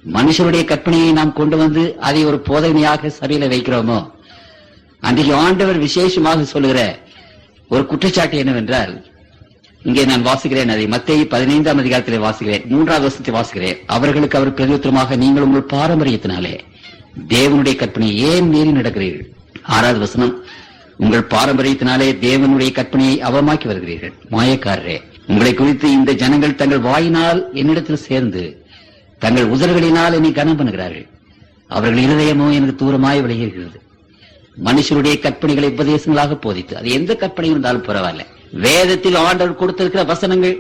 A: மனுஷருடைய கற்பனையை நாம் கொண்டு வந்து அதை ஒரு போதனையாக சபையில வைக்கிறோமோ, அன்றைக்கு ஆண்டவர் விசேஷமாக சொல்லுகிற ஒரு குற்றச்சாட்டு என்னவென்றால், இங்கே நான் வாசிக்கிறேன், அதை மத்தேயு 15ஆம் அதிகாரத்திலே வாசிக்கிறேன், 3வது வசனத்தை வாசிக்கிறேன். அவர்களுக்கு அவர் பிரதியுத்தரமாக, நீங்கள் உங்கள் பாரம்பரியத்தினாலே தேவனுடைய கற்பனையை ஏன் மீறி நடக்கிறீர்கள்? 6வது வசனம், உங்கள் பாரம்பரியத்தினாலே தேவனுடைய கற்பனையை அவமாக்கி வருகிறீர்கள். மாயக்காரரே, உங்களை குறித்து இந்த ஜனங்கள் தங்கள் வாயினால் என்னிடத்தில் சேர்ந்து தங்கள் உதடுகளினால் என்னை கனம் பண்ணுகிறார்கள், அவர்கள் இருதயமோ எனக்கு தூரமாய் விலகியிருக்கிறது. மனுஷருடைய கற்பனைகளை உபதேசங்களாக போதித்து, அது எந்த கற்பனை இருந்தாலும் பரவாயில்ல, வேதத்தில் ஆண்டவர் கொடுத்திருக்கிற வசனங்கள்,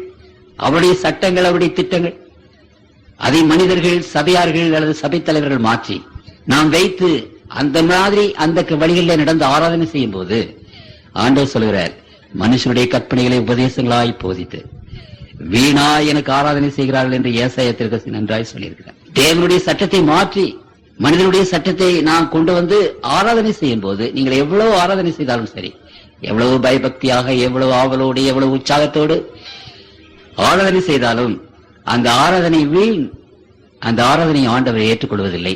A: அவருடைய சட்டங்கள், அவருடைய திட்டங்கள், அதை மனிதர்கள், சபையார்கள் அல்லது சபை தலைவர்கள் மாற்றி நாம் வைத்து அந்த மாதிரி அந்த வழிகளில் நடந்து ஆராதனை செய்யும் போது ஆண்டவர் சொல்கிறார், மனுஷனுடைய கற்பனைகளை உபதேசங்களாய் போதித்து வீணா எனக்கு ஆராதனை செய்கிறார்கள் என்று ஏசாயா தீர்க்கதரிசி நன்றாய் சொல்லியிருக்கிறார். தேவனுடைய சட்டத்தை மாற்றி மனிதனுடைய சட்டத்தை நான் கொண்டு வந்து ஆராதனை செய்யும் போது நீங்கள் எவ்வளவு ஆராதனை செய்தாலும் சரி, எவ்வளவு பயபக்தியாக, எவ்வளவு ஆவலோடு, எவ்வளவு உற்சாகத்தோடு ஆராதனை செய்தாலும் அந்த ஆராதனை வீண். அந்த ஆராதனை ஆண்டவர் ஏற்றுக்கொள்வதில்லை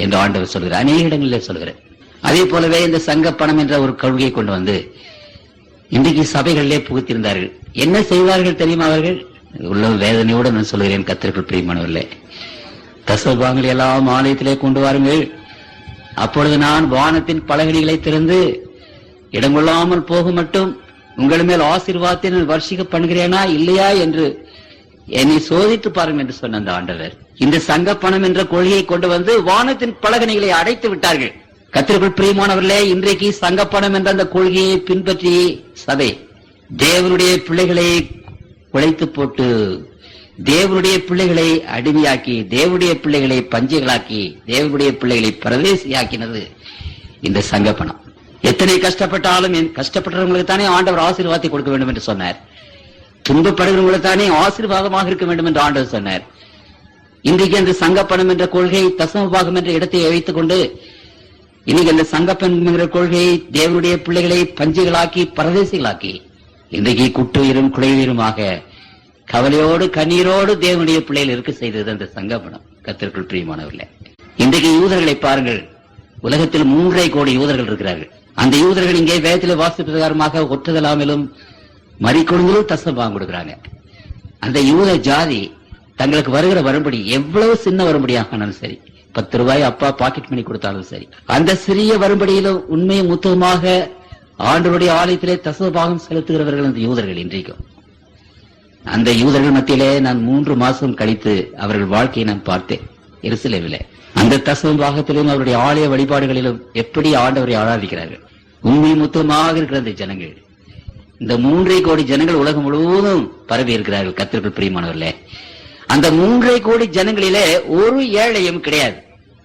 A: என்று ஆண்டவர் சொல்கிறார், அநேக இடங்களிலே சொல்கிறார். அதே போலவே இந்த சங்க பணம் என்ற ஒரு கொள்கையை கொண்டு வந்து இன்றைக்கு சபைகளிலே புகுத்திருந்தார்கள். என்ன செய்வார்கள் தெரியுமா? அவர்கள் உள்ள வேதனையோடு நான் சொல்கிறேன், கர்த்தருக்குள் பிரியமானவர்களே, தசமபாகங்களை எல்லாம் ஆலயத்திலே கொண்டு வாருங்கள், அப்பொழுது நான் வானத்தின் பலகணிகளை திறந்து இடம் கொள்ளாமல் போக மட்டும் உங்கள் மேல் ஆசீர்வாதத்தை நான் வர்ஷிக்க பண்ணுகிறேனா இல்லையா என்று என்னை சோதித்து பாருங்கள் என்று சொன்ன அந்த ஆண்டவர் இந்த சங்க பணம் என்ற கொள்கையை கொண்டு வந்து வானத்தின் பலகணிகளை அடைத்து விட்டார்கள். கர்த்தருக்குள் பிரியமானவர்களே, இன்றைக்கு சங்கப்பணம் என்ற அந்த கொள்கையை பின்பற்றி சபை தேவனுடைய பிள்ளைகளை குலைத்து போட்டு, தேவனுடைய பிள்ளைகளை அடிமையாக்கி, தேவனுடைய பிள்ளைகளை பஞ்சைகளாக்கி, தேவனுடைய பிள்ளைகளை பரதேசியாக்கினது இந்த சங்கப்பணம். எத்தனை கஷ்டப்பட்டாலும் கஷ்டப்பட்டவங்களுக்கு தானே ஆண்டவர் ஆசீர்வாதத்தை கொடுக்க வேண்டும் என்று சொன்னார். துன்பப்படுகிறவங்களுக்கு தானே ஆசீர்வாதமாக இருக்க வேண்டும் என்று ஆண்டவர் சொன்னார். இன்றைக்கு அந்த சங்கப்பணம் என்ற கொள்கை தசமபாகம் என்ற இடத்தை வைத்துக் கொண்டு இன்னைக்கு அந்த சங்கப்பணம் என்ற கொள்கையை தேவனுடைய பிள்ளைகளை பஞ்சுகளாக்கி பரதேசிகளாக்கி இன்றைக்கு குட்டுயிரும் குலையுயிருமாக கவலையோடு கண்ணீரோடு தேவனுடைய பிள்ளைகள் இருக்க செய்தது அந்த சங்கப்பணம். கர்த்தருக்குள் பிரியமானவர்களே, இன்றைக்கு யூதர்களை பாருங்கள். உலகத்தில் 3.5 கோடி யூதர்கள் இருக்கிறார்கள். அந்த யூதர்கள் இங்கே வேதத்தில் வாசிப்பு பிரகாரமாக ஒற்றுதலாமலும் மறிக்கொடுங்களும் தசமபாகம் கொடுக்கிறாங்க. அந்த யூத ஜாதி தங்களுக்கு வருகிற வரும்படி எவ்வளவு சின்ன வரும்படியானாலும் சரி, 10 ரூபாய் அப்பா பாக்கெட் மணி கொடுத்தாலும் சரி, அந்த சிறிய வரும்படியிலும் உண்மையும் முத்தமாக ஆண்டவருடைய ஆலயத்திலே தசமபாகம் செலுத்துகிறவர்கள் அந்த யூதர்கள். இன்றைக்கும் அந்த யூதர்கள் மத்தியிலே நான் 3 மாசம் கழித்து அவர்கள் வாழ்க்கையை நான் பார்த்தேன் எருசலேமிலே. அந்த தசமபாகத்திலும் அவருடைய ஆலய வழிபாடுகளிலும் எப்படி ஆண்டவரை ஆராதிக்கிறார்கள். உண்மை முத்தமாக இருக்கிற அந்த ஜனங்கள், இந்த 3.5 கோடி ஜனங்கள் உலகம் முழுவதும் பரவி இருக்கிறார்கள். கர்த்தருக்குள் பிரியமானவர்களே, அந்த 3.5 கோடி ஜனங்களிலே ஒரு ஏழையும் கிடையாது.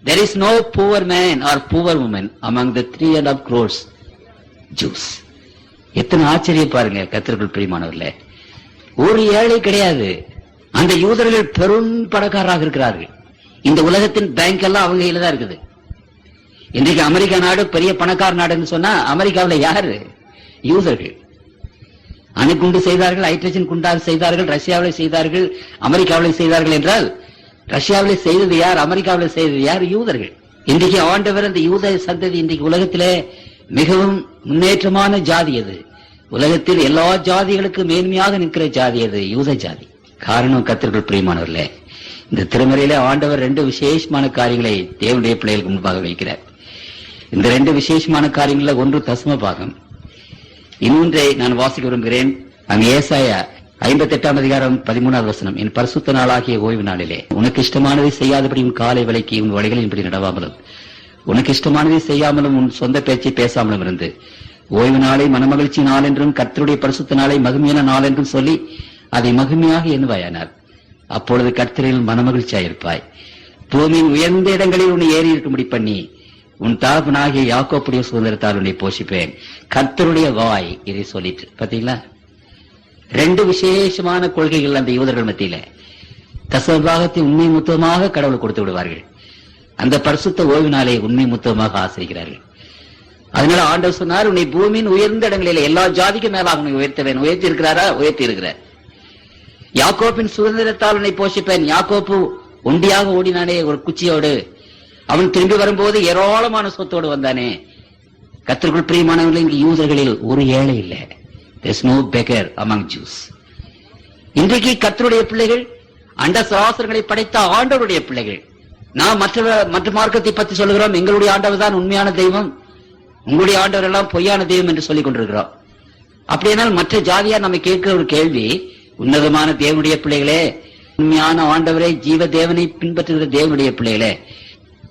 A: There is no poor man or poor woman among the 3.5 crores Jews. எத்தனை ஆச்சரியம் பாருங்க கர்த்தருக்குள் பிரியமானவர்களே, ஒரு ஏழை கிடையாது. அந்த யூதர்கள் பெரும் பணக்காரராக இருக்கிறார்கள். இந்த உலகத்தின் பேங்க் எல்லாம் அவங்க கையில தான் இருக்குது. இன்றைக்கு அமெரிக்கா நாடு பெரிய பணக்கார நாடுன்னு சொன்னா அமெரிக்காவில் யாரு? யூதர்கள். அணுகுண்டு செய்தார்கள், ஹைட்ரஜன் குண்டாக செய்தார்கள், ரஷ்யாவில் செய்தார்கள், அமெரிக்காவில் செய்தார்கள். என்றால் ரஷ்யாவில் செய்தது யார்? அமெரிக்காவில் செய்தது யார்? யூதர்கள். இன்றைக்கு ஆண்டவர் அந்த யூத சந்ததி இன்றைக்கு உலகத்திலே மிகவும் முன்னேற்றமான ஜாதி அது. உலகத்தில் எல்லா ஜாதிகளுக்கு மேன்மையாக நிற்கிற ஜாதி அது யூத ஜாதி. காரணம் கர்த்தருக்குள் பிரியமானவர்களே, இந்த திருமறையிலே ஆண்டவர் 2 விசேஷமான காரியங்களை தேவனுடைய பிள்ளைகளுக்கு முன்பாக வைக்கிறார். இந்த 2 விசேஷமான காரியங்கள்ல ஒன்று தசமபாகம், இன்னொன்றை நான் வாசிக்க விரும்புகிறேன். அங்கு ஏசாயா 58 அதிகாரம் 13வது வசனம், என் பரிசுத்த நாளாகிய ஓய்வு நாளிலே உனக்கு இஷ்டமானதை செய்யாதபடி உன் காலை விலக்கி உன் வழிகளின்படி நடவாமலும் உனக்கு இஷ்டமானதை செய்யாமலும் உன் சொந்த பேச்சை பேசாமலும் இருந்து ஓய்வு நாளை மனமகிழ்ச்சி நாள் என்றும் கர்த்தருடைய பரிசுத்த நாளை மகிமையான நாள் என்றும் சொல்லி அதை மகிமையாக எண்ணுவாயானார். அப்பொழுது கர்த்தரில் மனமகிழ்ச்சியாயிருப்பாய். பூமியின் உயர்ந்த இடங்களில் உன்னை ஏறி இருக்கும்படி பண்ணி உன் தகப்பனாகிய யாக்கோப்புடைய சுதந்திரத்தால் உன்னை போஷிப்பேன். கர்த்தருடைய வாய் இதை சொல்லிட்டு பாத்தீங்களா? 2 விசேஷமான கொள்கைகள் அந்த யூதர்கள் மத்தியில. தசமபாகத்தை உண்மை முத்தமாக கடவுள் கொடுத்து விடுவார்கள். அந்த பரிசுத்த ஓய்வு நாளை உண்மை முத்தமாக ஆசிரிக்கிறார்கள். அதனால ஆண்டவர் சொன்னார், உன்னை பூமியின் உயர்ந்த இடங்களிலே எல்லா ஜாதிக்கும் மேலாக உன்னை உயர்த்துவேன். உயர்த்தி இருக்கிறாரா? உயர்த்தி இருக்கிறார். யாக்கோப்பின் சுதந்திரத்தால் உன்னை போஷிப்பேன். யாக்கோப்பு ஒண்டியாக ஓடினானே ஒரு குச்சியோடு, அவன் திரும்பி வரும்போது ஏராளமான சொத்தோடு வந்தானே. கர்த்தருக்குள் பிரியமானவர்கள், இங்கு யூதர்களில் ஒரு ஏழை இல்லை. There is no beggar among Jews. இன்றைக்கு கர்த்தருடைய பிள்ளைகள் அண்ட சராசரங்களை படைத்த ஆண்டவருடைய பிள்ளைகள். நாம் மற்ற மார்க்கத்தை பற்றி சொல்லுகிறோம், எங்களுடைய ஆண்டவர் தான் உண்மையான தெய்வம், உங்களுடைய ஆண்டவர் எல்லாம் பொய்யான தெய்வம் என்று சொல்லிக் கொண்டிருக்கிறோம். அப்படியானால் மற்ற ஜாதியார் நம்ம கேட்கிற ஒரு கேள்வி, உன்னதமான தேவனுடைய பிள்ளைகளே, உண்மையான ஆண்டவரை ஜீவ தேவனை பின்பற்றுகிற தேவனுடைய பிள்ளைகளே,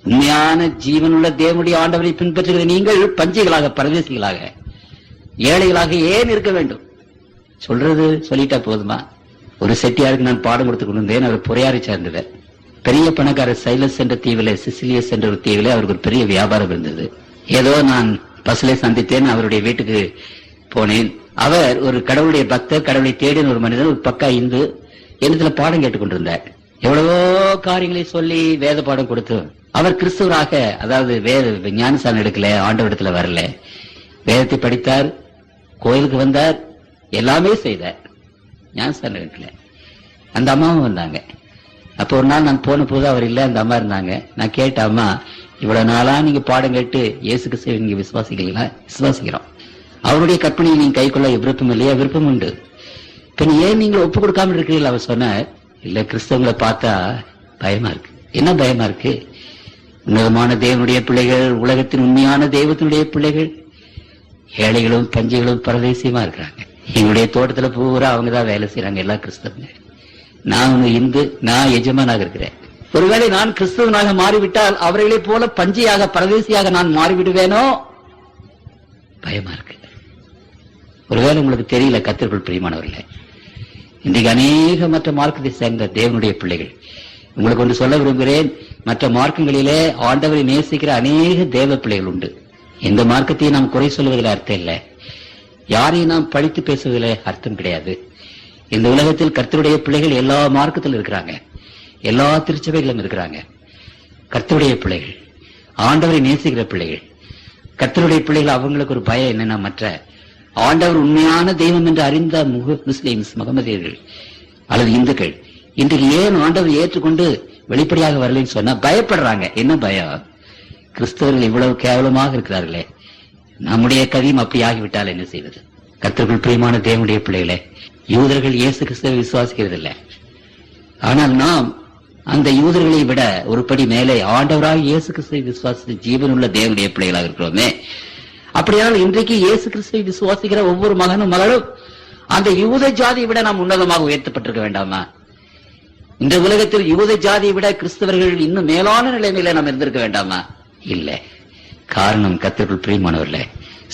A: உண்மையான ஜீவனுள்ள தேவனுடைய ஆண்டவரை பின்பற்றுகிற நீங்கள் பஞ்சைகளாக பரதேசிகளாக ஏழைகளாக ஏன் இருக்க வேண்டும்? சொல்றது சொல்லிட்டா போதுமா? ஒரு செட்டியாருக்கு நான் பாடம் கொடுத்து கொண்டிருந்தேன். அவர் பொறையாரை சார்ந்தவர். பெரிய பணக்காரர் சைலஸ் என்ற தீவிலே, சிசிலியஸ் என்ற ஒரு தீவிலே அவருக்கு ஒரு பெரிய வியாபாரம் இருந்தது. ஏதோ நான் பஸ்ல சந்தித்தேன். அவருடைய வீட்டுக்கு போனேன். அவர் ஒரு கடவுளுடைய பக்தர், கடவுளை தேடின ஒரு மனிதர், ஒரு பக்கா இந்து, என்னத்துல பாடம் கேட்டுக்கொண்டிருந்தார். எவ்வளவோ காரியங்களை சொல்லி வேத பாடம் கொடுத்து அவர் கிறிஸ்துவராக, அதாவது வேத ஞானசானம் எடுக்கல, ஆண்டவரிடத்துல வரல, வேதத்தை படித்தார், கோயிலுக்கு வந்தார், எல்லாமே செய்தார், ஞானசானம் எடுக்கல. அந்த அம்மாவும் வந்தாங்க. அப்போ ஒரு நாள் நான் போன போது அவர் இல்ல, அந்த அம்மா இருந்தாங்க. நான் கேட்ட, அம்மா இவ்வளவு நாளா நீங்க பாடம் கேட்டு இயேசு கிறிஸ்துவை நீங்க விசுவாசிக்கிறீங்களா? விசுவாசிக்கிறோம். அவருடைய கற்பனையை நீங்க கை கொள்ள விருப்பம் இல்லையா? விருப்பம் உண்டு. பின் ஏன் நீங்க ஒப்பு கொடுக்காம இருக்கிறீர்கள்? அவர் சொன்னார், இல்ல கிறிஸ்தவங்களை பார்த்தா பயமா இருக்கு. என்ன பயமா இருக்கு? உன்னதமான தேவனுடைய பிள்ளைகள், உலகத்தின் உண்மையான தெய்வத்தினுடைய பிள்ளைகள், ஏழைகளும் பஞ்சைகளும் பரதேசியமா இருக்கிறாங்க. எங்களுடைய தோட்டத்துல பூரா அவங்கதான் வேலை செய்யறாங்க, எல்லா கிறிஸ்தவங்க. நான் இந்து, நான் எஜமானாக இருக்கிறேன். ஒருவேளை நான் கிறிஸ்தவனாக மாறிவிட்டால் அவர்களை போல பஞ்சையாக பரதேசியாக நான் மாறிவிடுவேனோ? பயமா இருக்கு. ஒருவேளை உங்களுக்கு தெரியல, கர்த்தருக்குள் பிரியமானவர்களே, இன்றைக்கு அநேக மற்ற மார்க்கத்தை சேர்ந்த தேவனுடைய பிள்ளைகள், உங்களுக்கு ஒன்று சொல்ல விரும்புகிறேன். மற்ற மார்க்கங்களிலே ஆண்டவரை நேசிக்கிற அநேக தேவ பிள்ளைகள் உண்டு. எந்த மார்க்கத்தையும் நாம் குறை சொல்வதில் அர்த்தம் இல்லை, யாரையும் நாம் பழித்து பேசுவதில் அர்த்தம் கிடையாது. இந்த உலகத்தில் கர்த்தருடைய பிள்ளைகள் எல்லா மார்க்கத்திலும் இருக்கிறாங்க, எல்லா திருச்சபைகளும் இருக்கிறாங்க. கர்த்தருடைய பிள்ளைகள், ஆண்டவரை நேசிக்கிற பிள்ளைகள், கர்த்தருடைய பிள்ளைகள். அவங்களுக்கு ஒரு பயம் என்னன்னா, மற்ற ஆண்டவர் உண்மையான தெய்வம் என்று அறிந்த முஸ்லிம்ஸ், முகமதியர்கள் அல்லது இந்துக்கள் இன்றைக்கு ஏன் ஆண்டவர் ஏற்றுக்கொண்டு வெளிப்படையாக வரலன்னு சொன்னா பயப்படுறாங்க. என்ன பயம்? கிறிஸ்தவர்கள் இவ்வளவு கேவலமாக இருக்கிறார்களே, நம்முடைய கதியும் அப்படி ஆகிவிட்டால் என்ன செய்வது? கர்த்தருக்குள் பிரியமான தேவனுடைய பிள்ளைகளே, யூதர்கள் இயேசு கிறிஸ்துவை விசுவாசிக்கிறது இல்லை. ஆனால் நாம் அந்த யூதர்களை விட ஒரு படி மேலே ஆண்டவராக இயேசு கிறிஸ்துவை விசுவாசித்து ஜீவனுள்ள தேவனுடைய பிள்ளைகளாக இருக்கிறோமே. அப்படியானால் இன்றைக்கு இயேசு கிறிஸ்துவை விசுவாசிக்கிற ஒவ்வொரு மகனும் மகளும் அந்த யூத ஜாதியை விட நாம் உன்னதமாக உயர்த்தப்பட்டிருக்க வேண்டாமா? இந்த உலகத்தில் யூத ஜாதியை விட கிறிஸ்தவர்கள் இன்னும் மேலான நிலைமையில நாம் இருந்திருக்க வேண்டாமா? இல்லை. காரணம் கர்த்தருக்குள் பிரியமானவர்களே,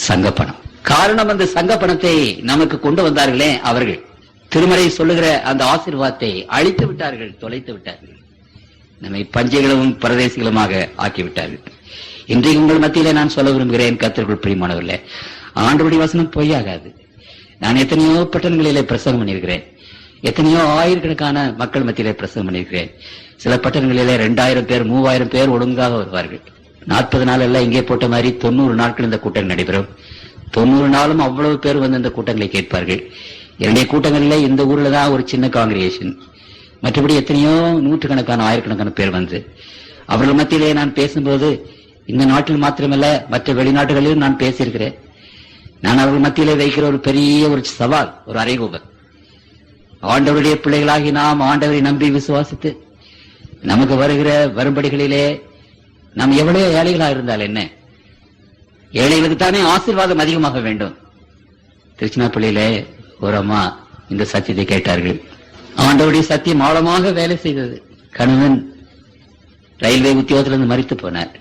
A: சங்கப்பணம். காரணம் அந்த சங்கப்பணத்தை நமக்கு கொண்டு வந்தார்களே அவர்கள், திருமறை சொல்லுகிற அந்த ஆசீர்வாதத்தை அழித்து விட்டார்கள், தொலைத்து விட்டார்கள், நம்மை பஞ்சைகளும் பரதேசிகளுமாக ஆக்கிவிட்டார்கள். இன்றைக்கு உங்கள் மத்தியிலே நான் சொல்ல விரும்புகிறேன், கர்த்தருக்குள் பிரியமானவர்களே, ஆண்டவருடைய வசனம் பொய்யாகாது. நான் எத்தனையோ பட்டணங்களிலே பிரசங்கம் பண்ணியிருக்கிறேன், எத்தனையோ ஆயிரக்கணக்கான மக்கள் மத்தியிலே பிரசங்கம் பண்ணியிருக்கிறேன். சில பட்டணங்களிலே 2000 பேர் 3000 பேர் ஒழுங்காக வருவார்கள். 40 நாள் எல்லாம் இங்கே போட்ட மாதிரி 90 நாட்கள் இந்த கூட்டம் நடைபெறும். 90 நாளும் அவ்வளவு பேர் வந்து இந்த கூட்டங்களை கேட்பார்கள். என்னுடைய கூட்டங்களில் இந்த ஊர்ல தான் ஒரு சின்ன காங்கிரிகேஷன், மற்றபடி எத்தனையோ நூற்றுக்கணக்கான ஆயிரக்கணக்கான பேர் வந்து அவர்கள் மத்தியிலே நான் பேசும்போது, இந்த நாட்டில் மாத்திரமல்ல மற்ற வெளிநாடுகளிலும் நான் பேசியிருக்கிறேன். நான் அவர்கள் மத்தியிலே வைக்கிற ஒரு பெரிய ஒரு சவால், ஒரு அறைகூவல், ஆண்டவருடைய பிள்ளைகளாகி நாம் ஆண்டவரை நம்பி விசுவாசித்து நமக்கு வருகிற வரும்படிகளிலே நாம் எவ்வளவு ஏழைகளாக இருந்தால் என்ன, ஏழைகளுக்கு தானே ஆசீர்வாதம் அதிகமாக வேண்டும். திருச்சினாப்பள்ளியிலே ஒரு அம்மா இந்த சத்தியத்தை கேட்டார்கள். ஆண்டவருடைய சத்தியம் ஆழமாக வேலை செய்தது. கணவன் ரயில்வே உத்தியோகத்திலிருந்து மரித்து போனார்.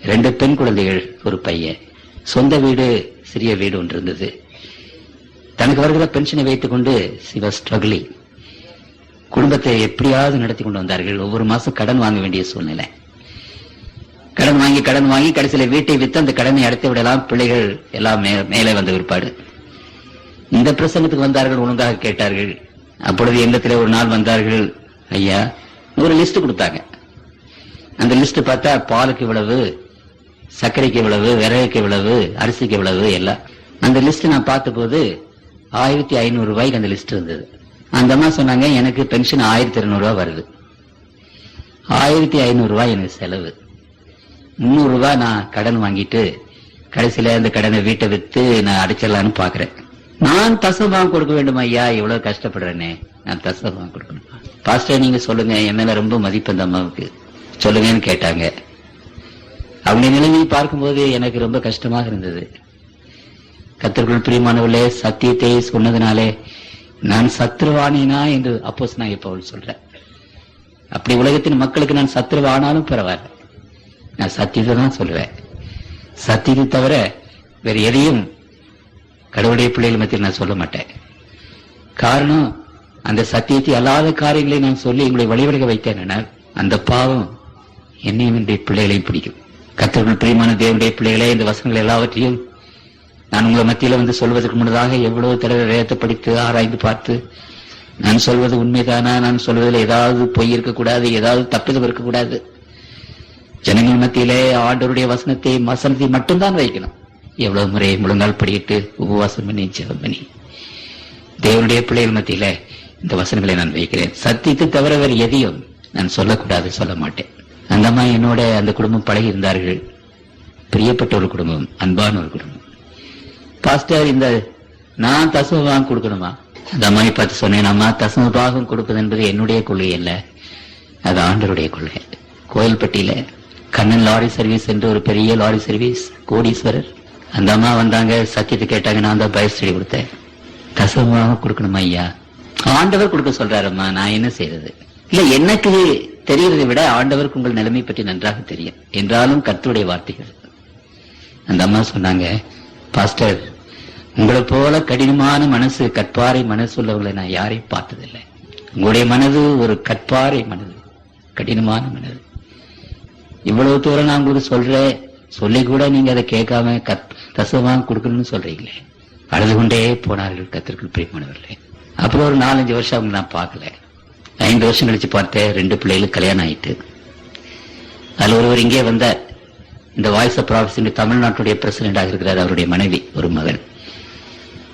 A: 2 பெண் குழந்தைகள், ஒரு பையன். சொந்த வீடு, சிறிய வீடு ஒன்று இருந்தது. தனக்கு வருகிற பென்ஷனை வைத்துக் கொண்டு ஸ்ட்ரகிளிங், குடும்பத்தை எப்படியாவது நடத்தி கொண்டு வந்தார்கள். ஒவ்வொரு மாசம் கடன் வாங்க வேண்டிய சூழ்நிலை. கடன் வாங்கி கடைசியில வீட்டை வித்து அந்த கடனை அடைத்து விடலாம், பிள்ளைகள் எல்லாம் மேலே வந்த விற்பாடு. இந்த பிரசங்கத்துக்கு வந்தார்கள், ஒழுங்காக கேட்டார்கள். அப்பொழுது எண்ணத்திலே ஒரு நாள் வந்தார்கள், ஐயா ஒரு லிஸ்ட் கொடுத்தாங்க. அந்த லிஸ்ட் பார்த்தா பாலுக்கு இவ்வளவு, சர்க்கரைக்கு இவ்வளவு, விறகுக்கு இவ்வளவு, அரிசிக்கு இவ்வளவு எல்லாம். அந்த லிஸ்ட் நான் பார்த்த போது 1500 ரூபாய்க்கு அந்த லிஸ்ட் இருந்தது. அந்த அம்மா சொன்னாங்க, எனக்கு பென்ஷன் 1200 ரூபாய் வருது, 1500 ரூபாய் எனக்கு செலவு, 300 ரூபாய் நான் கடன் வாங்கிட்டு கடைசியில அந்த கடனை வீட்டை வித்து நான் அடைச்சிடலான்னு பாக்குறேன். நான் தசமபாகம் கொடுக்க வேண்டும் ஐயா, இவ்வளவு கஷ்டப்படுறேனே, நான் தசமபாகம் கொடுக்கணும். பாஸ்டர் நீங்க சொல்லுங்க, என் மேல ரொம்ப மதிப்பு அந்த அம்மாவுக்கு, சொல்லுங்கன்னு கேட்டாங்க. அவங்க நிலைமையை பார்க்கும்போது எனக்கு ரொம்ப கஷ்டமாக இருந்தது. கர்த்தருக்குள் பிரியமானவர்களே, சத்தியத்தை சொன்னதுனாலே நான் சத்ருவானேனா என்று அப்போஸ்தலனாகிய பவுல் சொல்றேன். அப்படி உலகத்தின் மக்களுக்கு நான் சத்ருவானாலும் பரவாயில்ல, நான் சத்தியத்தை தான் சொல்லுவேன். சத்தியத்தை தவிர வேற எதையும் கடவுளுடைய பிள்ளைகள் மத்தியில் நான் சொல்ல மாட்டேன். காரணம், அந்த சத்தியத்தை அல்லாத காரியங்களை நான் சொல்லி உங்களை வழிபடுக வைத்தேன், அந்த பாவம் என்னையும் என்னுடைய பிள்ளைகளையும் பிடிக்கும். கர்த்தருக்குள் பிரியமான தேவனுடைய பிள்ளைகளே, இந்த வசனங்கள் எல்லாவற்றையும் நான் உங்களை மத்தியில வந்து சொல்வதற்கு முன்னதாக எவ்வளவு தடவை வேதத்தை படித்து ஆராய்ந்து பார்த்து, நான் சொல்வது உண்மைதானா, நான் சொல்வதில் ஏதாவது பொய் இருக்கக்கூடாது, ஏதாவது தப்புதல் இருக்கக்கூடாது. ஜனங்கள் மத்தியிலே ஆண்டவருடைய வசனத்தை மட்டும்தான் வைக்கணும். எவ்வளவு முறை முழங்கால் படியிட்டு உபவாசம் பண்ணி ஜெபம் பண்ணி தேவனுடைய பிள்ளைகள் மத்தியில இந்த வசனங்களை நான் வைக்கிறேன். சத்தியத்தை தவிர வேறு எதையும் நான் சொல்லக்கூடாது, சொல்ல மாட்டேன். அந்த அம்மா என்னோட அந்த குடும்பம் பழகி இருந்தார்கள். பிரியப்பட்ட ஒரு குடும்பம், அன்பான ஒரு குடும்பம். பாஸ்டர், இந்த நான் தசம பாகம் கொடுக்கணுமா? அந்த அம்மாவை பார்த்து சொன்னேன், அம்மா, தசம பாகம் கொடுப்பது என்பது என்னுடைய கொள்கை அல்ல, அது ஆண்டவருடைய கொள்கை. கோயில்பட்டியில கண்ணன் லாரி சர்வீஸ் என்று ஒரு பெரிய லாரி சர்வீஸ், கோடீஸ்வரர். அந்த அம்மா வந்தாங்க, சத்தியத்தை கேட்டாங்க. நான் தான் பைபிள் ஸ்டடி கொடுத்தேன். தசம பாகம் கொடுக்கணுமா? ஐயா, ஆண்டவர் கொடுக்க சொல்றாரம்மா, நான் என்ன செய்யறது? இல்ல, எனக்கு தெரியறதை விட ஆண்டவருக்கு உங்கள் நிலைமை பற்றி நன்றாக தெரியும் என்றாலும் கர்த்தருடைய வார்த்தைகள். அந்த அம்மா சொன்னாங்க, பாஸ்டர், உங்களை போல கடினமான மனசு, கற்பாறை மனசு உள்ளவங்களை நான் யாரையும் பார்த்ததில்லை. உங்களுடைய மனது ஒரு கற்பாறை மனது, கடினமான மனது. இவ்வளவு தூரம் நான் உங்களுக்கு சொல்றேன், சொல்லி கூட நீங்க அதை கேட்காம தசமாக கொடுக்கணும்னு சொல்றீங்களே. அழுது கொண்டே போனார்கள் கர்த்தருக்குள் பிரியமானவர்களே. அப்புறம் ஒரு 4-5 வருஷம் அவங்க நான் பார்க்கல. 5 வருஷம் கழிச்சு பார்த்தேன், 2 பிள்ளைகளுக்கு கல்யாணம் ஆயிட்டு. அதுல ஒருவர் இங்கே வந்த இந்த வாய்ஸ் ஆஃப் ப்ராஃபஸி தமிழ்நாட்டுடைய பிரசிடென்டாக இருக்கிறார். அவருடைய மனைவி, ஒரு மகன்.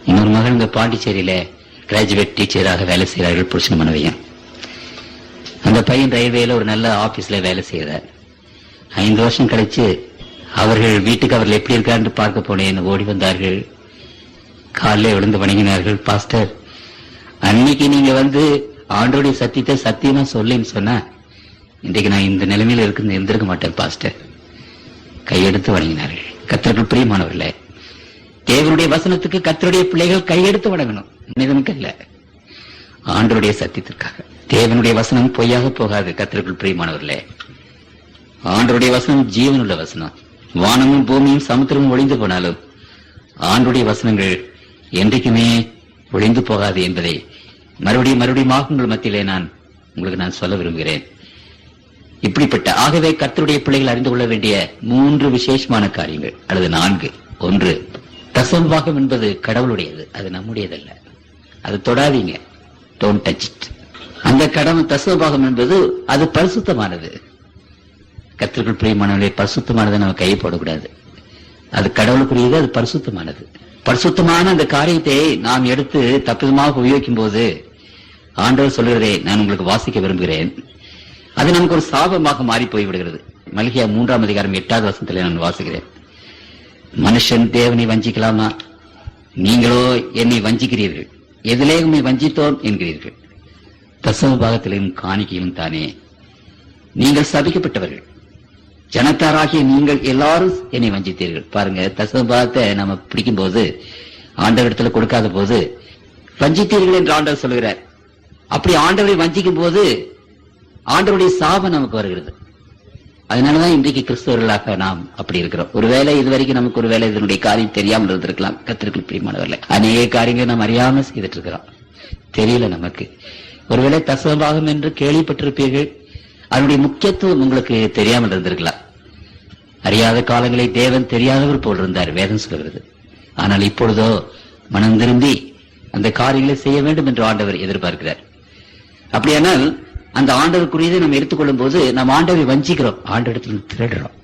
A: இன்னொரு மகன் இங்க பாண்டிச்சேரியில கிராஜுவேட் டீச்சராக வேலை செய்கிறார்கள், புருஷன் மனைவியும். அந்த பையன் ரயில்வேல ஒரு நல்ல ஆபீஸ்ல வேலை செய்கிறார். 5 வருஷம் கழிச்சு அவர்கள் வீட்டுக்கு அவர்கள் எப்படி இருக்கான்னு பார்க்க போனேன். ஓடி வந்தார்கள், காலில் விழுந்து வணங்கினார்கள். பாஸ்டர், அன்னைக்கு நீங்க வந்து ஆண்டோடைய சத்தியத்தை சத்தியமா சொல்லின்னு சொன்னா இன்றைக்கு நான் இந்த நிலைமையில இருந்திருக்க மாட்டேன் பாஸ்டர். கையெடுத்து வணங்கினார்கள். கர்த்தருக்குள் பிரியமானவர்களே, தேவனுடைய வசனத்துக்கு கர்த்தருடைய பிள்ளைகள் கையெடுத்து வணங்கணும். மனிதனுக்கு இல்ல, ஆண்டவருடைய சத்தியத்திற்காக. தேவனுடைய வசனம் பொய்யாக போகாது. கர்த்தருக்குள் பிரியமானவர்களே, ஆண்டவருடைய வசனம் ஜீவனுள்ள வசனம். வானமும் பூமியும் சமுத்திரமும் ஒளிந்து போனாலும் ஆண்டவருடைய வசனங்கள் என்றைக்குமே ஒளிந்து போகாது என்பதை மறுபடியும் உங்கள் மத்தியிலே உங்களுக்கு நான் சொல்ல விரும்புகிறேன். இப்படிப்பட்ட ஆகவே கர்த்தருடைய பிள்ளைகள் அறிந்து கொள்ள வேண்டிய 3 விசேஷமான காரியங்கள் அல்லது 4. 1, தசமபாகம் என்பது கடவுளுடையது, அது நம்முடையதல்ல. அது தொடாதீங்க, டோன்ட் டச் இட். அந்த கடமை தசமபாகம் என்பது அது பரிசுத்தமானது. கர்த்தருக்குள் பிரியமானவர்களே, பரிசுத்தமானதை நம்ம கையை போடக்கூடாது. அது கடவுளுக்குரியது, அது பரிசுத்தமானது. பரிசுத்தமான அந்த காரியத்தை நாம் எடுத்து தப்பிதமாக உபயோகிக்கும் போது ஆண்டவர் சொல்லுகிறதை நான் உங்களுக்கு வாசிக்க விரும்புகிறேன். அது நமக்கு ஒரு சாபமாக மாறி போய்விடுகிறது. மல்கியா 3ஆம் அதிகாரம் 8வது வசனத்திலே நான் வாசிக்கிறேன். மனுஷன் தேவனை வஞ்சிக்கலாமா? நீங்களோ என்னை வஞ்சிக்கிறீர்கள். எதிலே உண்மை வஞ்சித்தோம் என்கிறீர்கள். தசம பாகத்திலும் காணிக்கையிலும் தானே. நீங்கள் சபிக்கப்பட்டவர்கள், ஜனத்தாராகிய நீங்கள் எல்லாரும் என்னை வஞ்சித்தீர்கள். பாருங்க, தசம பாகத்தை நம்ம பிடிக்கும் போது, ஆண்டவரிடத்துல கொடுக்காத போது வஞ்சித்தீர்கள் என்று ஆண்டவர் சொல்லுகிறார். அப்படி ஆண்டவரை வஞ்சிக்கும் போது ஆண்டவருடைய சாபம் நமக்கு வருகிறது. அதனாலதான் இன்றைக்கு கிறிஸ்தவர்களாக நாம் அப்படி இருக்கிறோம். ஒருவேளை இதுவரைக்கும் நமக்கு ஒருவேளை இதனுடைய காரியம் தெரியாமல் இருந்திருக்கலாம். கர்த்தருக்குள் பிரியமானவர்களே, அநேக காரியங்களை நாம் அறியாம செய்துட்டு இருக்கிறோம், தெரியல நமக்கு. ஒருவேளை தசமபாகம் என்று கேள்விப்பட்டிருப்பீர்கள், அதனுடைய முக்கியத்துவம் உங்களுக்கு தெரியாமல் இருந்திருக்கலாம். அறியாத காலங்களை தேவன் தெரியாதவர் போல் இருந்தார், வேதம் சொல்கிறது. ஆனால் இப்பொழுதோ மனம் திரும்பி அந்த காரியங்களை செய்ய வேண்டும் என்று ஆண்டவர் எதிர்பார்க்கிறார். அப்படியானால் அந்த ஆண்டவருக்குரியதை நம்ம எடுத்துக்கொள்ளும் போது நாம் ஆண்டவரை வஞ்சிக்கிறோம், ஆண்டவரிடத்தில் திருடுறோம்.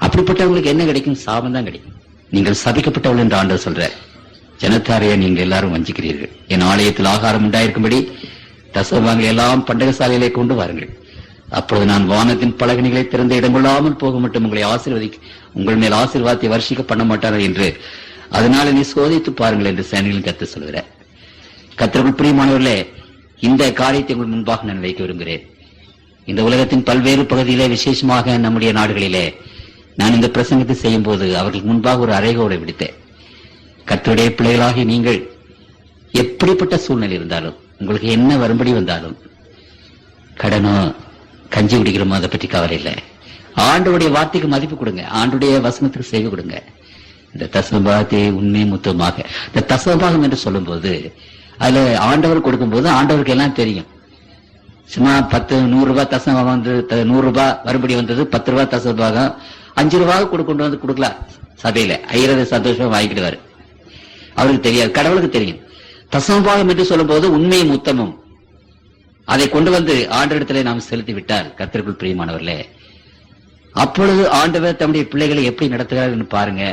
A: அப்படிப்பட்டவங்களுக்கு என்ன கிடைக்கும்? சாபம் தான் கிடைக்கும். நீங்கள் சபிக்கப்பட்டவள் என்று ஆண்டவர் சொல்றார். ஜனத்தாரைய நீங்க எல்லாரும் வஞ்சிக்கிறீர்கள். என் ஆலயத்தில் ஆகாரம் உண்டாயிருக்கும்படி தசமபாகங்களை எல்லாம் பண்டகசாலையிலே கொண்டு வாருங்கள். அப்பொழுது நான் வானத்தின் பலகணிகளை திறந்த இடம் கொள்ளாமல் போக மட்டும் உங்களை உங்கள் மேல் ஆசீர்வாதத்தை வர்ஷிக்க பண்ண மாட்டார்கள் என்று அதனால நீ சோதித்து பாருங்கள் என்று சேனைகளின் கர்த்தர் சொல்கிறார். கர்த்தருக்குள் பிரியமானவர்களே, இந்த காரியத்தை உங்கள் முன்பாக நான் வைக்க விரும்புகிறேன். இந்த உலகத்தின் பல்வேறு பகுதியிலே, விசேஷமாக நம்முடைய நாடுகளிலே நான் இந்த பிரசங்கத்தை செய்யும் போது அவர்களுக்கு முன்பாக ஒரு அறைகோடு விடுத்தேன். கர்த்தருடைய பிள்ளைகளாகி நீங்கள் எப்படிப்பட்ட சூழ்நிலை இருந்தாலும், உங்களுக்கு என்ன வரும்படி வந்தாலும், கடனோ கஞ்சி குடிக்கிறோமோ அதை பற்றி கவலை இல்லை. ஆண்டவருடைய வார்த்தைக்கு மதிப்பு கொடுங்க, ஆண்டுடைய வசனத்துக்கு செய்து கொடுங்க. இந்த தசமபாகத்தை உண்மை முத்தமாக, இந்த தசமபாகம் என்று சொல்லும் போது அதுல ஆண்டவர் கொடுக்கும் போது ஆண்டவருக்கு எல்லாம் தெரியும். சும்மா 100 ரூபாய் தசமபாகம் வந்து 100 ரூபாய் மறுபடி வந்தது, 10 ரூபாய் தசமபாகம், 5 ரூபாய் கொண்டு வந்து கொடுக்கலாம். சபையில ஐயரது சந்தோஷமா வாங்கிடுவாரு. அவருக்கு தெரியாது, கடவுளுக்கு தெரியும். தசமபாகம் என்று சொல்லும் போது உண்மையும் உத்தமும் அதை கொண்டு வந்து ஆண்டவரிடத்திலே நாம் செலுத்தி விட்டால், கர்த்தருக்குள் பிரியமானவர்களே, அப்பொழுது ஆண்டவர் தம்முடைய பிள்ளைகளை எப்படி நடத்துகிறார் பாருங்க.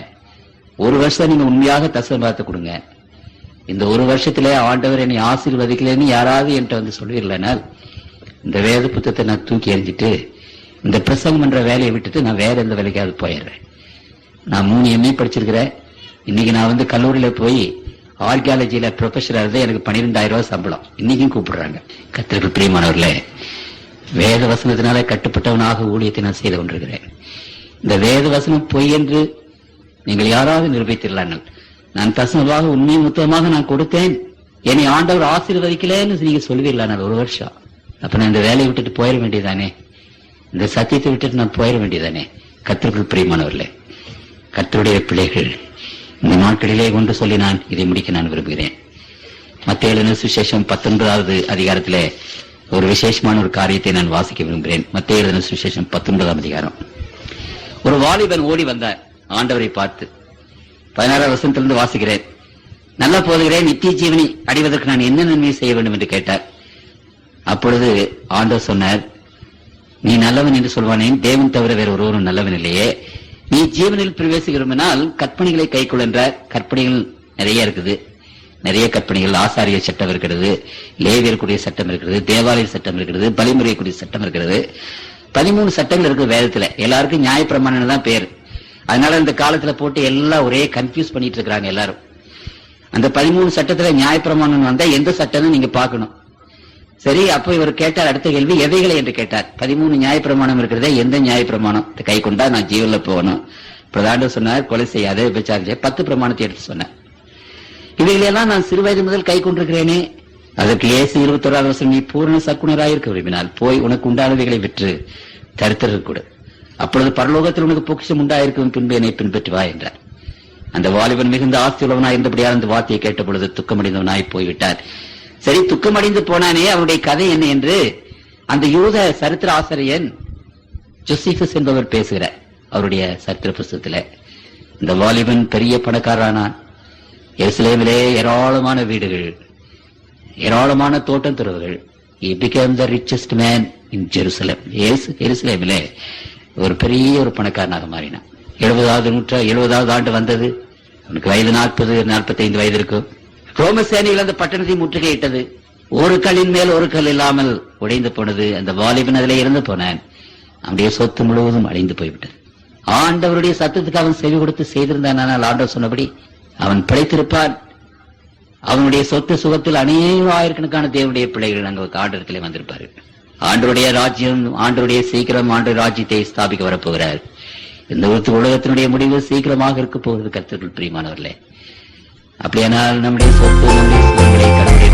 A: ஒரு வருஷம் நீங்க உண்மையாக தசமபாகத்தை கொடுங்க. இந்த ஒரு வருஷத்திலே ஆண்டவர் என்னை ஆசீர்வதிக்கலன்னு யாராவது என்கிட்ட வந்து சொல்லுவீர்களானால், இந்த வேத புத்தகத்தை நான் தூக்கி எறிஞ்சிட்டு இந்த பிரசங்கம் என்ற வேலையை விட்டுட்டு நான் வேற எந்த வேலைக்காவது போயிடுறேன். நான் 3 MA படிச்சிருக்கிறேன். இன்னைக்கு நான் வந்து கல்லூரியில போய் ஆர்கியாலஜியில ப்ரொஃபஸரா இருந்தா எனக்கு 12,000 ரூபாய் சம்பளம். இன்னைக்கும் கூப்பிடுறாங்க. கர்த்தருக்குள் பிரியமானவர்களே, வேத வசனத்தினால கட்டுப்பட்டவனாக ஊழியத்தை நான் செய்து கொண்டிருக்கிறேன். இந்த வேத வசனம் பொய் என்று நீங்கள் யாராவது நிரூபித்திடலாங்கள். நான் தசமமாக உண்மையும் உத்தமமாக நான் கொடுத்தேன், என்னை ஆண்டவர் ஆசீர்வதிக்கலன்னு நீங்க சொல்லுவீர்களானால் ஒரு வருஷம், அப்ப நான் இந்த வேலையை விட்டுட்டு போயிட வேண்டியதானே? இந்த சத்தியத்தை விட்டுட்டு நான் போயிட வேண்டியதானே? கர்த்தருக்குள் பிரியமானவர்களே, கர்த்தருடைய பிள்ளைகள், இந்த நாட்களிலே ஒன்று சொல்லி நான் இதை முடிக்க நான் விரும்புகிறேன். மத்தேயு எழுதின சுவிசேஷம் 19வது அதிகாரத்திலே ஒரு விசேஷமான ஒரு காரியத்தை நான் வாசிக்க விரும்புகிறேன். மத்தேயு எழுதின சுவிசேஷம் 19ஆம் அதிகாரம். ஒரு வாலிபன் ஓடி வந்தார் ஆண்டவரை பார்த்து. 16ஆம் வசனத்திலிருந்து வாசிக்கிறேன். நல்லா போதுகிறேன், நித்திய ஜீவனை அடைவதற்கு நான் என்ன நன்மை செய்ய வேண்டும் என்று கேட்டார். அப்பொழுது ஆண்டவர் சொன்னார், நீ நல்லவன் என்று சொல்வானேன், தேவன் தவிர வேற ஒருவரும் நல்லவன் இல்லையே. நீ ஜீவனில் பிரவேசிக்கிறோம்னால் கற்பனைகளை கைக்கொள் என்றார். கற்பனைகள் நிறைய இருக்குது, நிறைய கற்பனைகள். ஆசாரிய சட்டம் இருக்கிறது, லேவியருக்குரிய சட்டம் இருக்கிறது, தேவாலய சட்டம் இருக்கிறது, பலிமுறைக்குரிய சட்டம் இருக்கிறது. 13 சட்டங்கள் இருக்கு வேதத்துல. எல்லாருக்கும் நியாயப்பிரமாணம் தான் பேர். அதனால இந்த காலத்துல போட்டு எல்லாம் ஒரே கன்ஃபியூஸ் பண்ணிட்டு இருக்கிறாங்க எல்லாரும். அந்த 13 சட்டத்துல நியாயப்பிரமாணம் வந்தா எந்த சட்டம்னு நீங்க பாக்கணும். சரி, அப்ப இவர் கேட்டார் அடுத்த கேள்வி, எவைகளை என்று கேட்டார். 13 நியாயப்பிரமாணம் இருக்கிறதே, எந்த நியாயப்பிரமாணம் கை கொண்டா நான் ஜீவன்ல போகணும்? பிரதாண்டவர் சொன்னார், கொலை செய்யாத, விபச்சாரம் செய்ய. 10 பிரமாணத்தை எடுத்து சொன்னார். இவைகளெல்லாம் நான் சிறுவயது முதல் கை கொண்டிருக்கிறேனே. அதற்கு இயேசு 21ஆம் வசனம், நீ பூர்ண சற்குணராயிருக்க விரும்பினால் போய் உனக்கு உண்டானவைகளை விற்று தரித்திரருக்கு கொடு, அப்பொழுது பரலோகத்தில் உனக்கு பொக்கிஷம் உண்டாயிருக்கும், பின்பு என்னை பின்பற்றி வா என்றார். அந்த வாலிபன் மிகுந்த ஆஸ்தி உள்ளவனாய் இருந்தபடியால் அந்த வார்த்தையை கேட்ட பொழுது துக்கமடைந்தவனாய் போய்விட்டார். சரி, துக்கமடைந்து போனானே, அவனுடைய கதை என்ன என்று அந்த யூத சரித்திர ஆசிரியன் ஜோசிபஸ் என்பவர் பேசுகிறார் அவருடைய சரித்திர புஸ்தகத்துல. இந்த வாலிபன் பெரிய பணக்காரனானான். எருசலேமிலே ஏராளமான வீடுகள், ஏராளமான தோட்டம் துறவுகள். He became the richest man in Jerusalem. எருசலேமிலே ஒரு பெரிய ஒரு பணக்காரனாக மாறினான். 70வது ஆண்டு வந்தது. அவனுக்கு வயது 40-45 வயது இருக்கும். ரோம சேனைகள் அந்த பட்டணத்தை முற்றுகையிட்டது. ஒரு கல்லின் மேல் ஒரு கல் இல்லாமல் உடைந்து போனது. அந்த வாலிபன் அதிலே இருந்து போனான். அவனுடைய சொத்து முழுவதும் அழிந்து போய்விட்டது. ஆண்டவருடைய சத்தத்துக்கு அவன் செவி கொடுத்து செய்திருந்தான். ஆனால் ஆண்டவர் சொன்னபடி அவன் பிழைத்திருப்பான். அவனுடைய சொத்து சுகத்தில் ஆயிரக்கணக்கான தேவனுடைய பிள்ளைகள் அங்கு ஆண்டவர்களே வந்திருப்பார்கள். ஆண்டவருடைய ராஜ்யம், ஆண்டவருடைய சீக்கிரம் ஆண்டு ராஜ்யத்தை ஸ்தாபிக்க வரப்போகிறார். இந்த உலகத்தினுடைய முடிவு சீக்கிரமாக இருக்க போகிறது. கர்த்தருக்குள் பிரியமானவர்களே, அப்படியானால் நம்முடைய சொத்து, நம்முடைய சுகங்களை கடவுளை